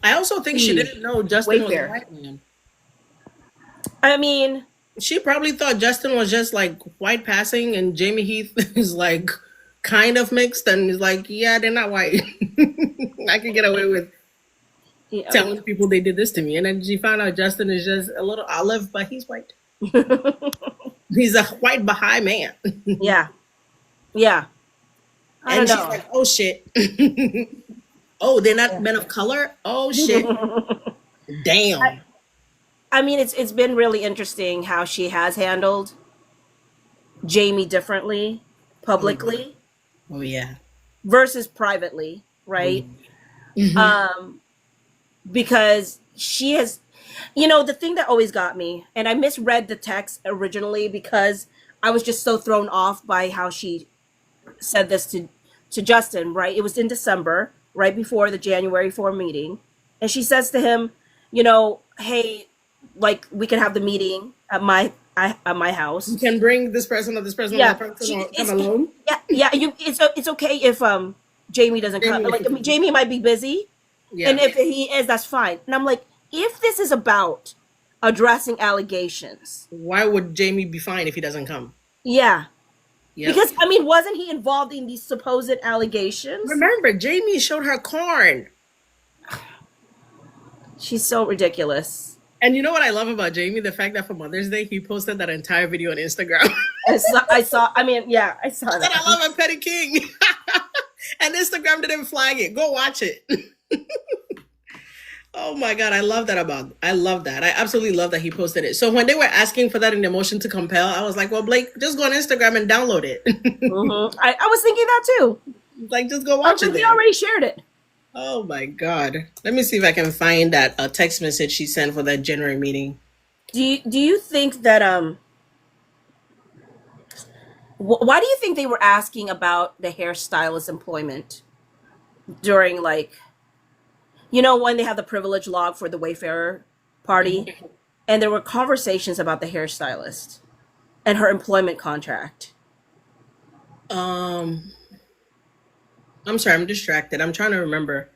I also think she didn't know Justin was a Wayfarer. white man. I mean, She probably thought Justin was just like white passing, and Jamie Heath is like kind of mixed, and is like, yeah, they're not white. I can get away with you know, telling people they did this to me. And then she found out Justin is just a little olive, but he's white. He's a white Baha'i man. yeah. I And don't she's know. like, oh shit. Oh, they're not men of color? Oh shit. Damn. I mean, it's been really interesting how she has handled Jamie differently, publicly Oh yeah. versus privately, right? Because she has, the thing that always got me, and I misread the text originally because I was just so thrown off by how she said this to Justin, right? It was in December, right before the January 4 meeting. And she says to him, hey, like, we can have the meeting at my house. You can bring this person or this person Yeah, or that person or come alone. Yeah. It's okay if Jamie doesn't come. Jamie, Like, I mean, Jamie might be busy, Yeah. and if he is, that's fine. And I'm like, if this is about addressing allegations, Why would Jamie be fine if he doesn't come? yeah, Yeah. because I mean, wasn't he involved in these supposed allegations? Remember, Jamie showed her corn. She's so ridiculous. And you know what I love about Jamie? The fact that for Mother's Day, he posted that entire video on Instagram. I saw. I mean, yeah, I saw And that. I love a Petty King. And Instagram didn't flag it. Go watch it. Oh my God, I love that. I absolutely love that he posted it. So when they were asking for that in the motion to compel, I was like, well, Blake, just go on Instagram and download it. Mhm. I was thinking that too. Like, just go watch it. We then. already shared it. Oh my God. Let me see if I can find that text message she sent for that January meeting. Do you think that why do you think they were asking about the hairstylist employment during, like, when they have the privilege log for the Wayfarer party, and there were conversations about the hairstylist and her employment contract? I'm sorry, I'm distracted. I'm trying to remember.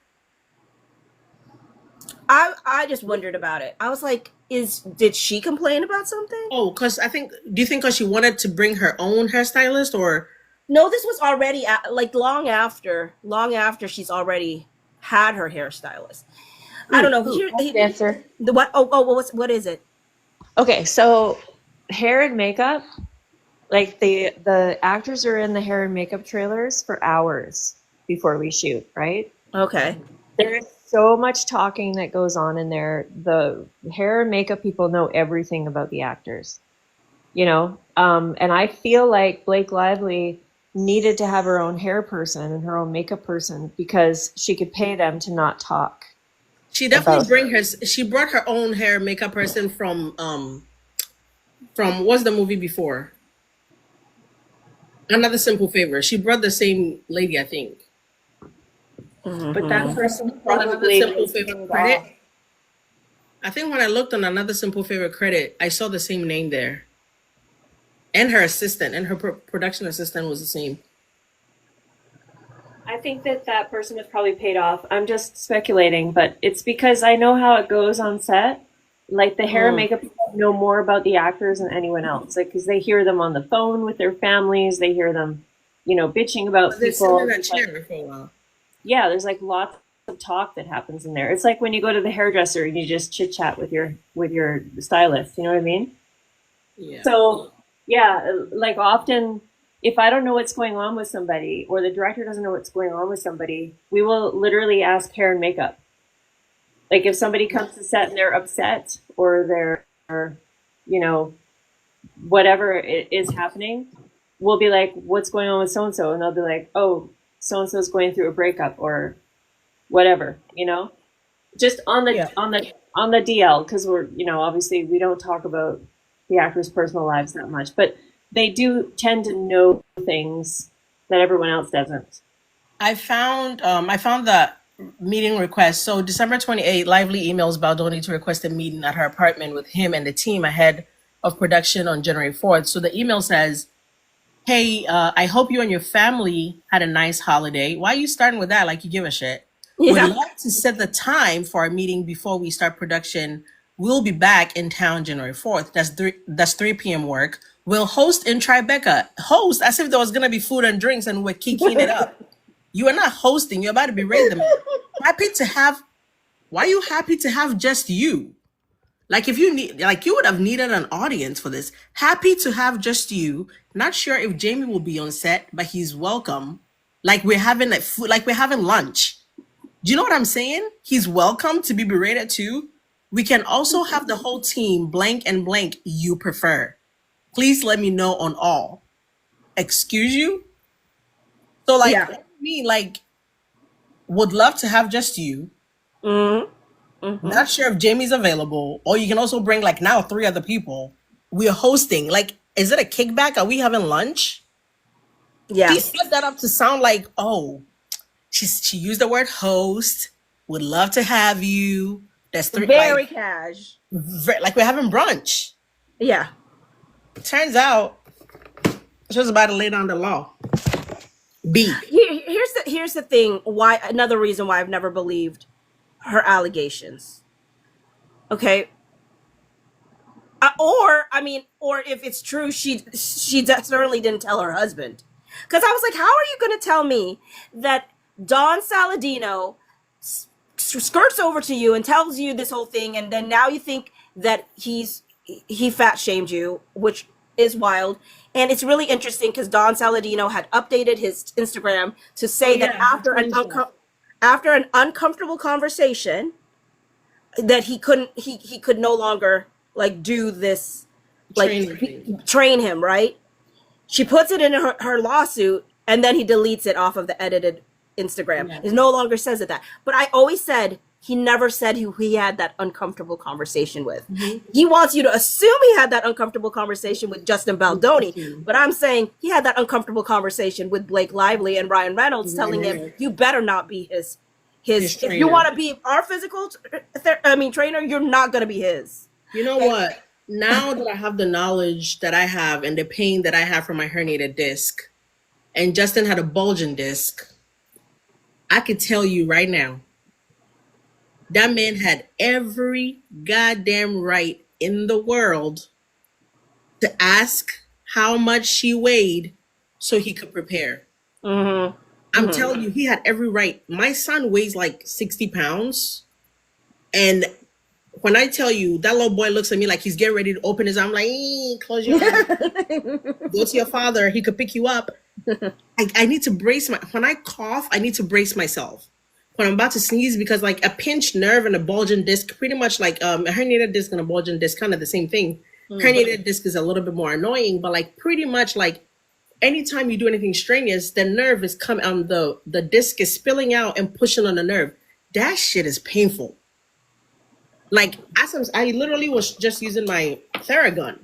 I just wondered about it. I was like, did she complain about something? Oh, because do you think because she wanted to bring her own hairstylist or? No, this was already like long after she's already had her hairstylist. I don't know. Answer. The what? Oh, what is it? Okay, so hair and makeup, like the actors are in the hair and makeup trailers for hours before we shoot, right? Okay. There is so much talking that goes on in there. The hair and makeup people know everything about the actors, and I feel like Blake Lively needed to have her own hair person and her own makeup person because she could pay them to not talk. She definitely she brought her own hair and makeup person from what's the movie before? Another Simple Favor. She brought the same lady, I think. But that person Another Simple Favor credit. I think when I looked on Another Simple Favor credit, I saw the same name there. And her assistant and her production assistant was the same. I think that person was probably paid off. I'm just speculating, but it's because I know how it goes on set. Like the hair and makeup people know more about the actors than anyone else. Like, because they hear them on the phone with their families, they hear them, bitching about people. In that chair for a while. Yeah, there's like lots of talk that happens in there. It's like when you go to the hairdresser and you just chit chat with your stylist. You know what I mean? Yeah. So yeah, like often, if I don't know what's going on with somebody or the director doesn't know what's going on with somebody, we will literally ask hair and makeup. Like if somebody comes to set and they're upset or they're, whatever is happening, we'll be like, what's going on with so-and-so? And they'll be like, oh, so-and-so is going through a breakup or whatever, just on the DL. Cause we're, obviously we don't talk about the actors' personal lives that much, but they do tend to know things that everyone else doesn't. I found the meeting request. So December 28th, Lively emails Baldoni to request a meeting at her apartment with him and the team ahead of production on January 4th. So the email says, hey, I hope you and your family had a nice holiday. Why are you starting with that? Like you give a shit. Yeah. We'd love to set the time for a meeting before we start production. We'll be back in town January 4th. That's 3 p.m. work. We'll host in Tribeca. Host as if there was going to be food and drinks and we're kicking it up. You are not hosting. You're about to be raised. Why are you happy to have just you? Like if you would have needed an audience for this. Happy to have just you. Not sure if Jamie will be on set, but he's welcome. Like we're having we're having lunch. Do you know what I'm saying? He's welcome to be berated too. We can also have the whole team blank and blank you prefer. Please let me know on all. Excuse you? So would love to have just you. Mm-hmm. Not sure if Jamie's available, or you can also bring now 3 other people. We're hosting. Is it a kickback? Are we having lunch? Yeah. He set that up to sound like, oh, she used the word host. Would love to have you. That's 3. Very cash. Like we're having brunch. Yeah. Turns out she was about to lay down the law. B. Here's the thing. Why another reason why I've never believed her allegations. Okay. Or if it's true, she certainly didn't tell her husband. Because I was like, how are you going to tell me that Don Saladino skirts over to you and tells you this whole thing, and then now you think that he fat shamed you, which is wild. And it's really interesting because Don Saladino had updated his Instagram to say that after an uncomfortable conversation that he could no longer do this, train him, right? She puts it in her lawsuit and then he deletes it off of the edited Instagram. Yeah. It no longer says it that. But I always said he never said who he had that uncomfortable conversation with. Mm-hmm. He wants you to assume he had that uncomfortable conversation with Justin Baldoni. Mm-hmm. But I'm saying he had that uncomfortable conversation with Blake Lively and Ryan Reynolds, telling him, you better not be his if you want to be our physical trainer, you're not going to be his. You know what? Now that I have the knowledge that I have and the pain that I have from my herniated disc, and Justin had a bulging disc, I could tell you right now, that man had every goddamn right in the world to ask how much she weighed so he could prepare. Mm-hmm. I'm telling you, he had every right. My son weighs like 60 pounds. And when I tell you, that little boy looks at me like he's getting ready to open his arm, like, close your eyes. Go to your father. He could pick you up. I need to brace when I cough, I need to brace myself. When I'm about to sneeze, because like a pinched nerve and a bulging disc, pretty much like a herniated disc and a bulging disc, kind of the same thing. Herniated disc is a little bit more annoying, but like pretty much like anytime you do anything strenuous, the nerve is the disc is spilling out and pushing on the nerve. That shit is painful. Like I literally was just using my Theragun.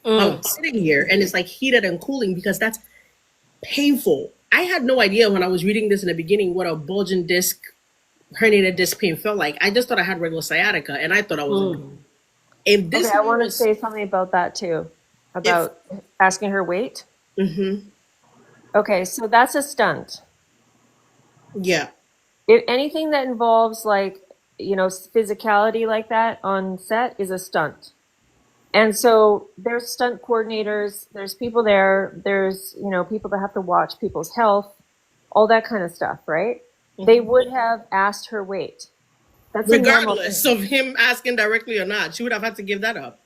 I'm sitting here and it's like heated and cooling because that's painful. I had no idea when I was reading this in the beginning what a bulging disc, herniated disc pain felt like. I just thought I had regular sciatica, and I thought I was. If this, okay, I want to say something about that too, about asking her weight. Mm-hmm. Okay, so that's a stunt. Yeah. If anything that involves like, you know, physicality like that on set is a stunt. And so there's stunt coordinators, there's people there, there's, you know, people that have to watch people's health, all that kind of stuff, right? They would have asked her weight. That's regardless of him asking directly or not, she would have had to give that up.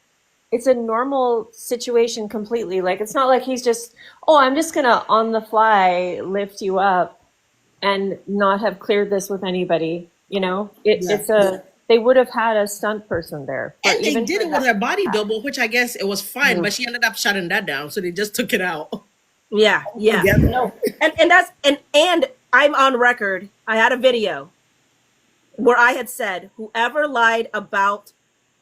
It's a normal situation completely. Like, it's not like he's just, oh, I'm just going to on the fly lift you up and not have cleared this with anybody. You know, they would have had a stunt person there. And they did it with her body double, which I guess it was fine, but she ended up shutting that down. So they just took it out. Yeah. No. And I'm on record. I had a video where I had said, whoever lied about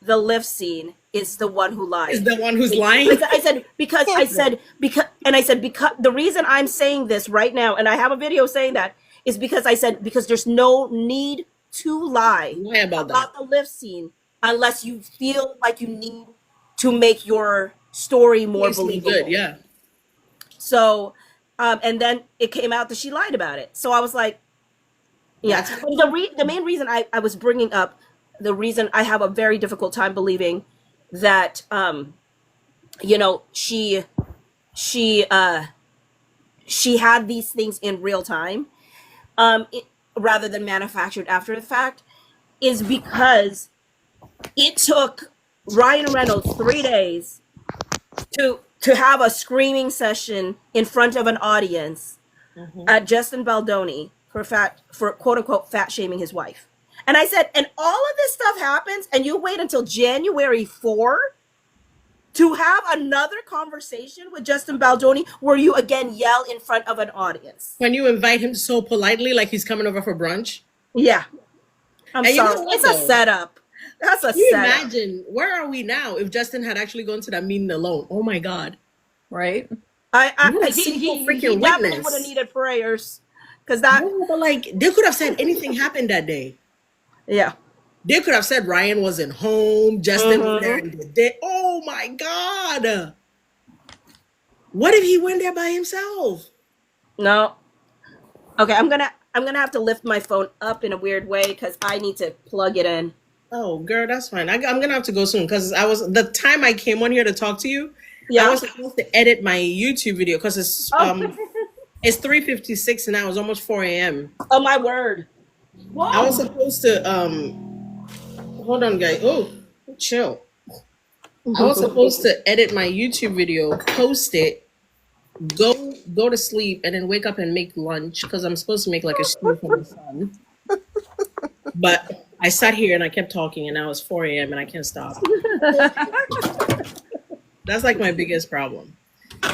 the lift scene is the one who lied. Is the one who's lying? I said because the reason I'm saying this right now, and I have a video saying that, is because I said because there's no need to lie about the lift scene unless you feel like you need to make your story more believable. Good, yeah. So, and then it came out that she lied about it. So I was like, yeah. The main reason I was bringing up, the reason I have a very difficult time believing that, you know, she had these things in real time, rather than manufactured after the fact, is because it took Ryan Reynolds 3 days to have a screaming session in front of an audience at Justin Baldoni for quote unquote fat shaming his wife. And I said, and all of this stuff happens and you wait until January 4 to have another conversation with Justin Baldoni where you again yell in front of an audience. When you invite him so politely, like he's coming over for brunch. Yeah. I'm sorry. It's a setup. That's a setup. Imagine, where are we now if Justin had actually gone to that meeting alone? Oh my God. Right? He definitely would have needed prayers. Because that. No, but like, they could have said anything happened that day. Yeah. They could have said Ryan wasn't home, Justin was there and did it. Oh my God. What if he went there by himself? No. Okay, I'm gonna have to lift my phone up in a weird way because I need to plug it in. Oh, girl, that's fine. I'm gonna have to go soon because the time I came on here to talk to you, yeah. I was supposed to edit my YouTube video because it's 3:56 and now it's almost 4 a.m. Oh my word. Whoa. I was supposed to hold on, guys. Oh, chill. I was supposed to edit my YouTube video, post it, go to sleep, and then wake up and make lunch because I'm supposed to make like a stew for my son. But I sat here and I kept talking, and now it's 4 a.m. and I can't stop. That's like my biggest problem.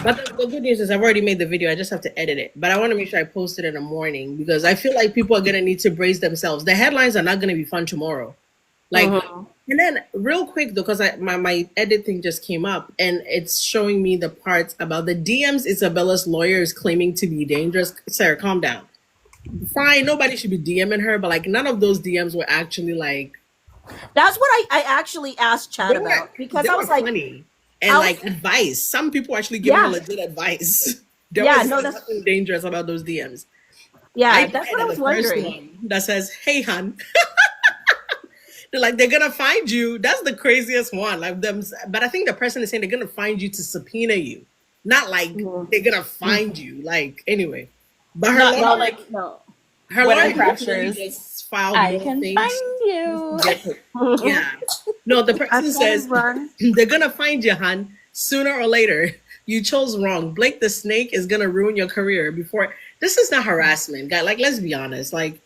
But the good news is I've already made the video. I just have to edit it. But I want to make sure I post it in the morning because I feel like people are going to need to brace themselves. The headlines are not going to be fun tomorrow. Like, and then real quick though, because my edit thing just came up and it's showing me the parts about the DMs Isabella's lawyer is claiming to be dangerous. Sarah, calm down. Fine, nobody should be DMing her, but like none of those DMs were actually like. That's what I actually asked Chad about because I was like, funny. And like advice. Some people actually give her legit advice. There was nothing dangerous about those DMs. Yeah, died that's what I at was the first wondering. one that says, "Hey, hun." They're like, they're gonna find you. That's the craziest one. Like them, but I think the person is saying they're gonna find you to subpoena you, not like Mhm. they're gonna find you. Like anyway, but her Not lawyer, like No. her wedding lawyer literally crashers. just filed I more can things. find you. Get it. Yeah. No, the person I've got to says run. they're gonna find you, hun, sooner or later. You chose wrong. Blake the Snake is gonna ruin your career before. This is not harassment, guy. Like, let's be honest. Like,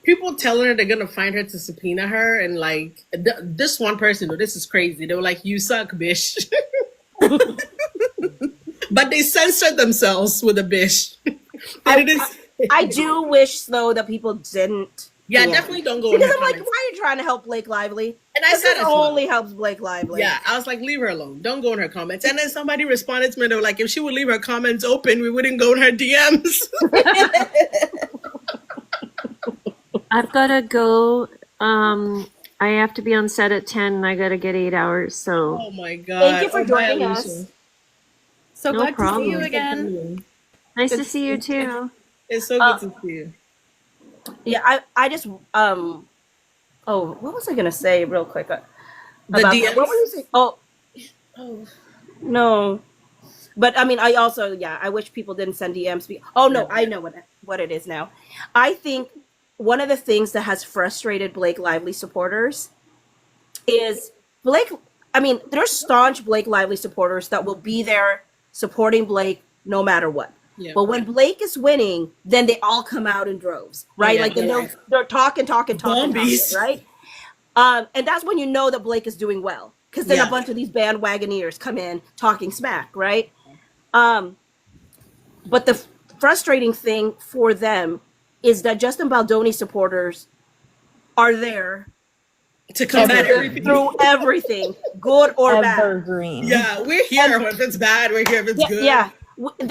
people telling her they're gonna find her to subpoena her, and like this one person, though, this is crazy. They were like, "You suck, bish," but they censored themselves with a bish. They didn't. I do wish though that people didn't. Yeah, DM. definitely don't go in Because her I'm like, comments. why are you trying to help Blake Lively? And I This said it to only them. helps Blake Lively. Yeah, I was like, leave her alone. Don't go in her comments. And then somebody responded to me. They were like, if she would leave her comments open, we wouldn't go in her DMs. I've got to go. I have to be on set at 10 and I got to get 8 hours. So Oh my god! Thank you for bye, joining Alicia. us. So No glad to see you problem. again. nice to see you too. It's so good to see you. Yeah, I just oh, what was I gonna say real quick The about DMs? that? What were you saying? Oh no, but I mean, I also I wish people didn't send DMs. Oh no, I know what it is now. I think one of the things that has frustrated Blake Lively supporters is Blake. I mean, there's staunch Blake Lively supporters that will be there supporting Blake no matter what. Yeah. But when Blake is winning, then they all come out in droves, right? yeah, Like yeah. they're talking, Zombies. right? And that's when you know that Blake is doing well, because then Yeah. a bunch of these bandwagoneers come in talking smack, right? But the frustrating thing for them is that Justin Baldoni supporters are there To combat everything. through everything, good or bad. Evergreen. Yeah, we're here if it's bad. We're here if it's good. Yeah,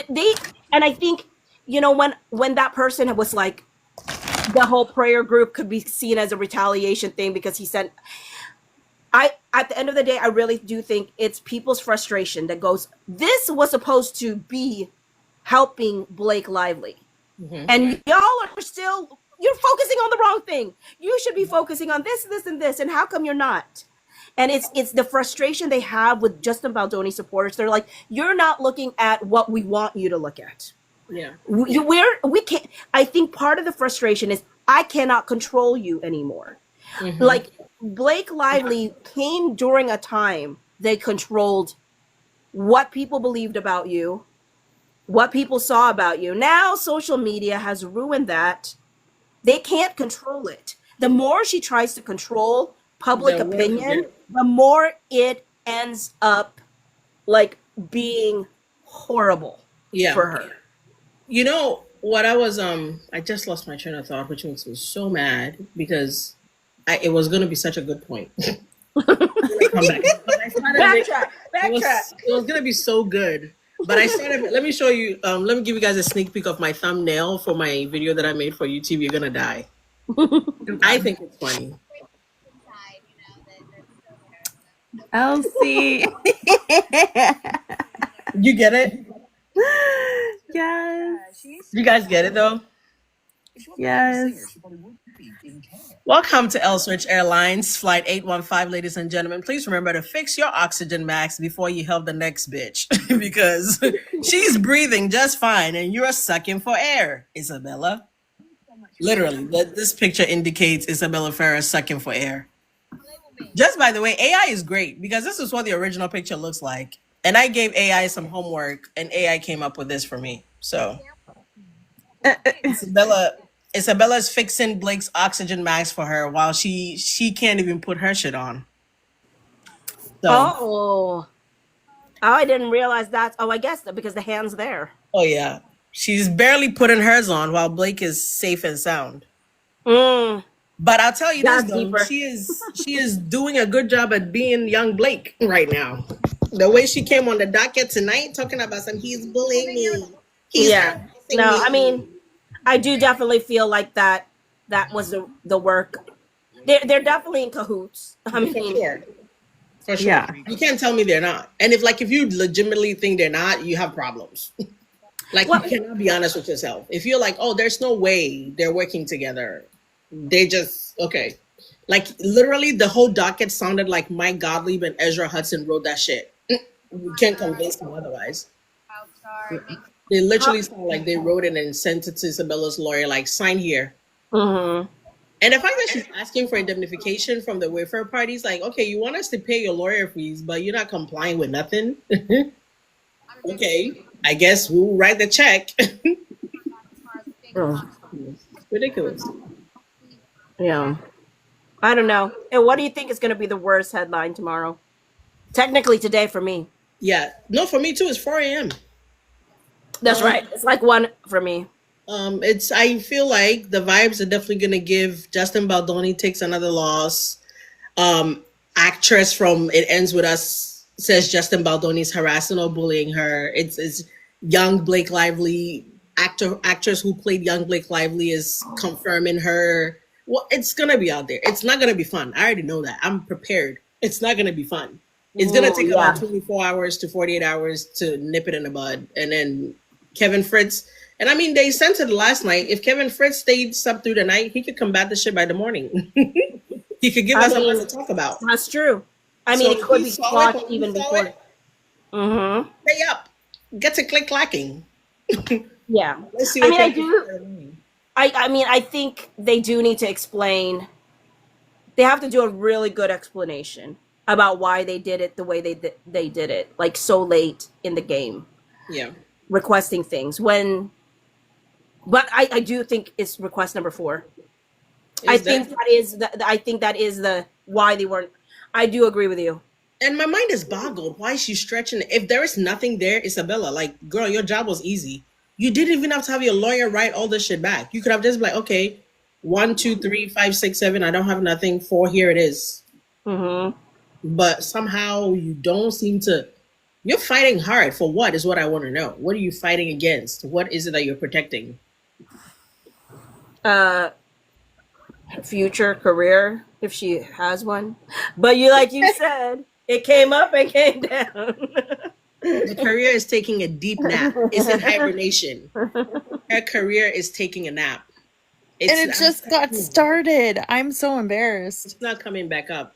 they, and I think, when that person was like, the whole prayer group could be seen as a retaliation thing because he said, at the end of the day, I really do think it's people's frustration that goes, this was supposed to be helping Blake Lively. Mhm. And y'all are still, you're focusing on the wrong thing. You should be focusing on this, this, and this. And how come you're not? And it's the frustration they have with Justin Baldoni supporters. They're like, you're not looking at what we want you to look at. Yeah. We can't. I think part of the frustration is I cannot control you anymore. Mhm. Like, Blake Lively came during a time they controlled what people believed about you, what people saw about you. Now social media has ruined that. They can't control it. The more she tries to control public The worse opinion, it- the more it ends up like being horrible Yeah. for her. You know what I was I just lost my train of thought, which makes me so mad because it was gonna be such a good point. Come back. But I started Backtrack. it was gonna be so good. But I started let me show you let me give you guys a sneak peek of my thumbnail for my video that I made for YouTube. You're gonna die. I think it's funny. Elsie. You get it? Yes. You guys get it though? Yes. Welcome to Elsrich Airlines, Flight 815, ladies and gentlemen. Please remember to fix your oxygen mask before you help the next bitch because she's breathing just fine and you're sucking for air, Isabella. Literally, this picture indicates Isabela Ferrer sucking for air. Just by the way, AI is great because this is what the original picture looks like. And I gave AI some homework and AI came up with this for me. So Isabella's fixing Blake's oxygen mask for her while she can't even put her shit on. So, Oh, I didn't realize that. Oh, I guess that because the hand's there. oh yeah. She's barely putting hers on while Blake is safe and sound. Mm. But I'll tell you this That's though, deeper. she is doing a good job at being young Blake right now. The way she came on the docket tonight talking about he's bullying me. He's Yeah. harassing No, me. I mean, I do definitely feel like that was the work. They're definitely in cahoots. I For mean, sure. For sure. Yeah. You can't tell me they're not. And if you legitimately think they're not, you have problems. Like, Well, you cannot be honest with yourself. If you're like, oh, there's no way they're working together, they just, okay. Like, literally, the whole docket sounded like Mike Gottlieb and Ezra Hudson wrote that shit. You can't convince them otherwise. They literally sound like they wrote it and sent it to Isabella's lawyer, like, sign here. mm-hmm. And the fact that she's asking for indemnification from the Wayfair parties, like, okay, you want us to pay your lawyer fees, but you're not complying with nothing. Okay, I guess we'll write the check. Oh, Ridiculous. yeah. I don't know. And what do you think is going to be the worst headline tomorrow? Technically today for me. Yeah. No, for me too, it's 4 a.m. That's right. It's like 1 for me. I feel like the vibes are definitely gonna give Justin Baldoni takes another loss. Actress from It Ends With Us says Justin Baldoni's harassing or bullying her. It's young Blake Lively, actress who played young Blake Lively is confirming her. Well, it's gonna be out there. It's not gonna be fun. I already know that. I'm prepared. It's not gonna be fun. It's gonna take about 24 hours to 48 hours to nip it in the bud. And then Kevin Fritz. And I mean, they sent it last night. If Kevin Fritz stayed sub through the night, he could combat the shit by the morning. He could give us a lot to talk about. That's true. I mean, So it could be he saw squashed it, even he saw before. it. Mm-hmm. Stay up. Get to click clacking. Yeah. Let's see I what mean, I Kevin do. Fritz doing. I mean, I think they do need to explain. They have to do a really good explanation about why they did it the way they did it, like so late in the game, Yeah. requesting things when. But I do think it's request number 4. I think that is the why they weren't. I do agree with you. And my mind is boggled. Why is she stretching it? If there is nothing there, Isabella, like, girl, your job was easy. You didn't even have to have your lawyer write all this shit back. You could have just been like, okay, 1, 2, 3, 5, 6, 7. I don't have nothing. 4, here it is. Mm-hmm. But somehow you don't seem to. You're fighting hard for what is what I want to know. What are you fighting against? What is it that you're protecting? Future career if she has one, but like you said, it came up and came down. The career is taking a deep nap. It's in hibernation. Her career is taking a nap. And it just got started. I'm so embarrassed. It's not coming back up.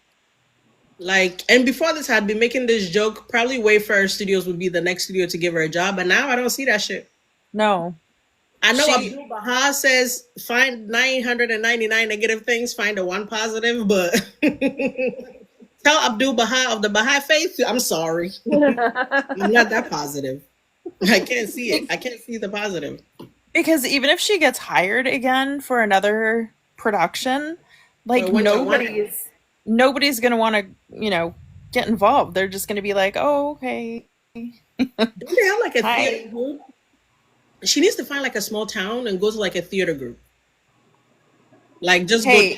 Like, and before this, I'd been making this joke. Probably Wayfair Studios would be the next studio to give her a job, but now I don't see that shit. No. I know Abdul Baha says find 999 negative things, find a 1 positive, but tell Abdul Baha of the Baha'i faith, I'm sorry. I'm not that positive. I can't see it. I can't see the positive. Because even if she gets hired again for another production, like nobody's going to want to, get involved. They're just going to be like, oh, okay. Don't they have like a theater group? She needs to find like a small town and go to like a theater group. Like just go to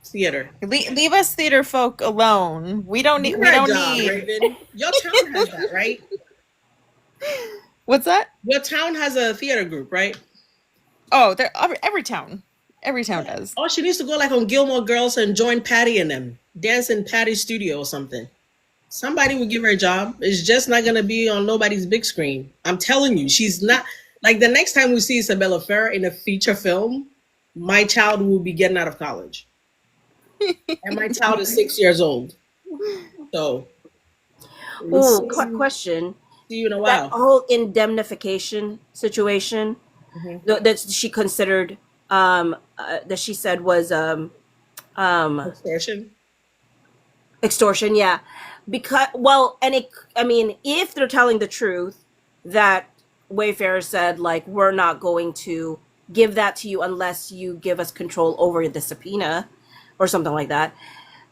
theater. Leave us theater folk alone. We don't need. Raven. Your town has that, right? What's that? Your town has a theater group, right? Oh, every town does. Oh, she needs to go like on Gilmore Girls and join Patty and them, dance in Patty's studio or something. Somebody will give her a job. It's just not gonna be on nobody's big screen. I'm telling you, she's not. Like the next time we see Isabela Ferrer in a feature film, my child will be getting out of college. And my child is 6 years old. So. Question. See you in a while. That whole indemnification situation that she considered, that she said was Extortion. Extortion, yeah. Because, if they're telling the truth, that Wayfair said, like, we're not going to give that to you unless you give us control over the subpoena or something like that,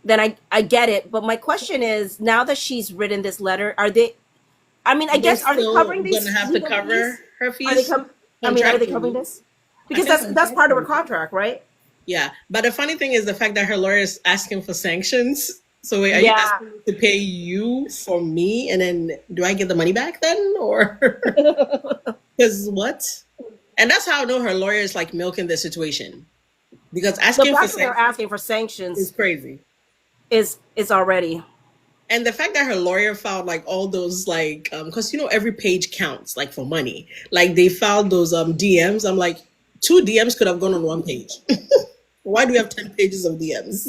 then I get it. But my question is, now that she's written this letter, are they, are they covering these? Going to have to cover her fees? Are they covering this? Because that's part of her contract, right? Yeah. But the funny thing is the fact that her lawyer is asking for sanctions. So wait, are you asking to pay you for me, and then do I get the money back then, or because what? And that's how I know her lawyer is like milking the situation, because asking for sanctions sanctions is crazy. Is already And the fact that her lawyer filed like all those like because you know every page counts like for money. Like they filed those DMs. I'm like, 2 DMs could have gone on 1 page. Why do we have 10 pages of DMs?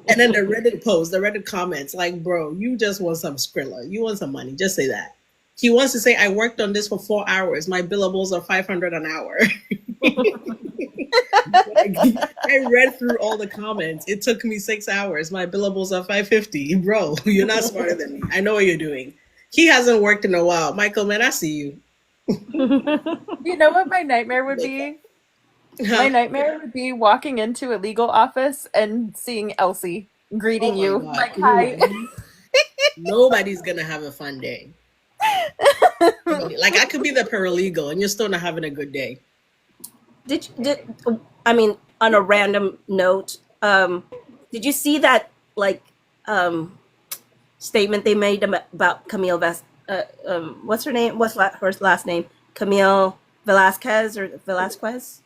And then the Reddit post, the Reddit comments, like, bro, you just want some Skrilla. You want some money. Just say that. He wants to say, I worked on this for 4 hours. My billables are $500 an hour. I read through all the comments. It took me 6 hours. My billables are $550. Bro, you're not smarter than me. I know what you're doing. He hasn't worked in a while. Michael, man, I see you. You know what my nightmare would be? My nightmare would be walking into a legal office and seeing Elsie greeting you. God. Like, hi. Nobody's gonna have a fun day. Like I could be the paralegal and you're still not having a good day. I mean, on a random note, did you see that like statement they made about Camille what's her name? What's her last name? Camille Velasquez or Velasquez?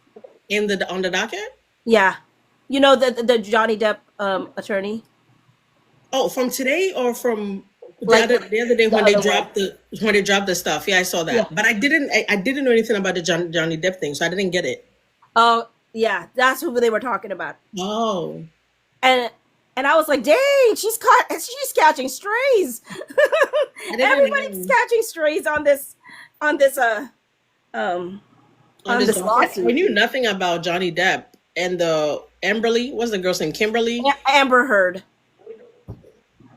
On the docket? Yeah. You know the Johnny Depp attorney? Oh, from today or from Like the other day when they other dropped the stuff? Yeah, I saw that. Yeah. But I didn't know anything about the Johnny Depp thing, so I didn't get it. Oh, yeah, that's who they were talking about. Oh. And I was like, dang, she's catching strays. Everybody's catching strays on this lawsuit. We knew nothing about Johnny Depp and the Amberly. What's the girl's name? Kimberly? Amber Heard.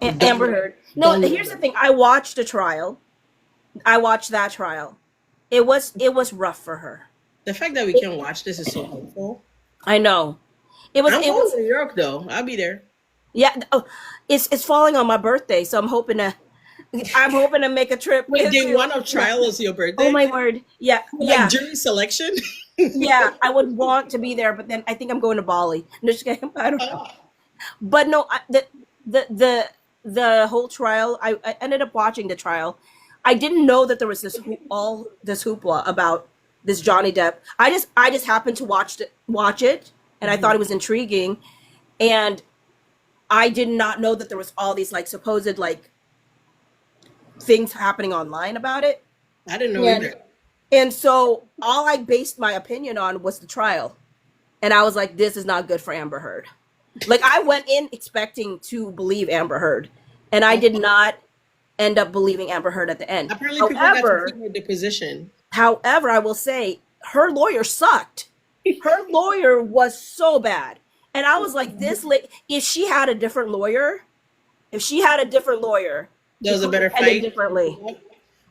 Amber Heard. No, here's the thing. I watched the trial. I watched that trial. It was rough for her. The fact that we can watch this is so helpful. I know. I'm going to New York though. I'll be there. Yeah. Oh, it's falling on my birthday, so I'm hoping to make a trip. Wait, day one of trial is your birthday? Oh my word. Yeah. Like Yeah. jury selection? Yeah, I would want to be there, but then I think I'm going to Bali. I'm just kidding. I don't know. But no, the whole trial, I ended up watching the trial. I didn't know that there was this hoopla about this Johnny Depp. I just happened to watch it, and I thought it was intriguing, and I did not know that there was all these like supposed like things happening online about it. I didn't know either. And so all I based my opinion on was the trial, and I was like, this is not good for Amber Heard. Like I went in expecting to believe Amber Heard, and I did not end up believing Amber Heard at the end. Apparently, people got to keep the position. However, I will say her lawyer sucked. Her lawyer was so bad, and I was like, if she had a different lawyer, there was a better fight. Differently.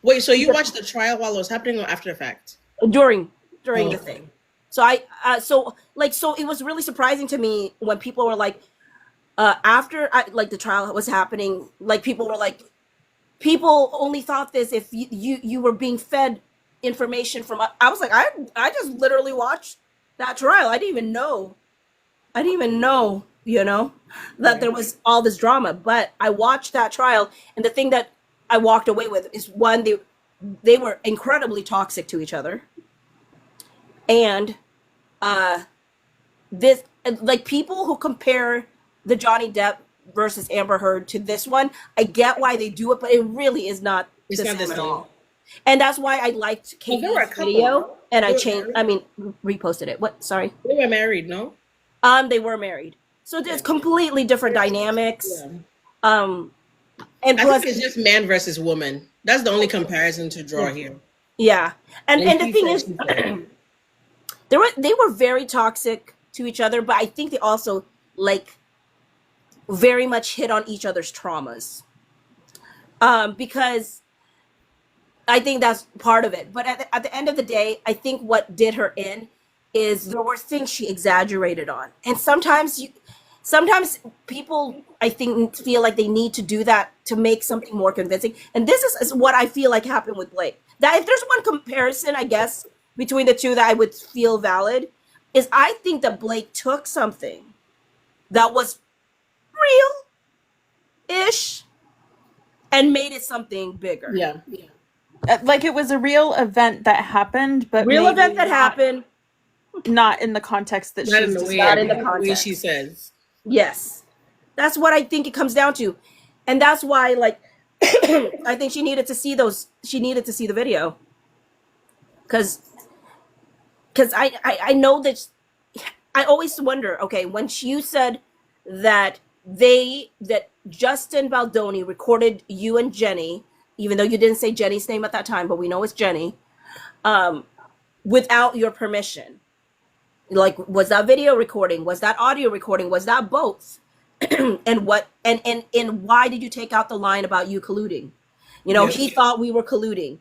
Wait, so you watched the trial while it was happening or after the fact? During the thing. So so it was really surprising to me when people were like, after the trial was happening, like people were like, people only thought this if you were being fed information from. I was like, I just literally watched that trial. I didn't even know, that there was all this drama. But I watched that trial, and the thing that I walked away with is one, they were incredibly toxic to each other, and this like people who compare the Johnny Depp versus Amber Heard to this one, I get why they do it, but it really is not the same at all. And that's why I liked Katie's video, and reposted it. What? Sorry. They were married, no? They were married, so there's completely different dynamics. Yeah. And I plus, think it's just man versus woman. That's the only comparison to draw here. Yeah, and the thing is, they were very toxic to each other, but I think they also like very much hit on each other's traumas. Because I think that's part of it. But at the end of the day, I think what did her in is there were things she exaggerated on, and sometimes people, I think, feel like they need to do that to make something more convincing. And this is what I feel like happened with Blake. That if there's one comparison, I guess, between the two that I would feel valid, is I think that Blake took something that was real-ish and made it something bigger. Yeah. Like it was a real event that happened, but happened. Not in the context that Not in the way she says. Yes. That's what I think it comes down to. And that's why, like, I think she needed to see those. She needed to see the video because I know that I always wonder. Okay, when you said that that Justin Baldoni recorded you and Jenny, even though you didn't say Jenny's name at that time, but we know it's Jenny, without your permission. Like, was that video recording? Was that audio recording? Was that both? And what and why did you take out the line about you colluding? You know, Yes. he thought we were colluding.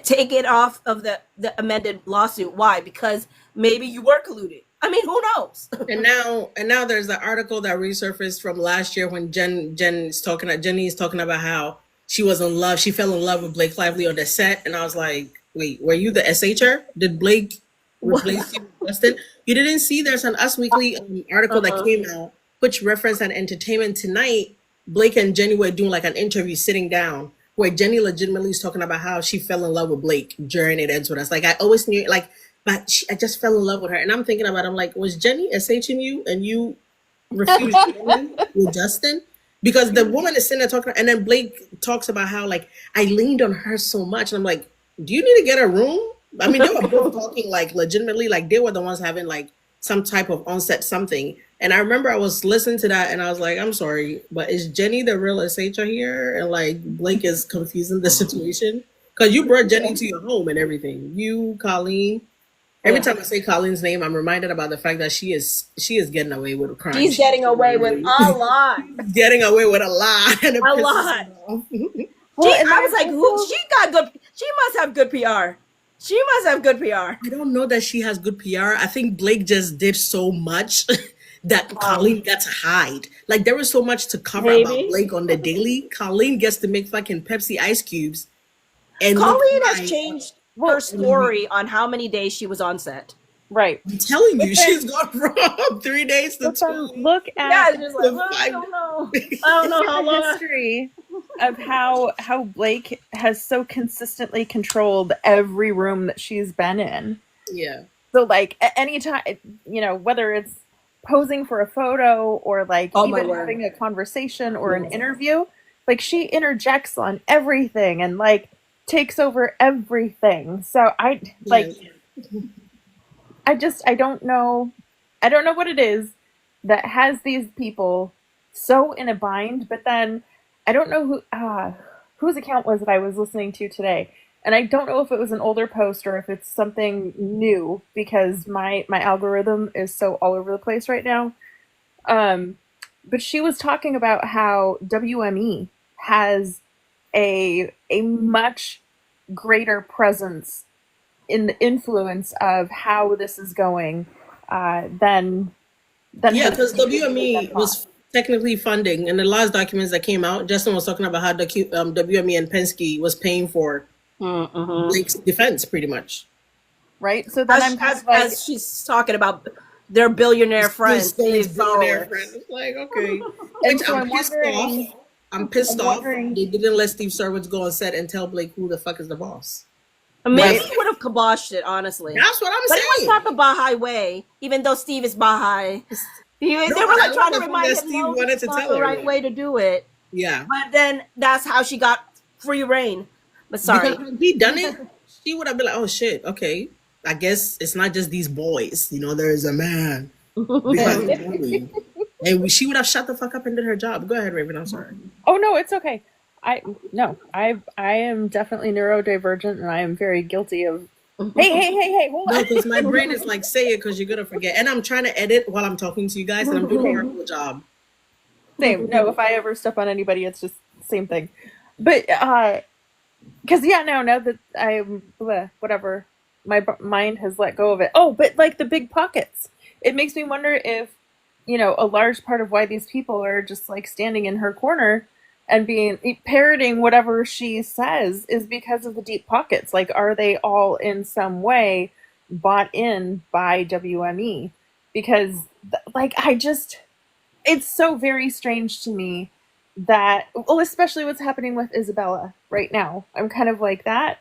Take it off of the amended lawsuit. Why? Because maybe you were colluding. I mean, who knows? And now there's the article that resurfaced from last year when Jenny is talking about how she was in love. She fell in love with Blake Lively on the set, and I was like, wait, were you the SHR? Did Blake replace you with Justin? You didn't see there's an Us Weekly article that came out which referenced an Entertainment Tonight. Blake and Jenny were doing like an interview sitting down where Jenny legitimately is talking about how she fell in love with Blake during It Ends With Us. Like, I always knew, like, but I just fell in love with her. And I'm thinking about it, I'm like, was Jenny SHing you and you refused with Justin? Because the woman is sitting there talking, and then Blake talks about how, like, I leaned on her so much. And I'm like, do you need to get a room? I mean, they were both talking, like, legitimately, like, they were the ones having, like, some type of onset something. And I remember I was listening to that and I was like, I'm sorry, but is Jenny the real SHR here? And like Blake is confusing the situation. Because you brought Jenny to your home and everything. You, Colleen. Every time I say Colleen's name, I'm reminded about the fact that she is getting away with a crime. She's getting away with a lot. Getting away with a lot. And it A pisses lot. me off. I was like, who? She got good. She must have good PR. She must have good PR. I don't know that she has good PR. I think Blake just did so much that Colleen got to hide. Like, there was so much to cover about Blake on the daily. Colleen gets to make fucking Pepsi ice cubes. And Colleen has changed her story on how many days she was on set. Right. I'm telling you, she's gone from 3 days to 2. Look at Yeah, it's just like, well, I don't know. I don't know how the long. history of how Blake has so consistently controlled every room that she's been in. Yeah. So like anytime, you know, whether it's posing for a photo or like even having a conversation or an interview, like she interjects on everything and like takes over everything. So I like, I don't know what it is that has these people so in a bind, but then I don't know whose account was it I was listening to today. And I don't know if it was an older post or if it's something new because my algorithm is so all over the place right now. But she was talking about how WME has a much greater presence in the influence of how this is going than because WME was technically funding. In the last documents that came out, Justin was talking about how the WME and Penske was paying for Blake's defense, pretty much. Right. So then as she's talking about their billionaire friends, billionaire friends. It's like, okay. And Which so I'm pissed off. They didn't let Steve Surwitz go on set and tell Blake who the fuck is the boss. Maybe he would have kiboshed it, honestly. That's what I'm saying. But it was not the Baha'i way, even though Steve is Baha'i. They were like trying to remind him Steve wanted to that's tell the her right way to do it. Yeah. But then that's how she got free reign. But sorry. Because had he done it, she would have been like, oh shit, okay. I guess it's not just these boys. You know, there is a man behind the bully. And she would have shut the fuck up and did her job. Go ahead, Raven. I'm sorry. Oh no, it's okay. I am definitely neurodivergent and I am very guilty of hey, hold on. No, because my brain is like, say it because you're gonna forget. And I'm trying to edit while I'm talking to you guys and I'm doing a horrible job. Same. No, if I ever step on anybody, it's just same thing. But because now that I'm whatever, my mind has let go of it. Oh, but like the big pockets, it makes me wonder if, you know, a large part of why these people are just like standing in her corner and parroting whatever she says is because of the deep pockets. Like, are they all in some way bought in by WME? Because like, it's so very strange to me that, well, especially what's happening with Isabella right now. I'm kind of like that.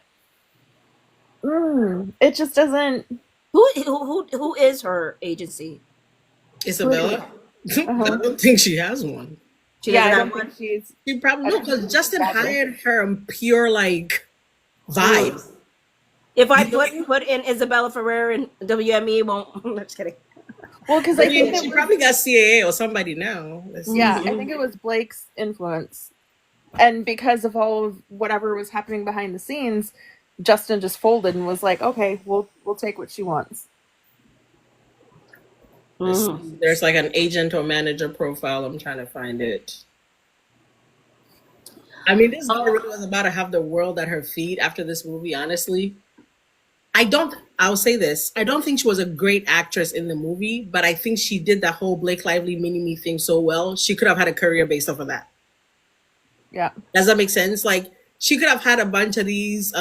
It just doesn't. Who is her agency? Isabella? I don't think she has one. She Yeah, doesn't I have don't think one. she's. She probably I no, don't think because she's Justin established. hired her on pure like vibes. If I You know, put in Isabela Ferrer and WME, it won't. I'm just kidding. Well, because I I think mean, it she was. probably got CAA or somebody now. Let's see. Yeah, I think it was Blake's influence, and because of all of whatever was happening behind the scenes, Justin just folded and was like, "Okay, we'll take what she wants." Let's see. There's like an agent or manager profile. I'm trying to find it. I mean, this girl really was about to have the world at her feet after this movie, honestly. I'll say this. I don't think she was a great actress in the movie, but I think she did that whole Blake Lively mini-me thing so well. She could have had a career based off of that. Yeah. Does that make sense? Like, she could have had a bunch of these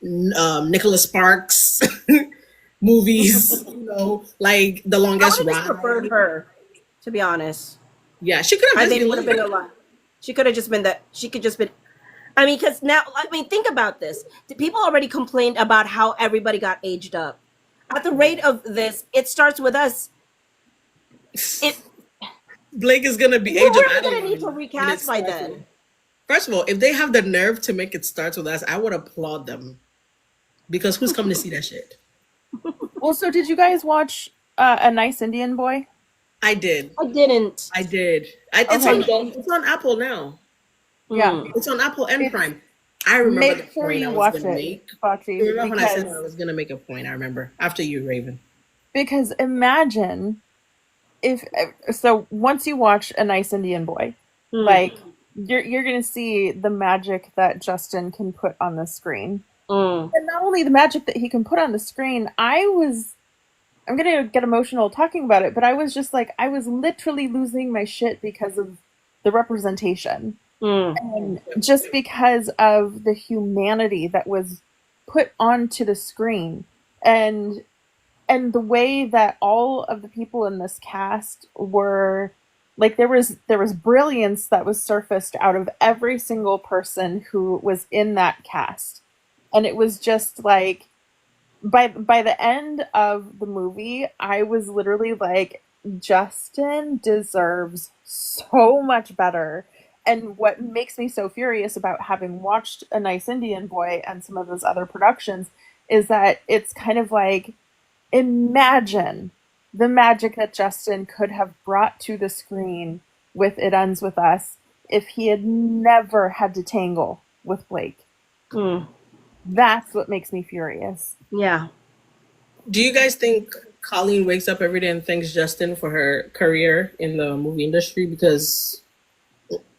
Nicholas Sparks movies, you know, like The I Longest would have just preferred Ride. her, to be honest. Yeah, she could have I just think it been would have been a lot. She could have just been that. She could just been. I mean, because now, I mean, think about this. The people already complained about how everybody got aged up. At the rate of this, it starts with us. It Blake is gonna be we're age of really gonna Adeline need to when it recast by starts then. with- First of all, if they have the nerve to make it starts with us, I would applaud them. Because who's coming to see that shit? Well, so did you guys watch A Nice Indian Boy? I did. I didn't. I did. It's Okay. on both. It's on Apple now. Yeah. It's on Apple and It's- Prime. I remember Make the sure point you I was watch gonna it, make. Foxy, You remember when I said I because was gonna make a point? I remember after you, Raven. because imagine if so once you watch A Nice Indian Boy, like you're gonna see the magic that Justin can put on the screen. And not only the magic that he can put on the screen, I'm gonna get emotional talking about it, but I was just like, I was literally losing my shit because of the representation. And just because of the humanity that was put onto the screen. And the way that all of the people in this cast were like there was brilliance that was surfaced out of every single person who was in that cast. And it was just like by the end of the movie, I was literally like, Justin deserves so much better. And what makes me so furious about having watched A Nice Indian Boy and some of those other productions is that it's kind of like, imagine the magic that Justin could have brought to the screen with It Ends With Us if he had never had to tangle with Blake. That's what makes me furious. Yeah. Do you guys think Colleen wakes up every day and thanks Justin for her career in the movie industry? Because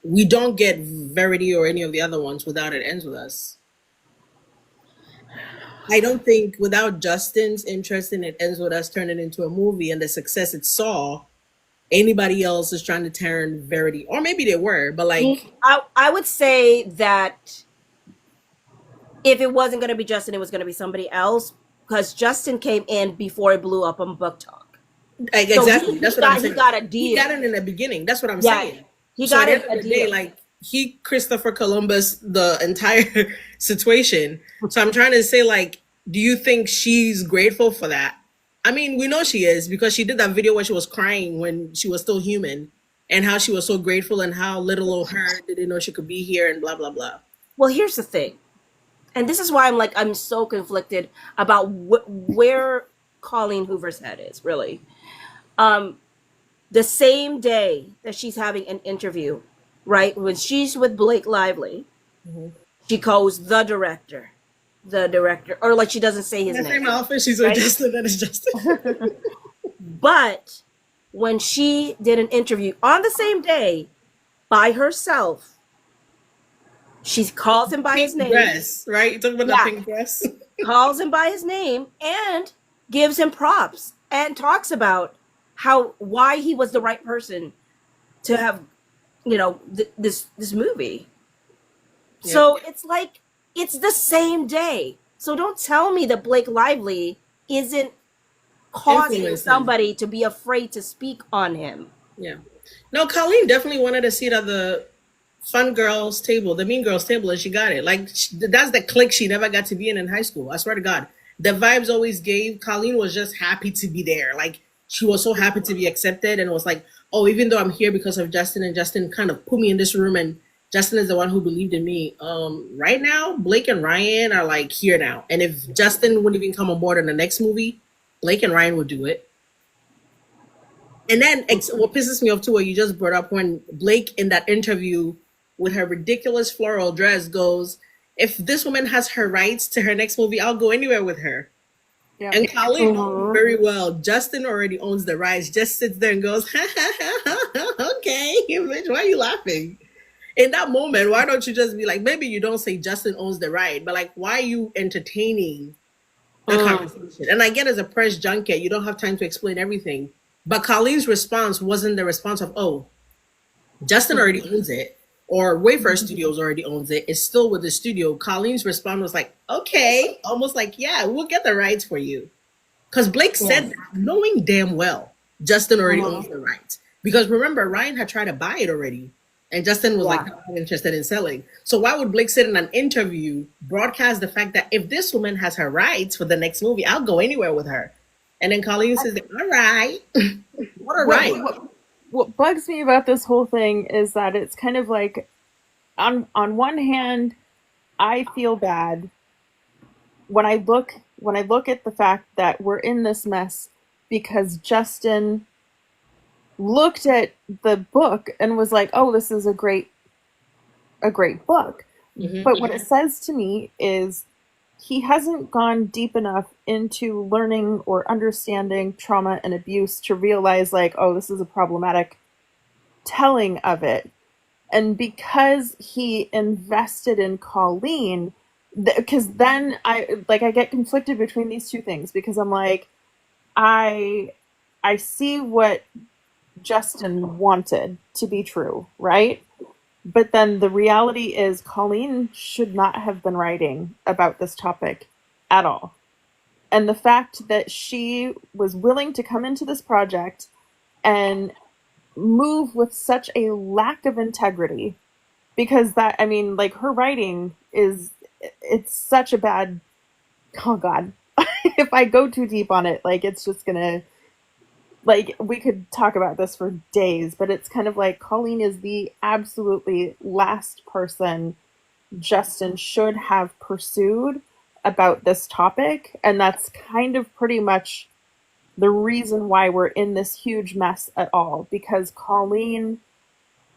we don't get Verity or any of the other ones without It Ends With Us. I don't think without Justin's interest in It Ends With Us turning into a movie and the success it saw, anybody else is trying to turn Verity, or maybe they were, but like I would say that if it wasn't going to be Justin, it was going to be somebody else, because Justin came in before it blew up on Book Talk. exactly. That's what I'm saying. He got a deal. He got it in the beginning. That's what I'm Yeah. saying. He So got at it the a end of the day, deal. like he Christopher Columbus the entire situation. So I'm trying to say, like, do you think she's grateful for that? I mean, we know she is because she did that video where she was crying when she was still human, and how she was so grateful and how little old her didn't know she could be here and blah blah blah. Well, here's the thing, and this is why I'm so conflicted about where Colleen Hoover's head is really. The same day that she's having an interview, right, when she's with Blake Lively, she calls the director, or like she doesn't say his In the same name. outfit, she's with Justin, that is Justin. But when she did an interview on the same day by herself, she calls him by his Pink name. dress, right? You talking about Yeah. the pink dress? Calls him by his name and gives him props and talks about why he was the right person to have, this movie. Yeah. So it's like it's the same day. So don't tell me that Blake Lively isn't causing Influencing. somebody to be afraid to speak on him. Yeah. No, Colleen definitely wanted a seat at the fun girls table, the mean girls table, and she got it. Like, that's the clique she never got to be in high school. I swear to God. The vibes always gave. Colleen was just happy to be there. Like, she was so happy to be accepted and was like, oh, even though I'm here because of Justin and Justin kind of put me in this room and Justin is the one who believed in me. Right now, Blake and Ryan are like here now. And if Justin wouldn't even come on board in the next movie, Blake and Ryan would do it. And then what pisses me off too, what you just brought up, when Blake in that interview with her ridiculous floral dress goes, if this woman has her rights to her next movie, I'll go anywhere with her. Yeah. And Colleen knows very well, Justin already owns the rights, just sits there and goes, okay, bitch, why are you laughing? In that moment, why don't you just be like, maybe you don't say Justin owns the right, but like, why are you entertaining the conversation? And I get, as a press junket, you don't have time to explain everything. But Colleen's response wasn't the response of, oh, Justin already owns it, or Wayfair Studios already owns it. It's still with the studio. Colleen's response was like, okay, almost like, yeah, we'll get the rights for you. Because Blake said that, knowing damn well Justin already owns the rights. Because remember, Ryan had tried to buy it already. And Justin was like, not interested in selling. So why would Blake sit in an interview, broadcast the fact that if this woman has her rights for the next movie, I'll go anywhere with her? And then Colleen says, all right. What a right. What bugs me about this whole thing is that it's kind of like, on one hand, I feel bad when I look at the fact that we're in this mess because Justin looked at the book and was like, oh, this is a great book. But what it says to me is he hasn't gone deep enough into learning or understanding trauma and abuse to realize, like, oh, this is a problematic telling of it. And because he invested in Colleen, because then I get conflicted between these two things, because I'm like, I see what Justin wanted to be true, right? But then the reality is Colleen should not have been writing about this topic at all. And the fact that she was willing to come into this project and move with such a lack of integrity, because that, I mean, like, her writing it's such a bad, oh God, if I go too deep on it, like, it's just gonna, like, we could talk about this for days, but it's kind of like Colleen is the absolutely last person Justin should have pursued about this topic. And that's kind of pretty much the reason why we're in this huge mess at all. Because Colleen,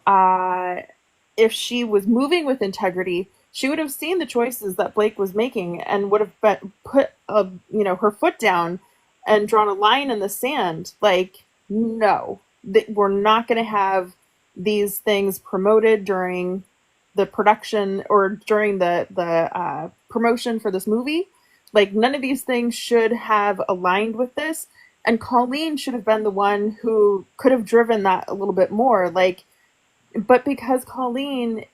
if she was moving with integrity, she would have seen the choices that Blake was making and would have put her foot down and drawn a line in the sand. Like, no, we're not going to have these things promoted during the production or during the promotion for this movie. Like, none of these things should have aligned with this. And Colleen should have been the one who could have driven that a little bit more. Like, but because Colleen,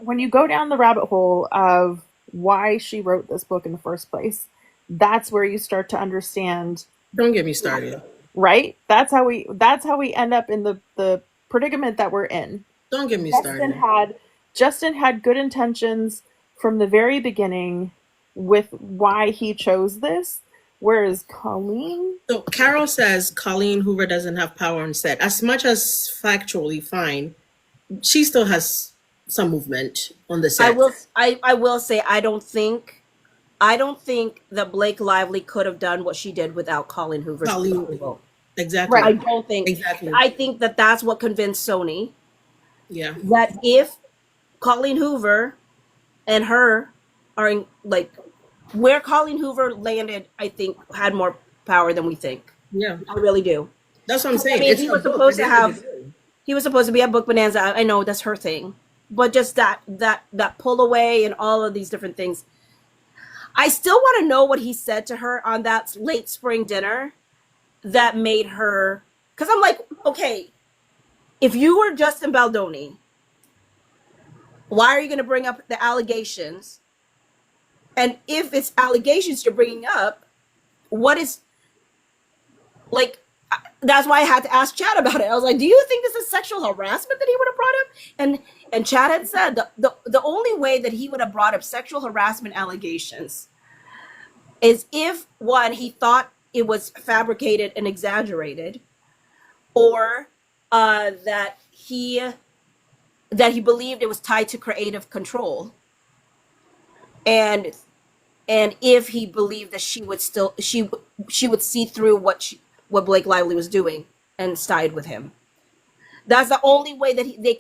when you go down the rabbit hole of why she wrote this book in the first place, that's where you start to understand. Don't get me started. Right? That's how we end up in the predicament that we're in. Don't get me started. Justin had good intentions from the very beginning with why he chose this. Whereas Colleen? So Carol says Colleen Hoover doesn't have power on set. As much as factually fine, she still has some movement on the set. I will say I don't think that Blake Lively could have done what she did without Colleen Hoover's approval. Exactly. Right. I don't think. Exactly. I think that's what convinced Sony. Yeah. That if Colleen Hoover and her are in, like, where Colleen Hoover landed, I think had more power than we think. Yeah. I really do. That's what I'm saying. I mean, he was supposed to be a book bonanza. I know that's her thing, but just that pull away and all of these different things. I still want to know what he said to her on that late spring dinner that made her, because I'm like, okay, if you were Justin Baldoni, why are you going to bring up the allegations? And if it's allegations you're bringing up, what is, like, that's why I had to ask Chad about it. I was like, do you think this is sexual harassment that he would have brought up? And Chad had said the only way that he would have brought up sexual harassment allegations is if, one, he thought it was fabricated and exaggerated, or that he believed it was tied to creative control, and if he believed that she would see through what Blake Lively was doing and side with him. That's the only way that they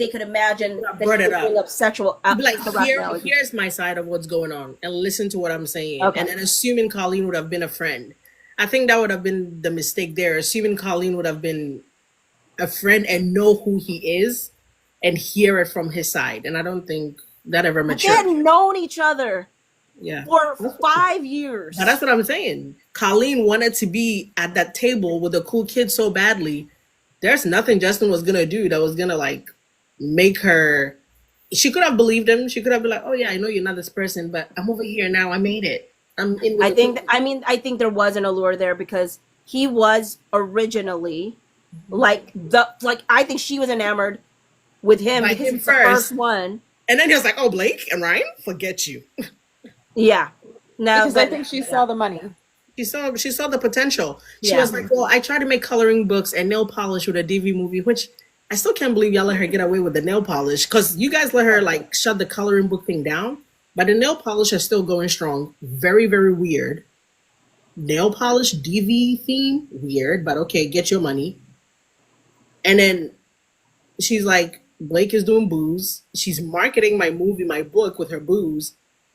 could imagine that he Brought would it up. bring up sexual Like, harassment. here's my side of what's going on, and listen to what I'm saying. Okay. And assuming Colleen would have been a friend, I think that would have been the mistake there. Assuming Colleen would have been a friend and know who he is and hear it from his side, and I don't think that ever They matured. had known each other Yeah. for 5 years. But that's what I'm saying. Colleen wanted to be at that table with a cool kid so badly. There's nothing Justin was gonna do that was gonna like make her. She could have believed him. She could have been like, "Oh yeah, I know you're not this person, but I'm over here now. I made it. I'm in." With I the think. people." I think there was an allure there because he was originally like I think she was enamored with him By because him he's the first. first one. And then he was like, "Oh, Blake and Ryan, forget you." Yeah. No, Because I but- think she saw the money. She saw the potential. She Yeah. was like, "Well, I tried to make coloring books and nail polish with a DV movie," which I still can't believe y'all let her get away with the nail polish, because you guys let her like shut the coloring book thing down. But the nail polish is still going strong. Very, very weird. Nail polish DV theme, weird, but okay, get your money. And then she's like, Blake is doing booze. She's marketing my movie, my book with her booze.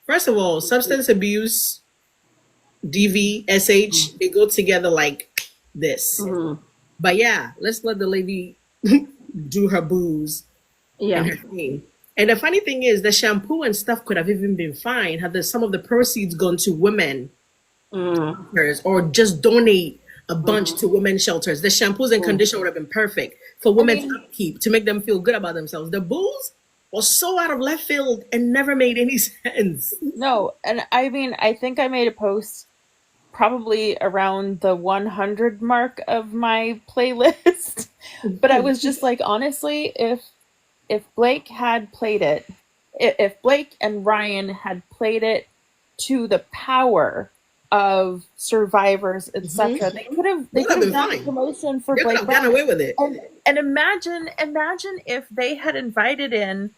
First of all, substance abuse, DV, SH, they go together like this. Mhm. But yeah, let's let the lady do her booze and Yeah. her thing. And the funny thing is, the shampoo and stuff could have even been fine had some of the proceeds gone to women shelters, or just donate a bunch to women's shelters. The shampoos and conditioner would have been perfect for women's upkeep to make them feel good about themselves. The booze was so out of left field and never made any sense. No, and I mean, I think I made a post probably around the 100 mark of my playlist, but I was just like, honestly, if Blake had played it, if Blake and Ryan had played it to the power of survivors, etc., they could have Would have been done fine. promotion for They could Blake. have gotten away with it. And imagine if they had invited in,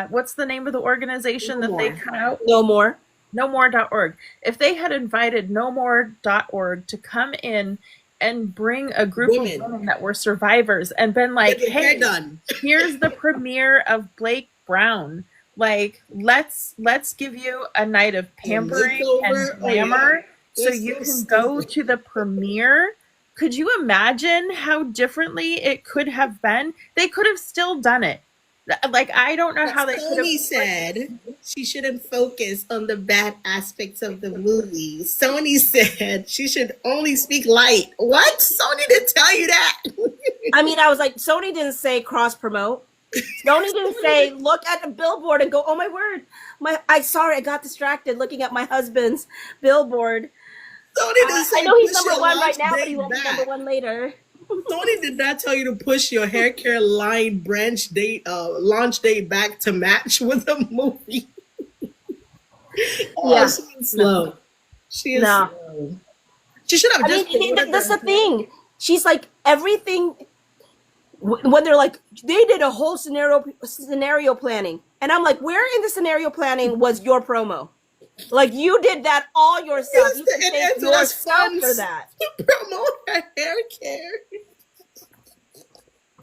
what's the name of the organization that they cut out? No more. NoMore.org. If they had invited NoMore.org to come in and bring a group of women that were survivors and been like, Get your hair hey, done. here's the premiere of Blake Brown. Like, let's give you a night of pampering makeover. and glamour so It's you so can go stupid. to the premiere. Could you imagine how differently it could have been? They could have still done it. Like, I don't know how they could have. Sony said she shouldn't focus on the bad aspects of the movie. Sony said she should only speak light. What? Sony didn't tell you that. I mean, I was like, Sony didn't say cross promote. Sony didn't say look at the billboard and go, oh my word, I got distracted looking at my husband's billboard. Sony didn't say I know he's push number your one right launch now, but date he won't be back. number one later. Sony did not tell you to push your hair care line launch date back to match with the movie. Yeah. She's slow. She is No. slow. She should have I just. mean, that's the thing. She's like everything. When they're like, they did a whole scenario planning, and I'm like, where in the scenario planning was your promo? Like, you did that all yourself. Yes, You can and thank it's less yourself fun for that. to promote her hair care.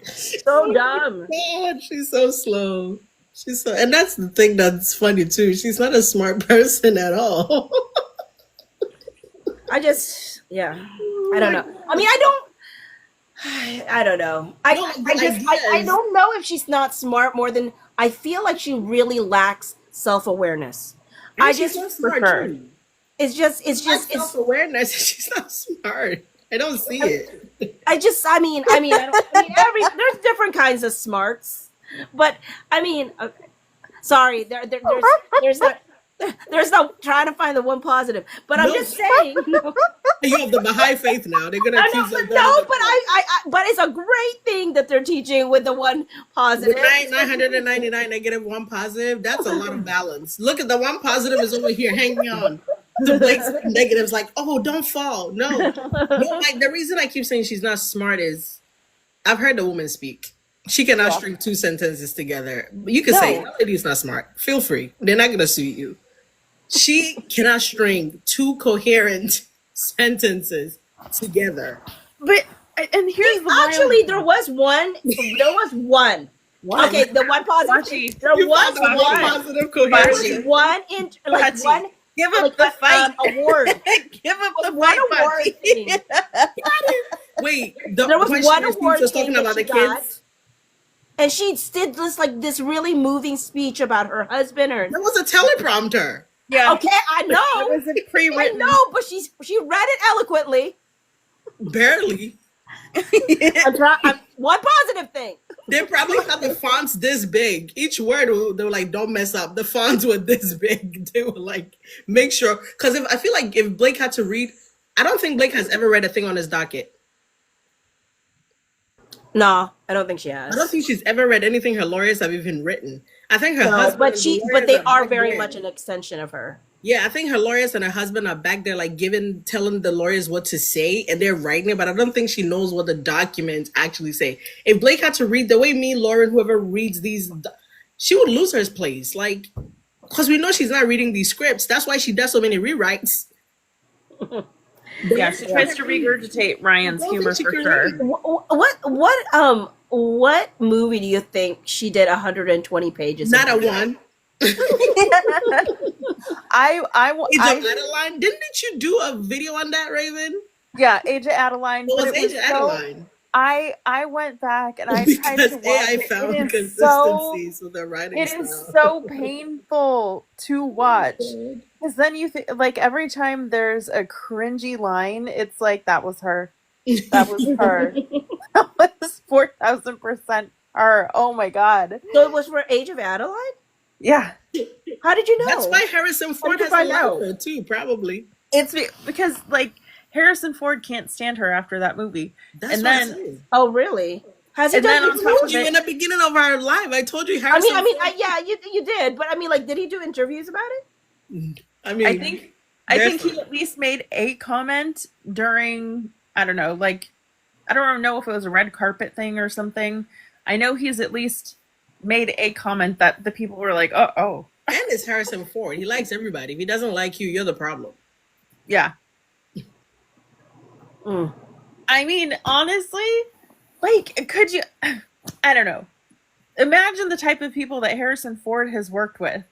So dumb. God, she's so slow. She's so, and that's the thing that's funny too. She's not a smart person at all. I don't know. I mean, I don't know. I don't know if she's not smart more than I feel like she really lacks self-awareness. She's not smart too. It's just Self-awareness. She's not smart. I don't see it. there's different kinds of smarts, but I mean, sorry, there's no trying to find the one positive, but I'm just saying. You have the Baha'i faith now. They're gonna teach us. But it's a great thing that they're teaching with the one positive. With 999 negative, one positive. That's a lot of balance. Look at the one positive is over here hanging on. to Blake's negatives, like, oh, don't fall. No. Like the reason I keep saying she's not smart is I've heard the woman speak. She cannot string two sentences together. You can say that lady's not smart. Feel free. They're not gonna sue you. She cannot string two coherent sentences together. But and here's the Actually, there was one. Okay, the one positive. There was one positive coherent. There was one in like one. Give up like the fight. Award. Give up the One fight, award Pachi. thing. Wait, There was when one she award was talking thing about the that she got. kids. And she did this really moving speech about her husband. Or That was a teleprompter. Yeah. okay, I know. It was I pre-written. know, but she read it eloquently. Barely. One positive thing. They probably had the fonts this big. Each word, they were like, don't mess up. The fonts were this big. They were like, make sure. Because I feel like if Blake had to read, I don't think Blake has ever read a thing on his docket. No, I don't think she has. I don't think she's ever read anything her lawyers have even written. I think her husband. but and she, the but they lawyers are back very there. much an extension of her. Yeah, I think her lawyers and her husband are back there, like telling the lawyers what to say, and they're writing it. But I don't think she knows what the documents actually say. If Blake had to read the way me, Lauren, whoever reads these, she would lose her place. Like, because we know she's not reading these scripts. That's why she does so many rewrites. Yeah, she tries to regurgitate Ryan's humor for sure. What movie do you think she did 120 pages? Not a of? one. I Age of Adeline. Didn't you do a video on that, Raven? yeah, Age of Adeline. What but was Age of Adeline? I went back and I tried Because to watch AI it. found It is consistencies with their writing It style. is so painful to watch because then you think like every time there's a cringy line, it's like that was her. That was her. That was 4,000% her. Oh my god. So it was for Age of Adeline? Yeah. How did you know? That's why Harrison Ford did has you a find love out? for her too, probably. It's because like Harrison Ford can't stand her after that movie. That's And what then- I'm saying. Oh, really? Has he And done? then I on top told of you it- in the beginning of our live. I told you I Harrison. mean, yeah, you did, but I mean, like, did he do interviews about it? I mean, I think he at least made a comment during I don't know, like I don't know if it was a red carpet thing or something. I know he's at least made a comment that the people were like, oh. and it's Harrison Ford. He likes everybody. If he doesn't like you, you're the problem. Yeah. Mm. I mean, honestly, like, could you? I don't know. Imagine the type of people that Harrison Ford has worked with.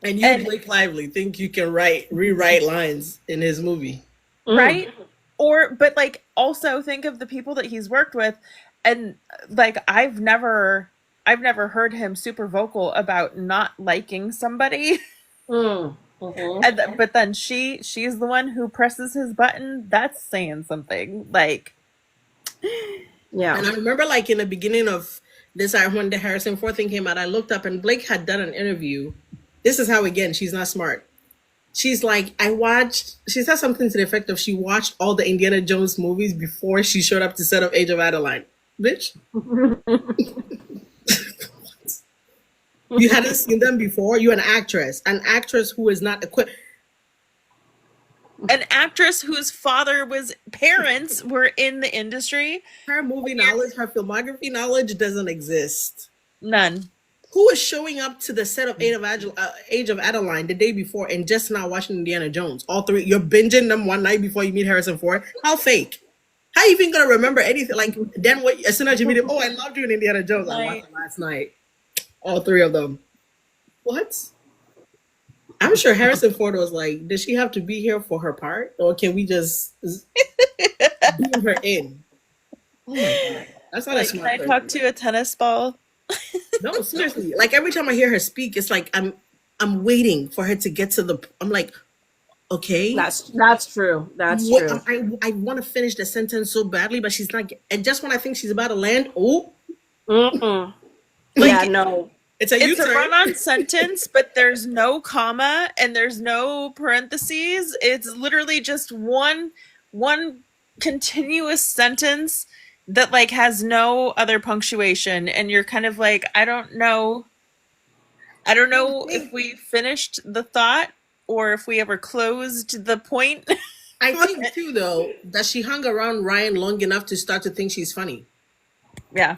And you, Blake Lively, think you can rewrite lines in his movie. Right? But like also think of the people that he's worked with, and like I've never heard him super vocal about not liking somebody. But then she's the one who presses his button. That's saying something. Like, Yeah. And I remember, like, in the beginning of this, when the Harrison Ford thing came out, I looked up and Blake had done an interview. This is how, again, she's not smart. She's like, she said something to the effect of she watched all the Indiana Jones movies before she showed up to set up Age of Adeline. Bitch. You hadn't seen them before? You're an actress who is not equipped. an actress whose parents were in the industry. Her movie knowledge, her filmography knowledge doesn't exist. None. Who is showing up to the set of Age of Adeline the day before and just now watching Indiana Jones? All three. You're binging them one night before you meet Harrison Ford. How fake? How you even gonna remember anything? Like then what? As soon as you meet him, oh, I loved you in Indiana Jones. I watched it last night. All three of them. What? I'm sure Harrison Ford was like, "Does she have to be here for her part, or can we just beam her in?" Oh my god, that's not a smart. Can I talk to a tennis ball? No, seriously. Like every time I hear her speak, it's like I'm waiting for her to get to the. I'm like, okay, That's true. That's true. I want to finish the sentence so badly, but she's not. And just when I think she's about to land, oh, Mm-mm. Like, Yeah, no. it's a It's a U-turn. run-on sentence, but there's no comma and there's no parentheses. It's literally just one continuous sentence that like has no other punctuation, and you're kind of like, I don't know if we finished the thought or if we ever closed the point. I think too, though, that she hung around Ryan long enough to start to think she's funny. Yeah.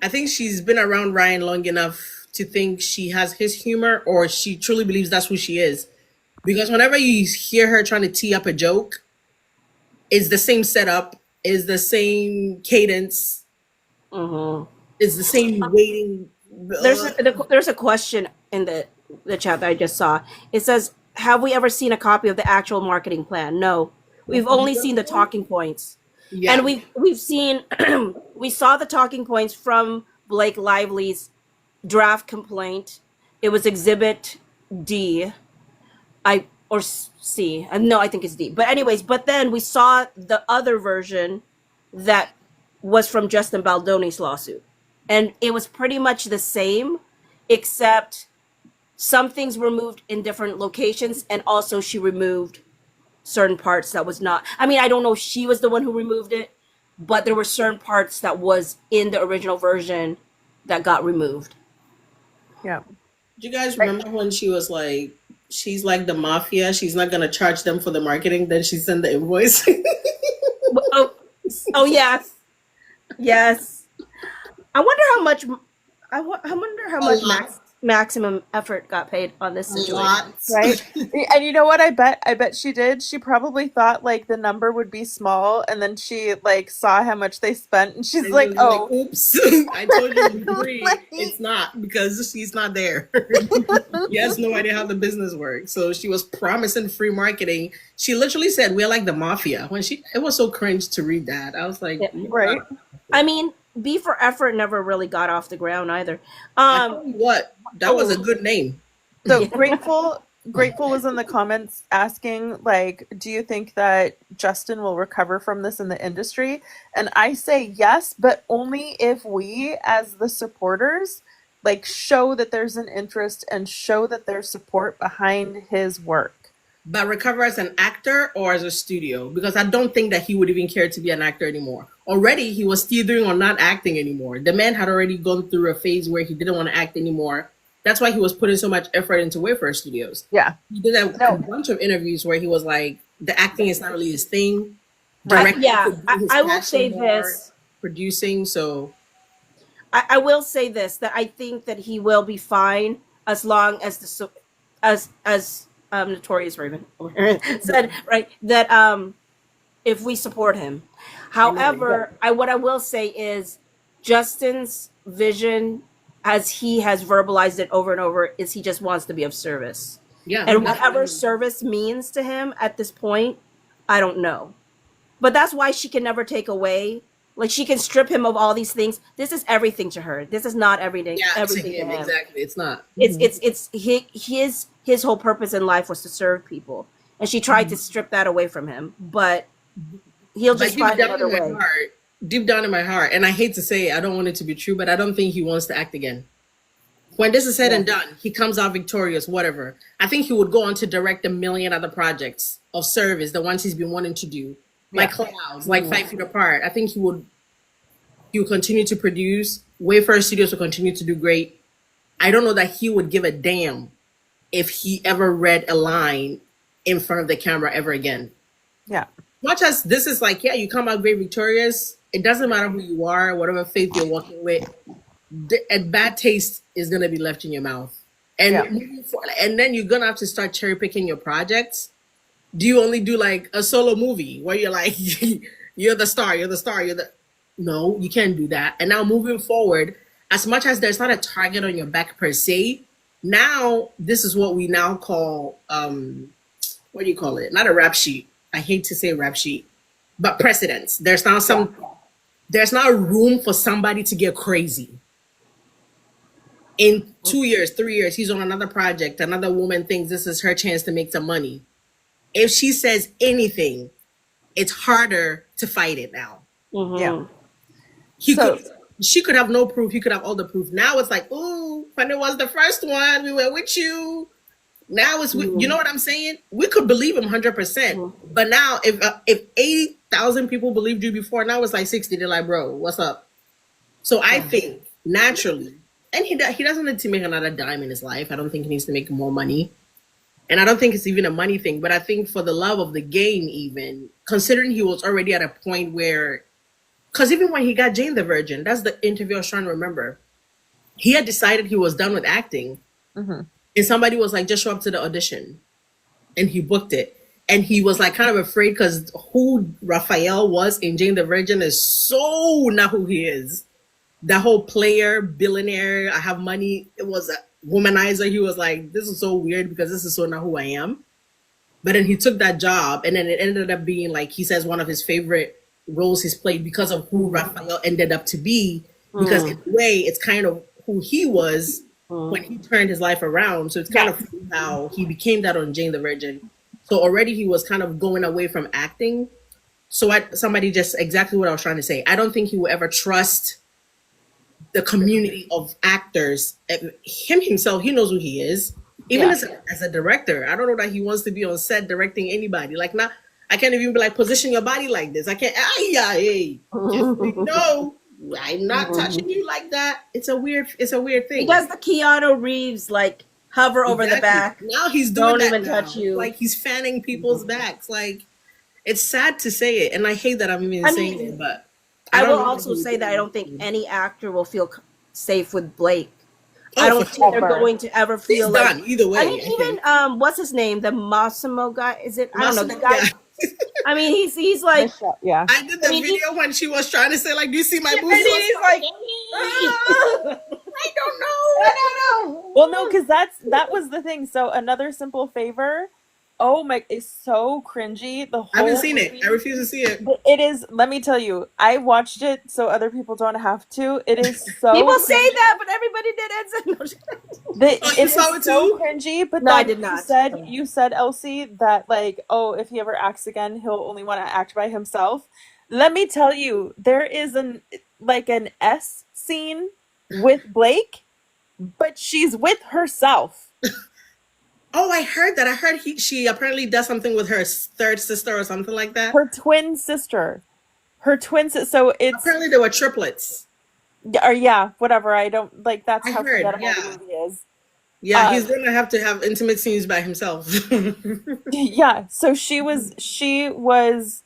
I think she's been around Ryan long enough to think she has his humor, or she truly believes that's who she is. Because whenever you hear her trying to tee up a joke, it's the same setup, it's the same cadence, it's the same waiting. There's a question in the chat that I just saw. It says, "Have we ever seen a copy of the actual marketing plan?" No, we've only seen the talking points. Yeah. And we've seen we saw the talking points from Blake Lively's draft complaint. It was Exhibit D, or C. No, I think it's D. But anyways, but then we saw the other version that was from Justin Baldoni's lawsuit, and it was pretty much the same, except some things were moved in different locations, and also she removed certain parts that was not. I mean, I don't know if she was the one who removed it, but there were certain parts that was in the original version that got removed. Yeah. Do you guys remember when she was like, she's like the mafia, she's not going to charge them for the marketing, then she sent the invoice? Oh yes, yes. I wonder how much. I wonder how much maximum effort got paid on this situation. Right. And you know what? I bet she did. She probably thought like the number would be small, and then she like saw how much they spent, and she's like, "Oh, oops! I told you free. It's not, because she's not there." She has no idea how the business works. So she was promising free marketing. She literally said, "We're like the mafia." When it was so cringe to read that. I was like, right. I mean, B for Effort never really got off the ground either. I tell you what, that was a good name. So Grateful was in the comments asking, like, do you think that Justin will recover from this in the industry? And I say yes, but only if we, as the supporters, like, show that there's an interest and show that there's support behind his work. But recover as an actor or as a studio? Because I don't think that he would even care to be an actor anymore. Already, he was teetering on not acting anymore. The man had already gone through a phase where he didn't want to act anymore. That's why he was putting so much effort into Wayfair Studios. Yeah. He did a bunch of interviews where he was like, the acting is not really his thing. Right. I will say this. Producing, so. I will say this, that I think that he will be fine as long as as Notorious Raven said, right, that if we support him. However, what I will say is Justin's vision, as he has verbalized it over and over, is he just wants to be of service. Yeah. And whatever service means to him at this point, I don't know. But that's why she can never take away. Like, she can strip him of all these things. This is everything to her. This is not everything. Yeah, everything to him, exactly. It's not. It's his whole purpose in life was to serve people, and she tried to strip that away from him. But he'll just find another way. Deep down in my heart, and I hate to say it, I don't want it to be true, but I don't think he wants to act again. When this is said and done, he comes out victorious, whatever. I think he would go on to direct a million other projects of service, the ones he's been wanting to do, like Clouds, like 5 Feet Apart. I think he would continue to produce. Wayfair Studios will continue to do great. I don't know that he would give a damn if he ever read a line in front of the camera ever again. Yeah. Much as this is like, yeah, you come out great victorious. It doesn't matter who you are, whatever faith you're walking with. A bad taste is going to be left in your mouth. And and then you're going to have to start cherry picking your projects. Do you only do like a solo movie where you're like, you're the star, No, you can't do that. And now moving forward, as much as there's not a target on your back per se, now this is what we now call, what do you call it? Not a rap sheet. I hate to say rap sheet, but precedents. There's now room for somebody to get crazy. In 2 years, 3 years, he's on another project. Another woman thinks this is her chance to make some money. If she says anything, it's harder to fight it now. Yeah. She could have no proof. He could have all the proof. Now it's like, ooh, when it was the first one, we were with you. Now it's, you know what I'm saying? We could believe him 100%. But now if 80,000 people believed you before, now it's like 60. They're like, bro, what's up? So I think naturally, and he doesn't need to make another dime in his life. I don't think he needs to make more money. And I don't think it's even a money thing, but I think for the love of the game, even considering he was already at a point where, because even when he got Jane the Virgin, that's the interview I was trying to remember. He had decided he was done with acting, and somebody was like, "Just show up to the audition," and he booked it. And he was like kind of afraid because who Raphael was in Jane the Virgin is so not who he is. That whole player, billionaire, I have money. It was a womanizer. He was like, this is so weird because this is so not who I am. But then he took that job, and then it ended up being like he says one of his favorite roles he's played because of who Raphael ended up to be. Because in a way, it's kind of who he was when he turned his life around. So it's kind of how he became that on Jane the Virgin. So already he was kind of going away from acting. So somebody just exactly what I was trying to say. I don't think he will ever trust the community of actors. Him himself, he knows who he is. Even as a director, I don't know that he wants to be on set directing anybody. Like, not, I can't even be like, position your body like this. I can't. No, I'm not touching you like that. It's a weird thing. He does the Keanu Reeves like hover over the back. Now he's doing Don't even touch you. Like he's fanning people's backs. Like, it's sad to say it, and I hate that I'm even saying it, but I will also say that I don't think any actor will feel safe with Blake. I don't think they're going to ever feel he's done either way. I mean, even what's his name, the Massimo guy? Is it? I don't know the guy. I mean, he's like, yeah. I did the video when she was trying to say like, "Do you see my boobs?" And he's like, I don't know. Well, no, because that was the thing. So Another Simple Favor, oh my, it's so cringy. The whole I haven't seen movie, it. I refuse to see it. It is. Let me tell you, I watched it so other people don't have to. It is so. people cringy. say that, but everybody did it. You saw it so too? cringy. But No, I then did not. You said, Elsie, that like, oh, if he ever acts again, he'll only want to act by himself. Let me tell you, there is an S scene with Blake, but she's with herself. Oh, I heard that. I heard she apparently does something with her third sister or something like that. Her twin sister. So it's apparently they were triplets. Or yeah, whatever. I don't like. That's I how heard, forgettable yeah. the movie is. Yeah, he's gonna have to have intimate scenes by himself. Yeah. So she was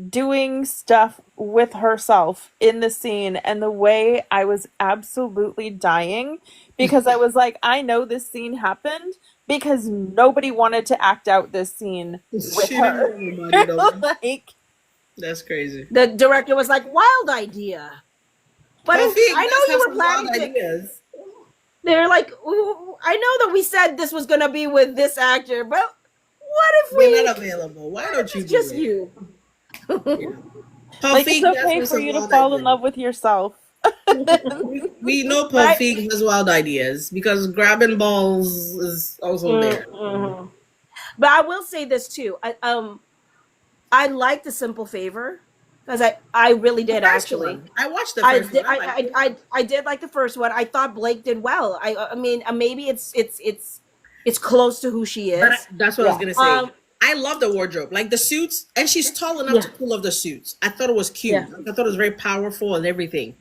doing stuff with herself in the scene, and the way I was absolutely dying because I was like, I know this scene happened because nobody wanted to act out this scene with her. Like, that's crazy. The director was like, wild idea. But I know you were planning ideas. They're like, I know that we said this was gonna be with this actor, but what if we're not available? Why don't you? It's just you. Like, it's okay for you to fall in love with yourself. We know Paul Feig has wild ideas because grabbing balls is also there. Mm-hmm. But I will say this too. I like The Simple Favor because I really did actually. I watched the first one. I did like the first one. I thought Blake did well. I mean, maybe it's close to who she is. But that's what I was gonna say. I love the wardrobe, like the suits, and she's tall enough to pull off the suits. I thought it was cute. Yeah. I thought it was very powerful and everything.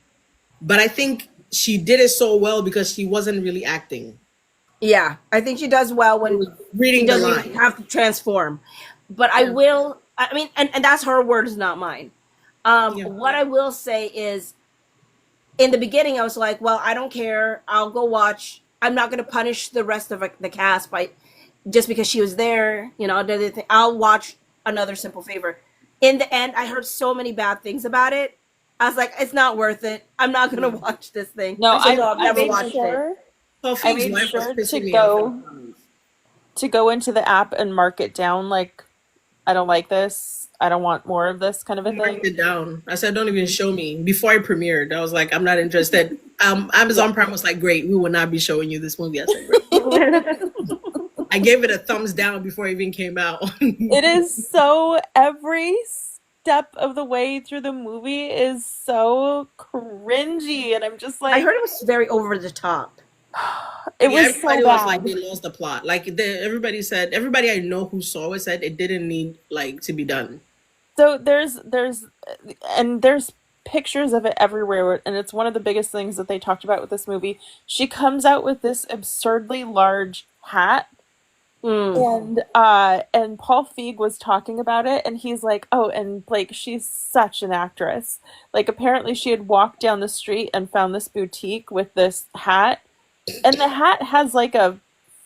But I think she did it so well because she wasn't really acting. Yeah, I think she does well when reading she doesn't have to transform. But I will. I mean, and that's her words, not mine. What I will say is, in the beginning, I was like, well, I don't care. I'll go watch. I'm not going to punish the rest of the cast by just because she was there. You know, I'll watch Another Simple Favor. In the end, I heard so many bad things about it. I was like, it's not worth it. I'm not going to watch this thing. No, I've never watched it. I made sure to go into the app and mark it down. Like, I don't like this. I don't want more of this kind of a thing. I marked it down. I said, don't even show me. Before I premiered, I was like, I'm not interested. Amazon Prime was like, great, we will not be showing you this movie. I said, great. I gave it a thumbs down before it even came out. It is so, every step of the way through the movie is so cringy, and I'm just like, I heard it was very over the top. It was so bad. Was like they lost the plot. Like everybody I know who saw it said it didn't need like to be done. So there's pictures of it everywhere, and it's one of the biggest things that they talked about with this movie. She comes out with this absurdly large hat And Paul Feig was talking about it, and he's like, oh, and like, she's such an actress. Like, apparently she had walked down the street and found this boutique with this hat, and the hat has like a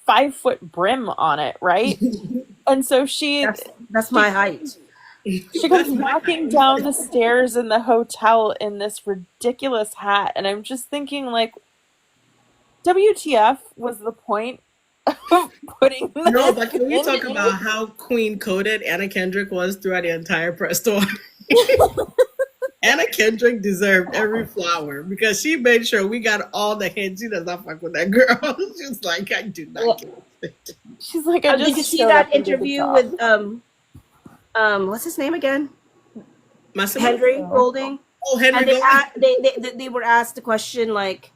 5-foot brim on it, right? And so That's my height. she comes walking down the stairs in the hotel in this ridiculous hat, and I'm just thinking, like, WTF was the point of putting this? No, but can we talk in? about how Queen coded Anna Kendrick was throughout the entire press tour? Anna Kendrick deserved every flower because she made sure we got all the hints. She does not fuck with that girl. She's like, I do not get it. She's like, I just did you see showed that up and did the interview job. with what's his name again? Massimo? Henry Golding. Oh, Henry And Golding. they were asked the question like,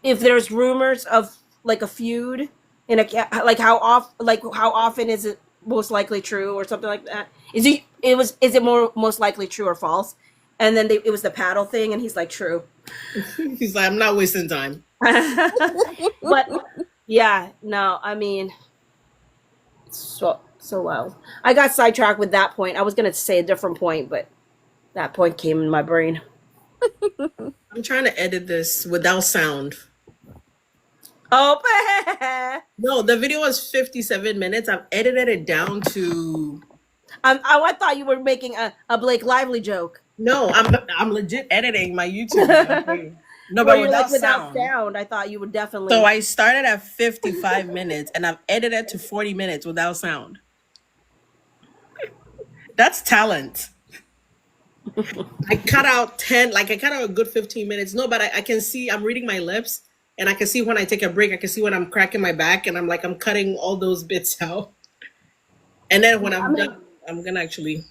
if there's rumors of like a feud in a like how often is it most likely true or something like that? Is it most likely true or false? And then it was the paddle thing, and he's like, true. He's like, I'm not wasting time. But yeah, no, I mean, so wild. I got sidetracked with that point. I was gonna say a different point, but that point came in my brain. I'm trying to edit this without sound. Oh, No, the video was 57 minutes. I've edited it down to... I thought you were making a Blake Lively joke. No, I'm legit editing my YouTube video. No, but without sound. I thought you would definitely. So I started at 55 minutes and I've edited to 40 minutes without sound. That's talent. I cut out a good 15 minutes. No, but I can see, I'm reading my lips and I can see when I take a break, I can see when I'm cracking my back and I'm cutting all those bits out. And then when I'm done, I'm going to actually.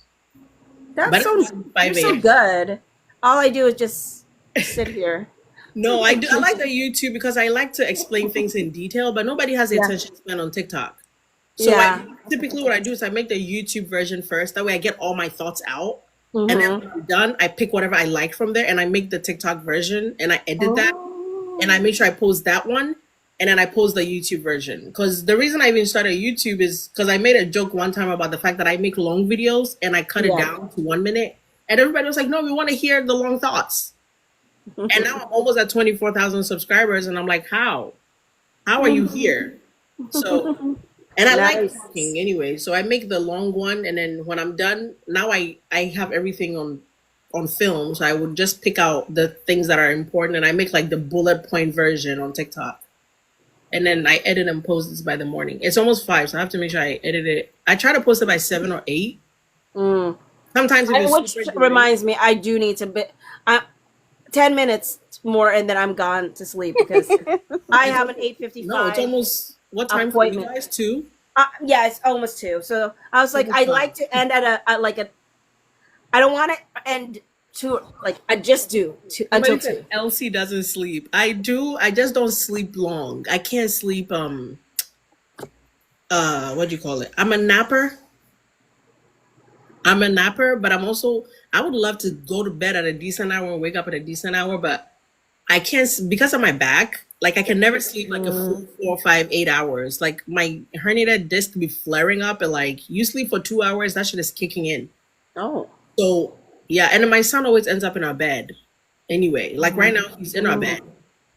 That's so good. All I do is just sit here. No, I like the YouTube because I like to explain things in detail, but nobody has the attention span on TikTok. So typically what I do is I make the YouTube version first. That way I get all my thoughts out. And then when I'm done, I pick whatever I like from there and I make the TikTok version and I edit that. And I make sure I post that one. And then I post the YouTube version. Because the reason I even started YouTube is because I made a joke one time about the fact that I make long videos and I cut it down to 1 minute. And everybody was like, no, we want to hear the long thoughts. And now I'm almost at 24,000 subscribers. And I'm like, how? How are you here? So, and I like talking anyway. So I make the long one. And then when I'm done, now I have everything on film. So I would just pick out the things that are important. And I make like the bullet point version on TikTok. And then I edit and post this by the morning. It's almost 5, so I have to make sure I edit it. I try to post it by 7 or 8. Sometimes which reminds me, I do need to 10 minutes more and then I'm gone to sleep because I have an 8:55. No, it's almost what time for you guys? 2? Yeah, it's almost 2. So I was like, I like to end at I don't want to end to I just do until 2. Elsie doesn't sleep. I do. I just don't sleep long. I can't sleep. What do you call it? I'm a napper. But I'm also. I would love to go to bed at a decent hour and wake up at a decent hour, but I can't because of my back. Like I can never sleep like a full 4, 5, 8 hours. Like my herniated disc be flaring up, and you sleep for 2 hours, that shit is kicking in. Oh. So. Yeah, and then my son always ends up in our bed. Anyway, right now he's in our bed.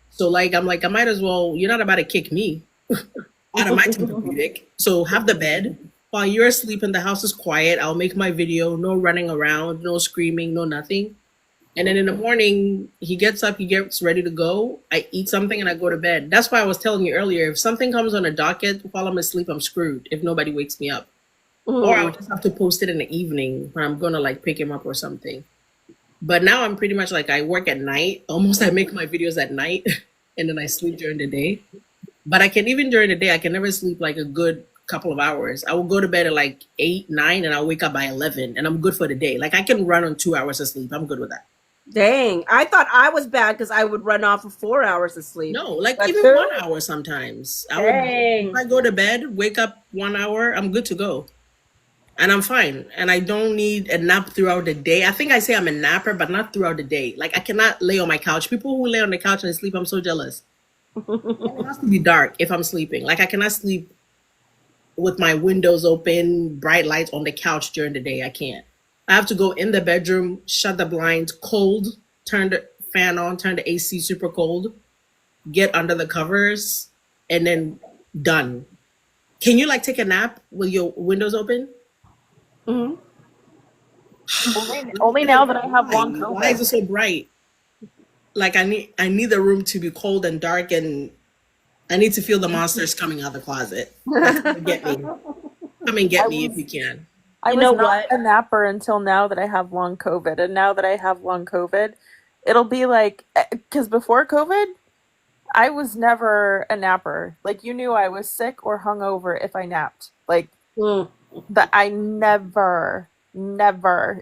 So I'm like, I might as well, you're not about to kick me out of my therapeutic. So have the bed. While you're asleep and the house is quiet, I'll make my video, no running around, no screaming, no nothing. And then in the morning, he gets up, he gets ready to go. I eat something and I go to bed. That's why I was telling you earlier, if something comes on a docket while I'm asleep, I'm screwed if nobody wakes me up. Or I'll just have to post it in the evening when I'm going to pick him up or something. But now I'm pretty much I work at night. Almost I make my videos at night and then I sleep during the day. But even during the day, I can never sleep a good couple of hours. I will go to bed at 8, 9 and I'll wake up by 11 and I'm good for the day. I can run on 2 hours of sleep. I'm good with that. Dang. I thought I was bad because I would run off of 4 hours of sleep. No, even 1 hour sometimes. If I go to bed, wake up 1 hour, I'm good to go. And I'm fine. And I don't need a nap throughout the day. I think I say I'm a napper, but not throughout the day. I cannot lay on my couch. People who lay on the couch and sleep, I'm so jealous. It has to be dark if I'm sleeping. Like I cannot sleep with my windows open, bright lights on the couch during the day. I can't. I have to go in the bedroom, shut the blinds, cold, turn the fan on, turn the AC super cold, get under the covers, and then done. Can you like take a nap with your windows open? Hmm. Only now that I have long Why is it COVID. so bright? Like I need the room to be cold and dark, and I need to feel the monsters coming out of the closet. Like, come and get me. Come and get I me if was you can. I You was know not what? a napper until now that I have long COVID, and now that I have long COVID, it'll be like because before COVID, I was never a napper. Like you knew I was sick or hungover if I napped. Like Mm, that I never.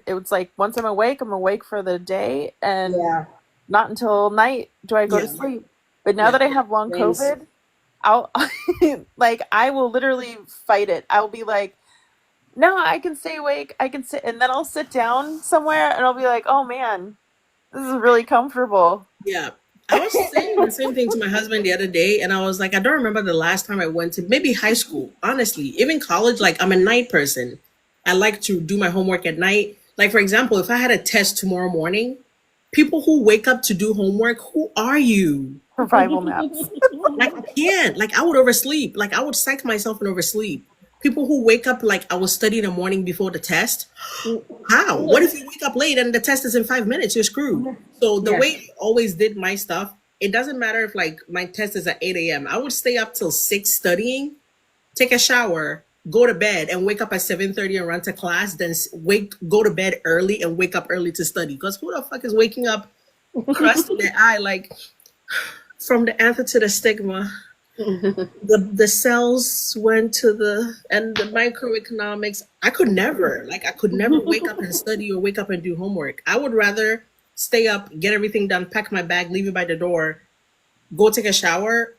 It was like once I'm awake for the day, and yeah. not until night do I go to Yeah, sleep. But now yeah. that I have long James. COVID, I'll like I will literally fight it. I'll be like, no, I can stay awake. I can sit, and then I'll sit down somewhere, and I'll be like, oh man, this is really comfortable. Yeah. I was saying the same thing to my husband the other day, and I was like, I don't remember the last time I went to maybe high school, honestly. Even college, like I'm a night person. I like to do my homework at night. Like, for example, if I had a test tomorrow morning, people who wake up to do homework, who are you? Survival naps. Like, I can't. Like, I would oversleep. Like, I would psych myself and oversleep. People who wake up like I was studying the morning before the test. How? What if you wake up late and the test is in 5 minutes? You're screwed. So the Yeah. way I always did my stuff, it doesn't matter if like my test is at 8 a.m. I would stay up till 6 studying, take a shower, go to bed, and wake up at 7:30 and run to class. Then go to bed early and wake up early to study. Because who the fuck is waking up crust in the eye like from the anther to the stigma? The cells went to the and the microeconomics. I could never wake up and study or wake up and do homework. I would rather stay up, get everything done, pack my bag, leave it by the door, go take a shower,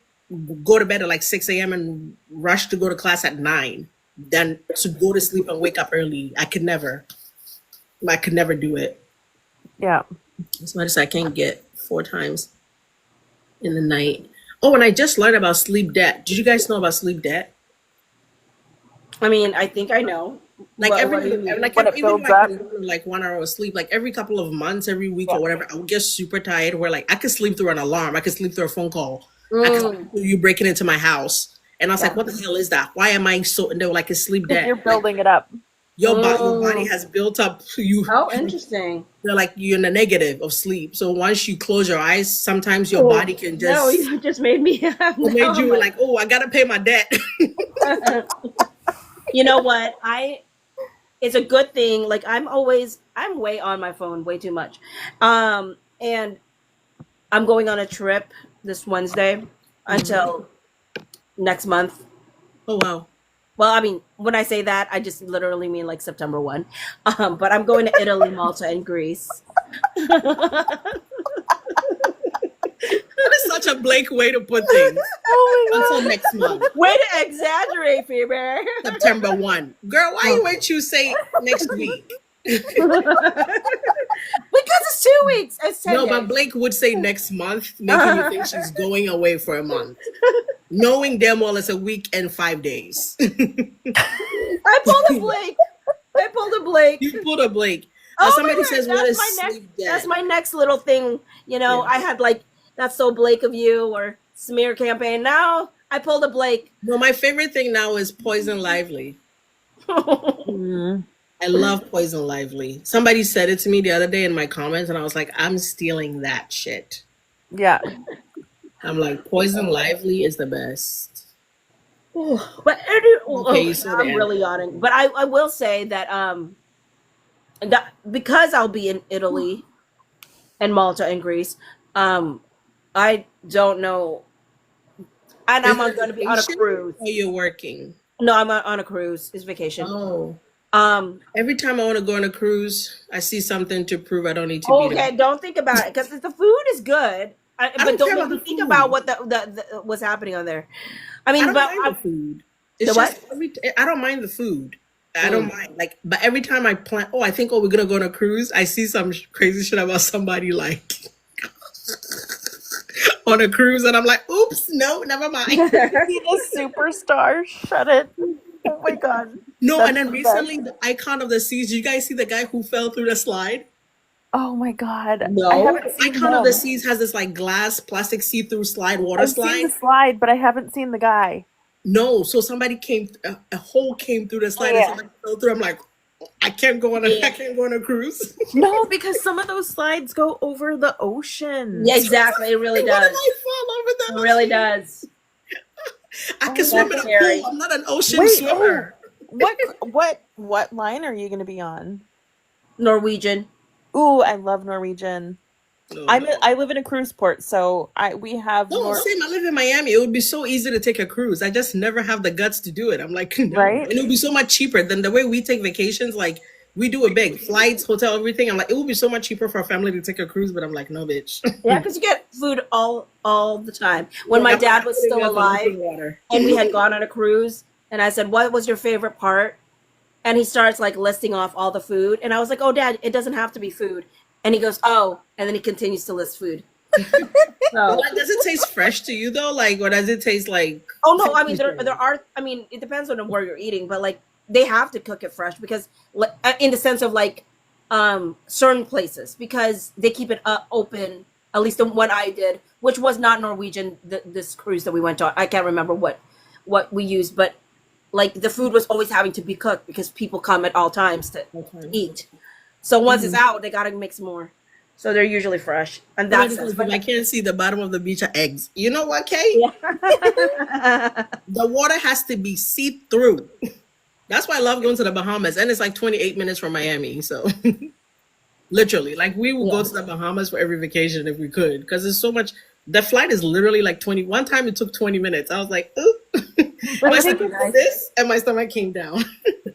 go to bed at like 6 a.m. and rush to go to class at 9 than to go to sleep and wake up early. I could never do it. Yeah. As much as I can get 4 times in the night. Oh, and I just learned about sleep debt. Did you guys know about sleep debt? I mean, I think I know. Like What do you mean? like When it even if builds I up. can go to like 1 hour of sleep, like every couple of months, every week Yeah. or whatever, I would get super tired where like I could sleep through an alarm, I could sleep through a phone call, I could sleep Mm, through you breaking into my house. And I was like, yeah. what the hell is that? Why am I so, and they were like, it's sleep Because debt. you're Like building it up. your body Mm. has built up you. Oh, interesting. They're like you're in the negative of sleep. So once you close your eyes, sometimes your Oh, body can no, just you just made me have it now. made you I'm like, oh, I gotta pay my debt. like, you know what? It's a good thing. Like I'm way on my phone way too much. And I'm going on a trip this Wednesday until next month. Oh wow. Well, I mean, when I say that, I just literally mean like September 1. But I'm going to Italy, Malta, and Greece. That is such a Blake way to put things. Oh my Until god. next month. Way to exaggerate, Phoebe. September 1. Girl, why you wait you say next week? Because it's 2 weeks. It's 10 No, but days. Blake would say next month, making you think she's going away for a month. Knowing damn well it's a week and 5 days. I pulled a Blake. I pulled a Blake. You pulled a Blake. Oh Somebody my God, says, what is that's my next. sleep debt? That's my next little thing. You know, Yeah. I had like that's so Blake of you or smear campaign. Now I pulled a Blake. No, my favorite thing now is Poison Lively. Mm. I love Poison Lively. Somebody said it to me the other day in my comments, and I was like, I'm stealing that shit. Yeah. I'm like, Poison Lively is the best. But Okay, you said I'm it. really yawning. But I will say that because I'll be in Italy and Malta and Greece, I don't know. And I'm Is it going to be on a vacation cruise. or you're working? No, I'm on a cruise. It's vacation. Oh. Um, Every time I want to go on a cruise, I see something to prove I don't need to be there. okay, don't think about it because the food is good. But don't don't care make about me the think food. about what the what's happening on there. I I mean, don't but mind the food. It's The what? just I don't mind the food. I don't mind but every time I plan, I think we're gonna go on a cruise. I see some crazy shit about somebody like on a cruise, and I'm like, oops, no, never mind. Be the superstar. Shut it. Oh my god. No, That's and then the recently, best. the icon of the seas. Did you guys see the guy who fell through the slide? Oh my god. I No. haven't seen Icon of the him. seas has this like glass, plastic, see-through slide, water I've seen the slide. slide, but I haven't seen the guy. No, so somebody came, a hole came through the Oh slide, and yeah. somebody fell through. I'm like, I can't go on a, I can't go on a cruise. No, because some of those slides go over the ocean. Yeah, exactly. It really What if does. I fall over It the really ocean? does. I Oh, can swim in That's a scary. pool. I'm not an ocean wait, swimmer. what line are you going to be on? Norwegian. Ooh, I love Norwegian. No, I no. live in a cruise port, so we have No, same. I live in Miami. It would be so easy to take a cruise. I just never have the guts to do it. I'm like, no. right? And it would be so much cheaper than the way we take vacations. Like, we do a big flights, hotel, everything. I'm like, it would be so much cheaper for a family to take a cruise, but I'm like, no, bitch. Yeah, because you get food all the time. When my I'm dad not was putting still up on open alive water. and we had gone on a cruise, and I said, "What was your favorite part?" And he starts like listing off all the food, and I was like, "Oh, Dad, it doesn't have to be food." And he goes, "Oh," and then he continues to list food. So, Like, does it taste fresh to you though? Like, or does it taste like? oh no, I mean there are. I mean, it depends on where you're eating, but like they have to cook it fresh because, in the sense of like, certain places because they keep it open. At least the one I did, which was not Norwegian. This cruise that we went on, I can't remember what we used, but like the food was always having to be cooked because people come at all times to eat. So once it's out, they gotta mix more. So they're usually fresh, and that's If I can't see the bottom of the beach are eggs. You know what, Kay? yeah. The water has to be see through. That's why I love going to the Bahamas, and it's like 28 minutes from Miami. So literally, like we would go to the Bahamas for every vacation if we could, because it's so much. The flight is literally like 20. One time it took 20 minutes. I was like, ooh. My stomach did this, and my stomach came down.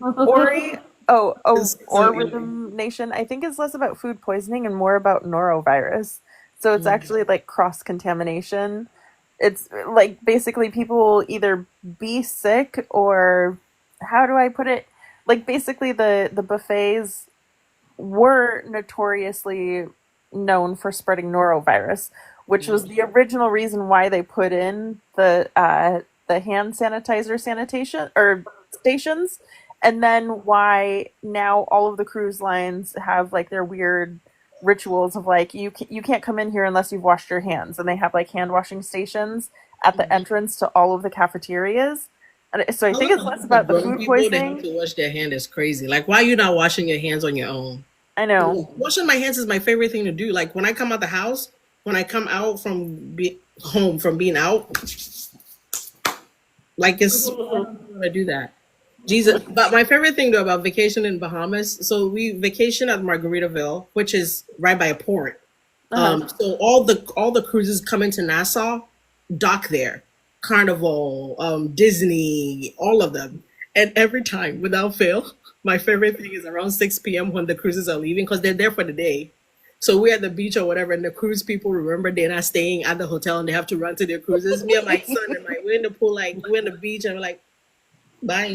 Ori, It's so Rhythm Nation, I think it's less about food poisoning and more about norovirus. So it's actually like cross contamination. It's like basically people will either be sick or how do I put it? Like basically the buffets were notoriously known for spreading norovirus, which was the original reason why they put in the hand sanitizer sanitation or stations, and then why now all of the cruise lines have like their weird rituals of like you can't come in here unless you've washed your hands, and they have like hand washing stations at the entrance to all of the cafeterias. And so I think it's less about the Grown food people, they have poisoning. to wash their hand is crazy. Like, why are you not washing your hands on your own? I know. Washing my hands is my favorite thing to do. Like when I come out the house, when I come out from home from being out, like it's I do that. Jesus, but my favorite thing though about vacation in Bahamas. So we vacation at Margaritaville, which is right by a port. So all the cruises come into Nassau, dock there. Carnival, Disney, all of them. And every time, without fail, my favorite thing is around 6 p.m. when the cruises are leaving because they're there for the day. So we're at the beach or whatever, and the cruise people remember they're not staying at the hotel and they have to run to their cruises. Me and my son and we're in the pool, like we're in the beach, and we're like, bye.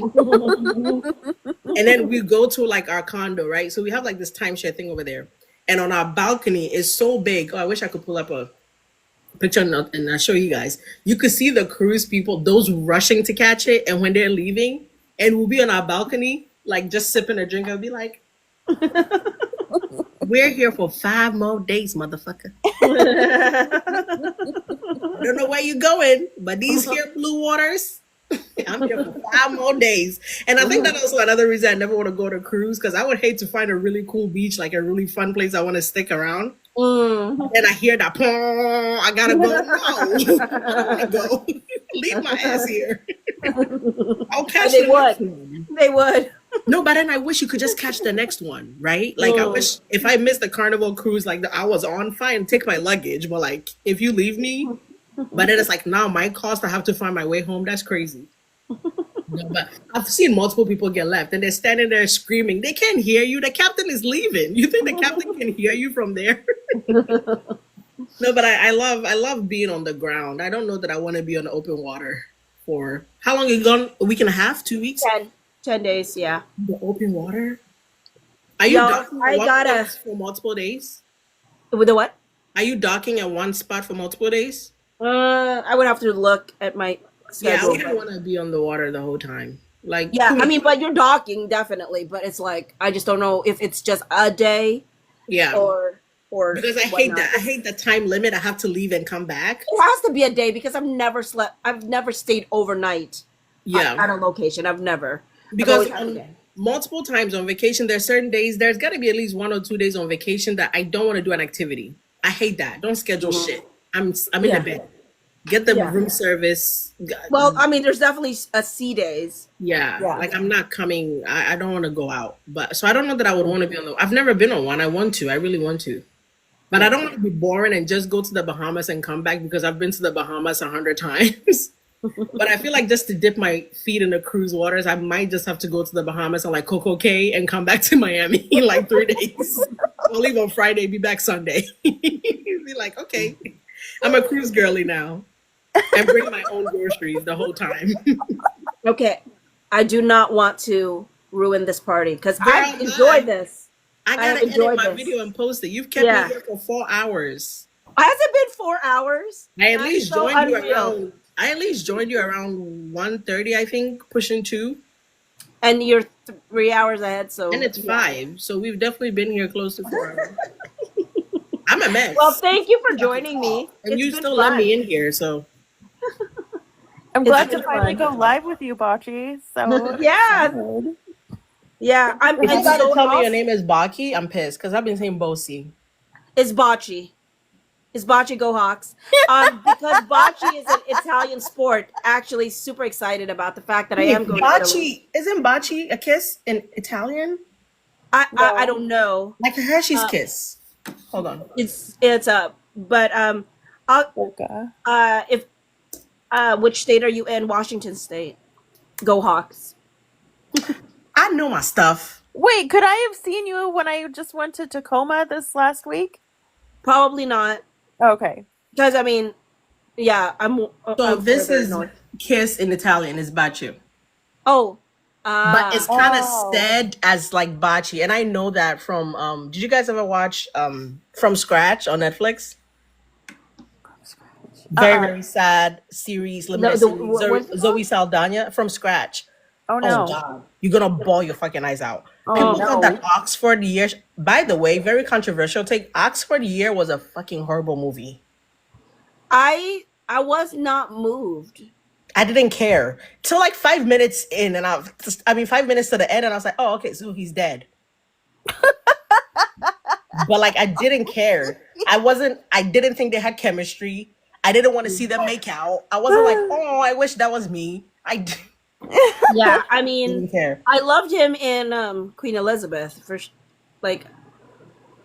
And then we go to like our condo, right? So we have like this timeshare thing over there. And on our balcony is so big. Oh, I wish I could pull up a picture and I'll show you guys. You could see the cruise people, those rushing to catch it, and when they're leaving, and we'll be on our balcony, like just sipping a drink, I'll be like, we're here for 5 more days, motherfucker. I don't know where you're going, but these here blue waters, I'm here for 5 more days. And I think that's also another reason I never want to go to cruise, because I would hate to find a really cool beach, like a really fun place I want to stick around. And I hear that, I gotta go. No, I don't go. Leave my ass here. I'll catch They the next one. would. They would. No, but then I wish you could just catch the next one, right? Like I wish if I missed the Carnival cruise, like I was on, fine, take my luggage. But like if you leave me, but then it's like now my cost, I have to find my way home. That's crazy. No, but I've seen multiple people get left and they're standing there screaming. They can't hear you. The captain is leaving. You think the captain can hear you from there? No, but I love being on the ground. I don't know that I want to be on the open water for how long? You gone? A week and a half? 2 weeks? 10 days, yeah. The open water? Are you Yo, docking I at one gotta- place for multiple days? With the what? Are you docking at one spot for multiple days? I would have to look at my Yeah, I schedule. wouldn't want to be on the water the whole time. Like, Yeah, I mean, but you're docking definitely, but it's like I just don't know if it's just a day yeah, or because I hate whatnot. that. I hate the time limit. I have to leave and come back. It has to be a day because I've never slept. I've never stayed overnight Yeah, at a location. I've never. I've because always had a day. multiple times on vacation, there's certain days. There's got to be at least 1 or 2 days on vacation that I don't want to do an activity. I hate that. Don't schedule shit. I'm in Yeah. the bed. Get the Yeah. room service. Well, I mean, there's definitely a C days. Yeah, Yeah. like I'm not coming. I don't want to go out, but so I don't know that I would want to be on the. I've never been on one. I want to. I really want to, but I don't want to be boring and just go to the Bahamas and come back because I've been to the Bahamas 100 times. But I feel like just to dip my feet in the cruise waters, I might just have to go to the Bahamas on like Coco Cay and come back to Miami in like 3 days. I'll leave on Friday, be back Sunday. Be like, okay, I'm a cruise girly now. And bring my own groceries the whole time. Okay, I do not want to ruin this party because Girl, I enjoyed this. I gotta edit enjoyed my this. video and post it. You've kept Yeah. me here for 4 hours. Has it been 4 hours? I at That's least so joined you unreal. around. I at least joined you around 1:30, I think, pushing 2, And you're 3 hours ahead, so and it's 5. So we've definitely been here close to 4 hours. I'm a mess. Well, thank you for joining me. and It's you been still let fun. me in here, so I'm It's glad been to finally fun. go live with you, Bocce. So Yeah, excited. yeah. if you It's gotta so tell me your awesome. name is Baki, I'm pissed because I've been saying Bosi. It's bocce. It's bocce go Hawks. Because bocce is an Italian sport. Actually, super excited about the fact that I am going to Italy. Baci, isn't Baci a kiss in Italian? I don't know. Like a Hershey's kiss. Hold on. It's but I'll Boca. if which state are you in? Washington State. Go Hawks. I know my stuff. Wait, could I have seen you when I just went to Tacoma this last week? Probably not, Okay. because I mean, yeah, So I'm this further is north. kiss in Italian is bacio. Oh, But it's kind of Oh. said as like baci. And I know that from did you guys ever watch From Scratch on Netflix? Very sad series, limited The- series. what- what's it Zoe Saldana, From Scratch. Oh no. Oh God, you're gonna bawl your fucking eyes out. Oh, People no. thought that Oxford Year. By the way, very controversial take. Oxford Year was a fucking horrible movie. I was not moved. I didn't care till like 5 minutes in, and I mean 5 minutes to the end, and I was like, oh, okay, so he's dead. But like, I didn't care. I didn't think they had chemistry. I didn't want to see them make out. I wasn't like, oh, I wish that was me. Yeah, I mean, didn't care. I loved him in Queen Elizabeth. Like,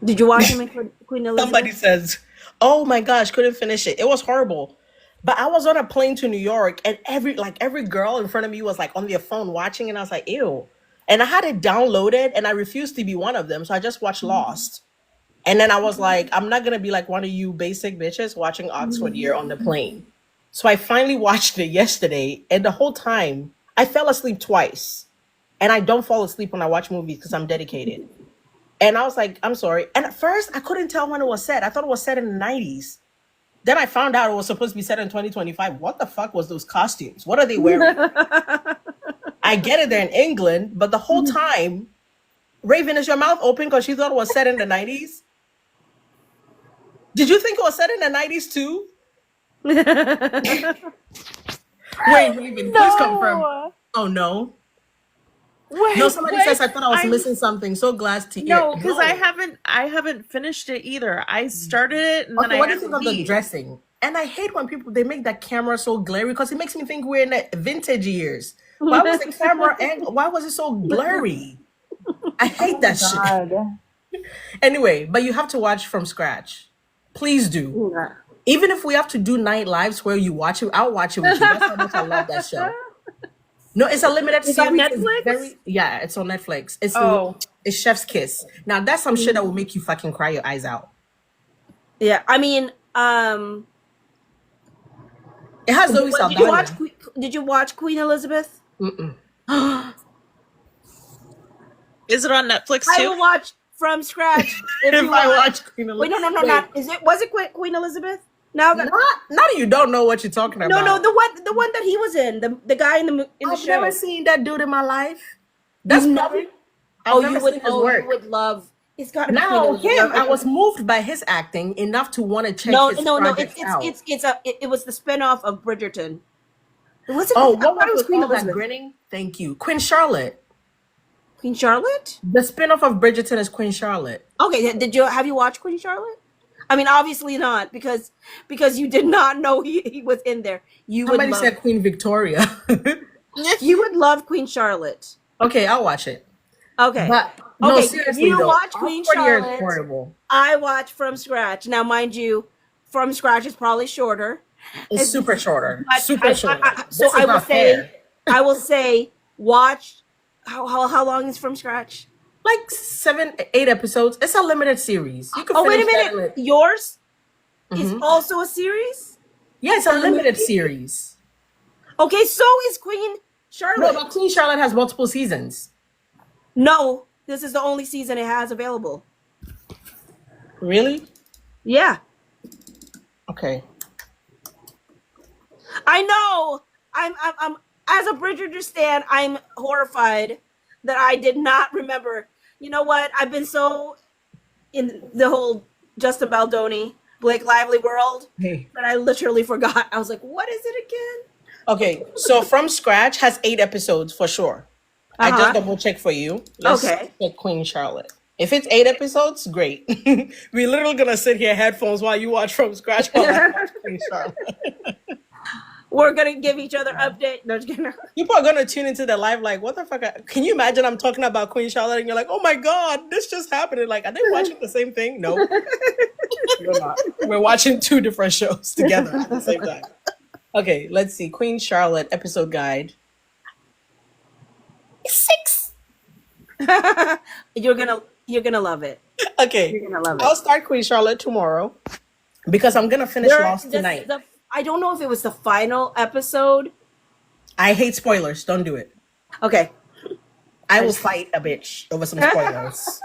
did you watch him in Queen Elizabeth? Somebody says, oh my gosh, couldn't finish it. It was horrible. But I was on a plane to New York, and every girl in front of me was like on their phone watching, and I was like, ew. And I had it downloaded, and I refused to be one of them, so I just watched Lost. And then I was like, I'm not gonna be like one of you basic bitches watching Oxford Year on the plane. So I finally watched it yesterday, and the whole time I fell asleep twice. And I don't fall asleep when I watch movies because I'm dedicated. And I was like, I'm sorry. And at first, I couldn't tell when it was set. I thought it was set in the 90s. Then I found out it was supposed to be set in 2025. What the fuck was those costumes? What are they wearing? I get it, they're in England, but the whole time, Raven, is your mouth open because she thought it was set in the 90s? Did you think it was set in the 90s too? Wait, Raven, please confirm. Oh no. Wait, No, somebody wait, says I thought I was I'm- missing something. So glad to hear. No, because I haven't finished it either. I started it and then Okay, I what do had you to think of the leave. dressing? And I hate when people they make that camera so glary because it makes me think we're in the vintage years. Why was the camera angle? Why was it so blurry? I hate that shit. God. Anyway, but you have to watch From Scratch. Please do. Even if we have to do night lives where you watch it, I'll watch it with you. That's how much I love that show. No, it's a limited It's series. on It's Netflix? yeah, it's on Netflix. Oh. It's Chef's Kiss. Now that's some shit that will make you fucking cry your eyes out. Yeah, I mean, It has Zoe did you Saldana. watch? Did you watch Queen Elizabeth? Is it on Netflix I too? will watch From Scratch. If you I want. watch Queen Wait, Elizabeth. no, not. Is it? Was it Queen Elizabeth? Now that Not you don't know what you're talking about. no, the one that he was in, the guy in the I've show. never seen that dude in my life. That's You've probably. Oh, I've you never would. seen his Oh, work. you would love. It's got to be. Now Queen him, Elizabeth. I was moved by his acting enough to want to check No. his projects out. It was the spinoff of Bridgerton. Was it? Oh, I what thought it was Queen all that Elizabeth. grinning? Thank you, Queen Charlotte. Queen Charlotte. The spinoff of Bridgerton is Queen Charlotte. Okay, have you watched Queen Charlotte? I mean, obviously not, because you did not know he was in there. Somebody said Queen Victoria. You would love Queen Charlotte. Okay, I'll watch it. Okay. But no, Okay, seriously you though, watch All Queen 40 years Charlotte. horrible. I watch From Scratch. Now, mind you, From Scratch is probably shorter. It's super shorter. But Super short. So I will say, watch. How long is From Scratch? Like 7, 8 episodes. It's a limited series. You can Oh, wait a finish that minute. in- Yours is also a series? Yeah, it's a limited series. Okay, so is Queen Charlotte. No, but Queen Charlotte has multiple seasons. No, this is the only season it has available. Really? Yeah. Okay. I know. I'm as a Bridgerton stan, I'm horrified that I did not remember. You know what? I've been so in the whole Justin Baldoni, Blake Lively world Hey. that I literally forgot. I was like, what is it again? Okay, so From Scratch has 8 episodes for sure. I Uh-huh. just double check for you. Let's Okay. check Queen Charlotte. If it's 8 episodes, great. We're literally gonna sit here headphones while you watch From Scratch while I watch Queen Charlotte. We're gonna give each other update. No, just kidding. People are gonna tune into the live like, what the fuck? Can you imagine I'm talking about Queen Charlotte and you're like, oh my god, this just happened. And like, are they watching the same thing? No, we're not. We're watching 2 different shows together at the same time. Okay, let's see. Queen Charlotte episode guide. 6. You're gonna love it. Okay, You're gonna love it. I'll start Queen Charlotte tomorrow because I'm gonna finish Lost tonight. I don't know if it was the final episode. I hate spoilers. Don't do it. Okay. I will fight a bitch over some spoilers.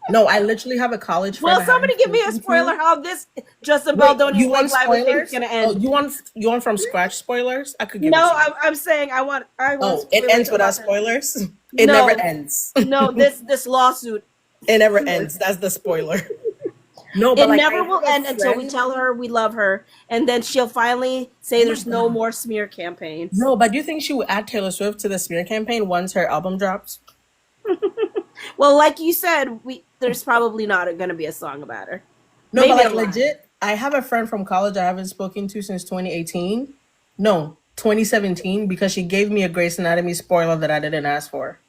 No, I literally have a college friend. Well, somebody give me a spoiler how this Justin Wait, Baldoni you want Blake Lively thing spoilers? is gonna end. Oh, you want From Scratch spoilers? I could give No, it to you. I'm saying I want. Oh, it ends without spoilers? It No. never ends. No, this lawsuit. It never ends. That's the spoiler. No, but It like, never I will have a end until we friend- tell her we love her, and then she'll finally say there's no more smear campaigns. No, but do you think she will add Taylor Swift to the smear campaign once her album drops? Well, like you said, there's probably not going to be a song about her. No, Maybe but like I'm lying. legit, I have a friend from college I haven't spoken to since 2018. No, 2017, because she gave me a Grey's Anatomy spoiler that I didn't ask for.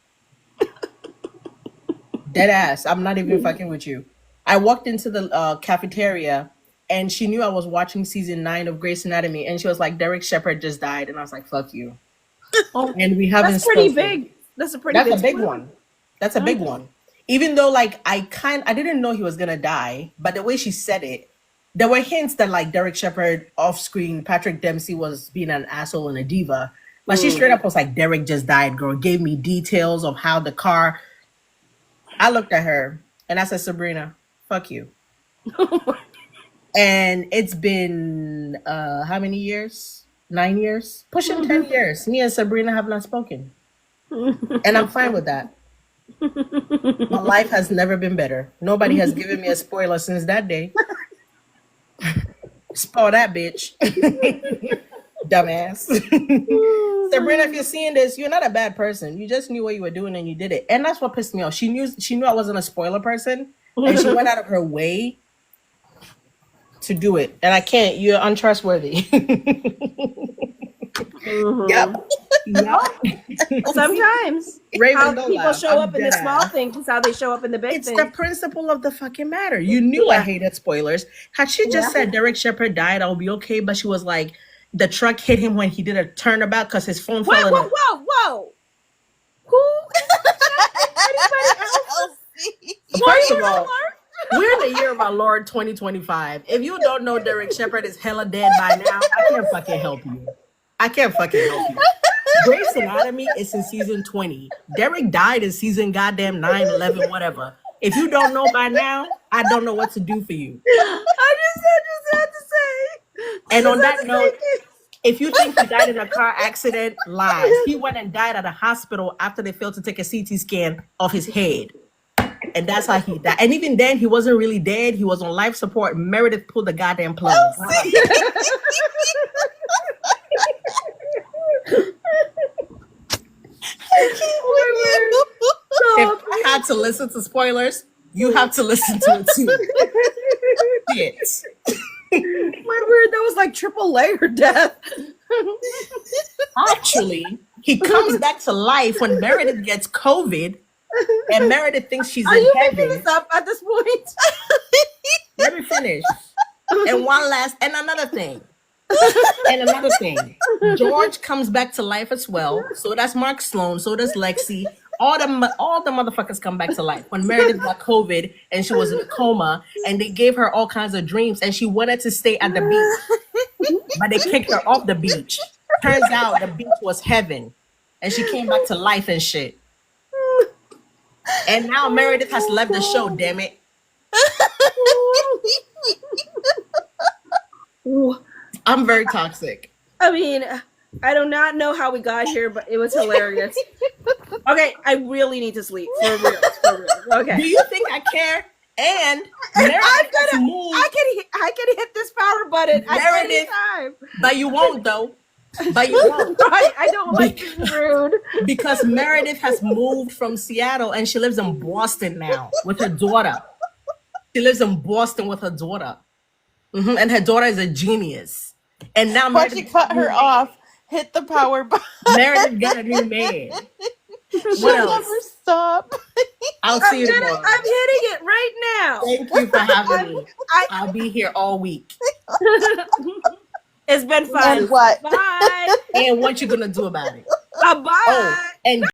Dead ass. I'm not even fucking with you. I walked into the cafeteria and she knew I was watching season 9 of Grey's Anatomy, and she was like, Derek Shepherd just died, and I was like, fuck you. Oh, And we haven't that's pretty spoken. big. That's a pretty That's big a big spoiler. one. That's a big one. Even though like I didn't know he was gonna die, but the way she said it, there were hints that like Derek Shepherd off screen, Patrick Dempsey was being an asshole and a diva. But she straight up was like, Derek just died, girl. Gave me details of how the car. I looked at her and I said, Sabrina, fuck you. And it's been how many years? 9 years? Pushing 10 years. Me and Sabrina have not spoken. And I'm fine with that. My life has never been better. Nobody has given me a spoiler since that day. Spoil that bitch. Dumbass. Sabrina, if you're seeing this, you're not a bad person. You just knew what you were doing and you did it. And that's what pissed me off. She knew I wasn't a spoiler person, and she went out of her way to do it. And I can't. You're untrustworthy. Yep. Sometimes Raven, how don't people laugh. show I'm up in the dead small ass. things is how they show up in the big It's things. the principle of the fucking matter. You knew I hated spoilers. Had she just said Derek Shepherd died, I'll be okay. But she was like, the truck hit him when he did a turnabout because his phone fell in Whoa, it. whoa, whoa! Who? Anybody else? First of all, we're in the year of our Lord 2025. If you don't know Derek Shepherd is hella dead by now, I can't fucking help you. I can't fucking help you. Grey's Anatomy is in season 20. Derek died in season goddamn 9, 11, whatever. If you don't know by now, I don't know what to do for you. I just had to say, And on that note, if you think he died in a car accident, lies. He went and died at a hospital after they failed to take a CT scan of his head. And that's how he died. And even then, he wasn't really dead. He was on life support. Meredith pulled the goddamn plug. If I had to listen to spoilers, you have to listen to it too. Shit. My word, that was like triple layer death. Actually, he comes back to life when Meredith gets COVID, and Meredith thinks she's Are in you heaven. making this up at this point? Let me finish. And another thing. George comes back to life as well. So does Mark Sloan. So does Lexi. All the motherfuckers come back to life. When Meredith got COVID and she was in a coma, and they gave her all kinds of dreams, and she wanted to stay at the beach, but they kicked her off the beach. Turns out the beach was heaven, and she came back to life and shit. And now Meredith has left the show. Damn it! I'm very toxic. I mean, I do not know how we got here, but it was hilarious. Okay, I really need to sleep. For real. Okay. Do you think I care? And I can hit this power button at any time. But you won't though. I don't like being rude. Because Meredith has moved from Seattle and she lives in Boston now with her daughter. She lives in Boston with her daughter. And her daughter is a genius. And now But she cut her off. Hit the power button. Meredith got a new man. She'll never stop. I'll see you tomorrow. I'm hitting it right now. Thank you for having me. I'll be here all week. It's been fun. And what? Bye. And what you gonna do about it? Bye. Oh, and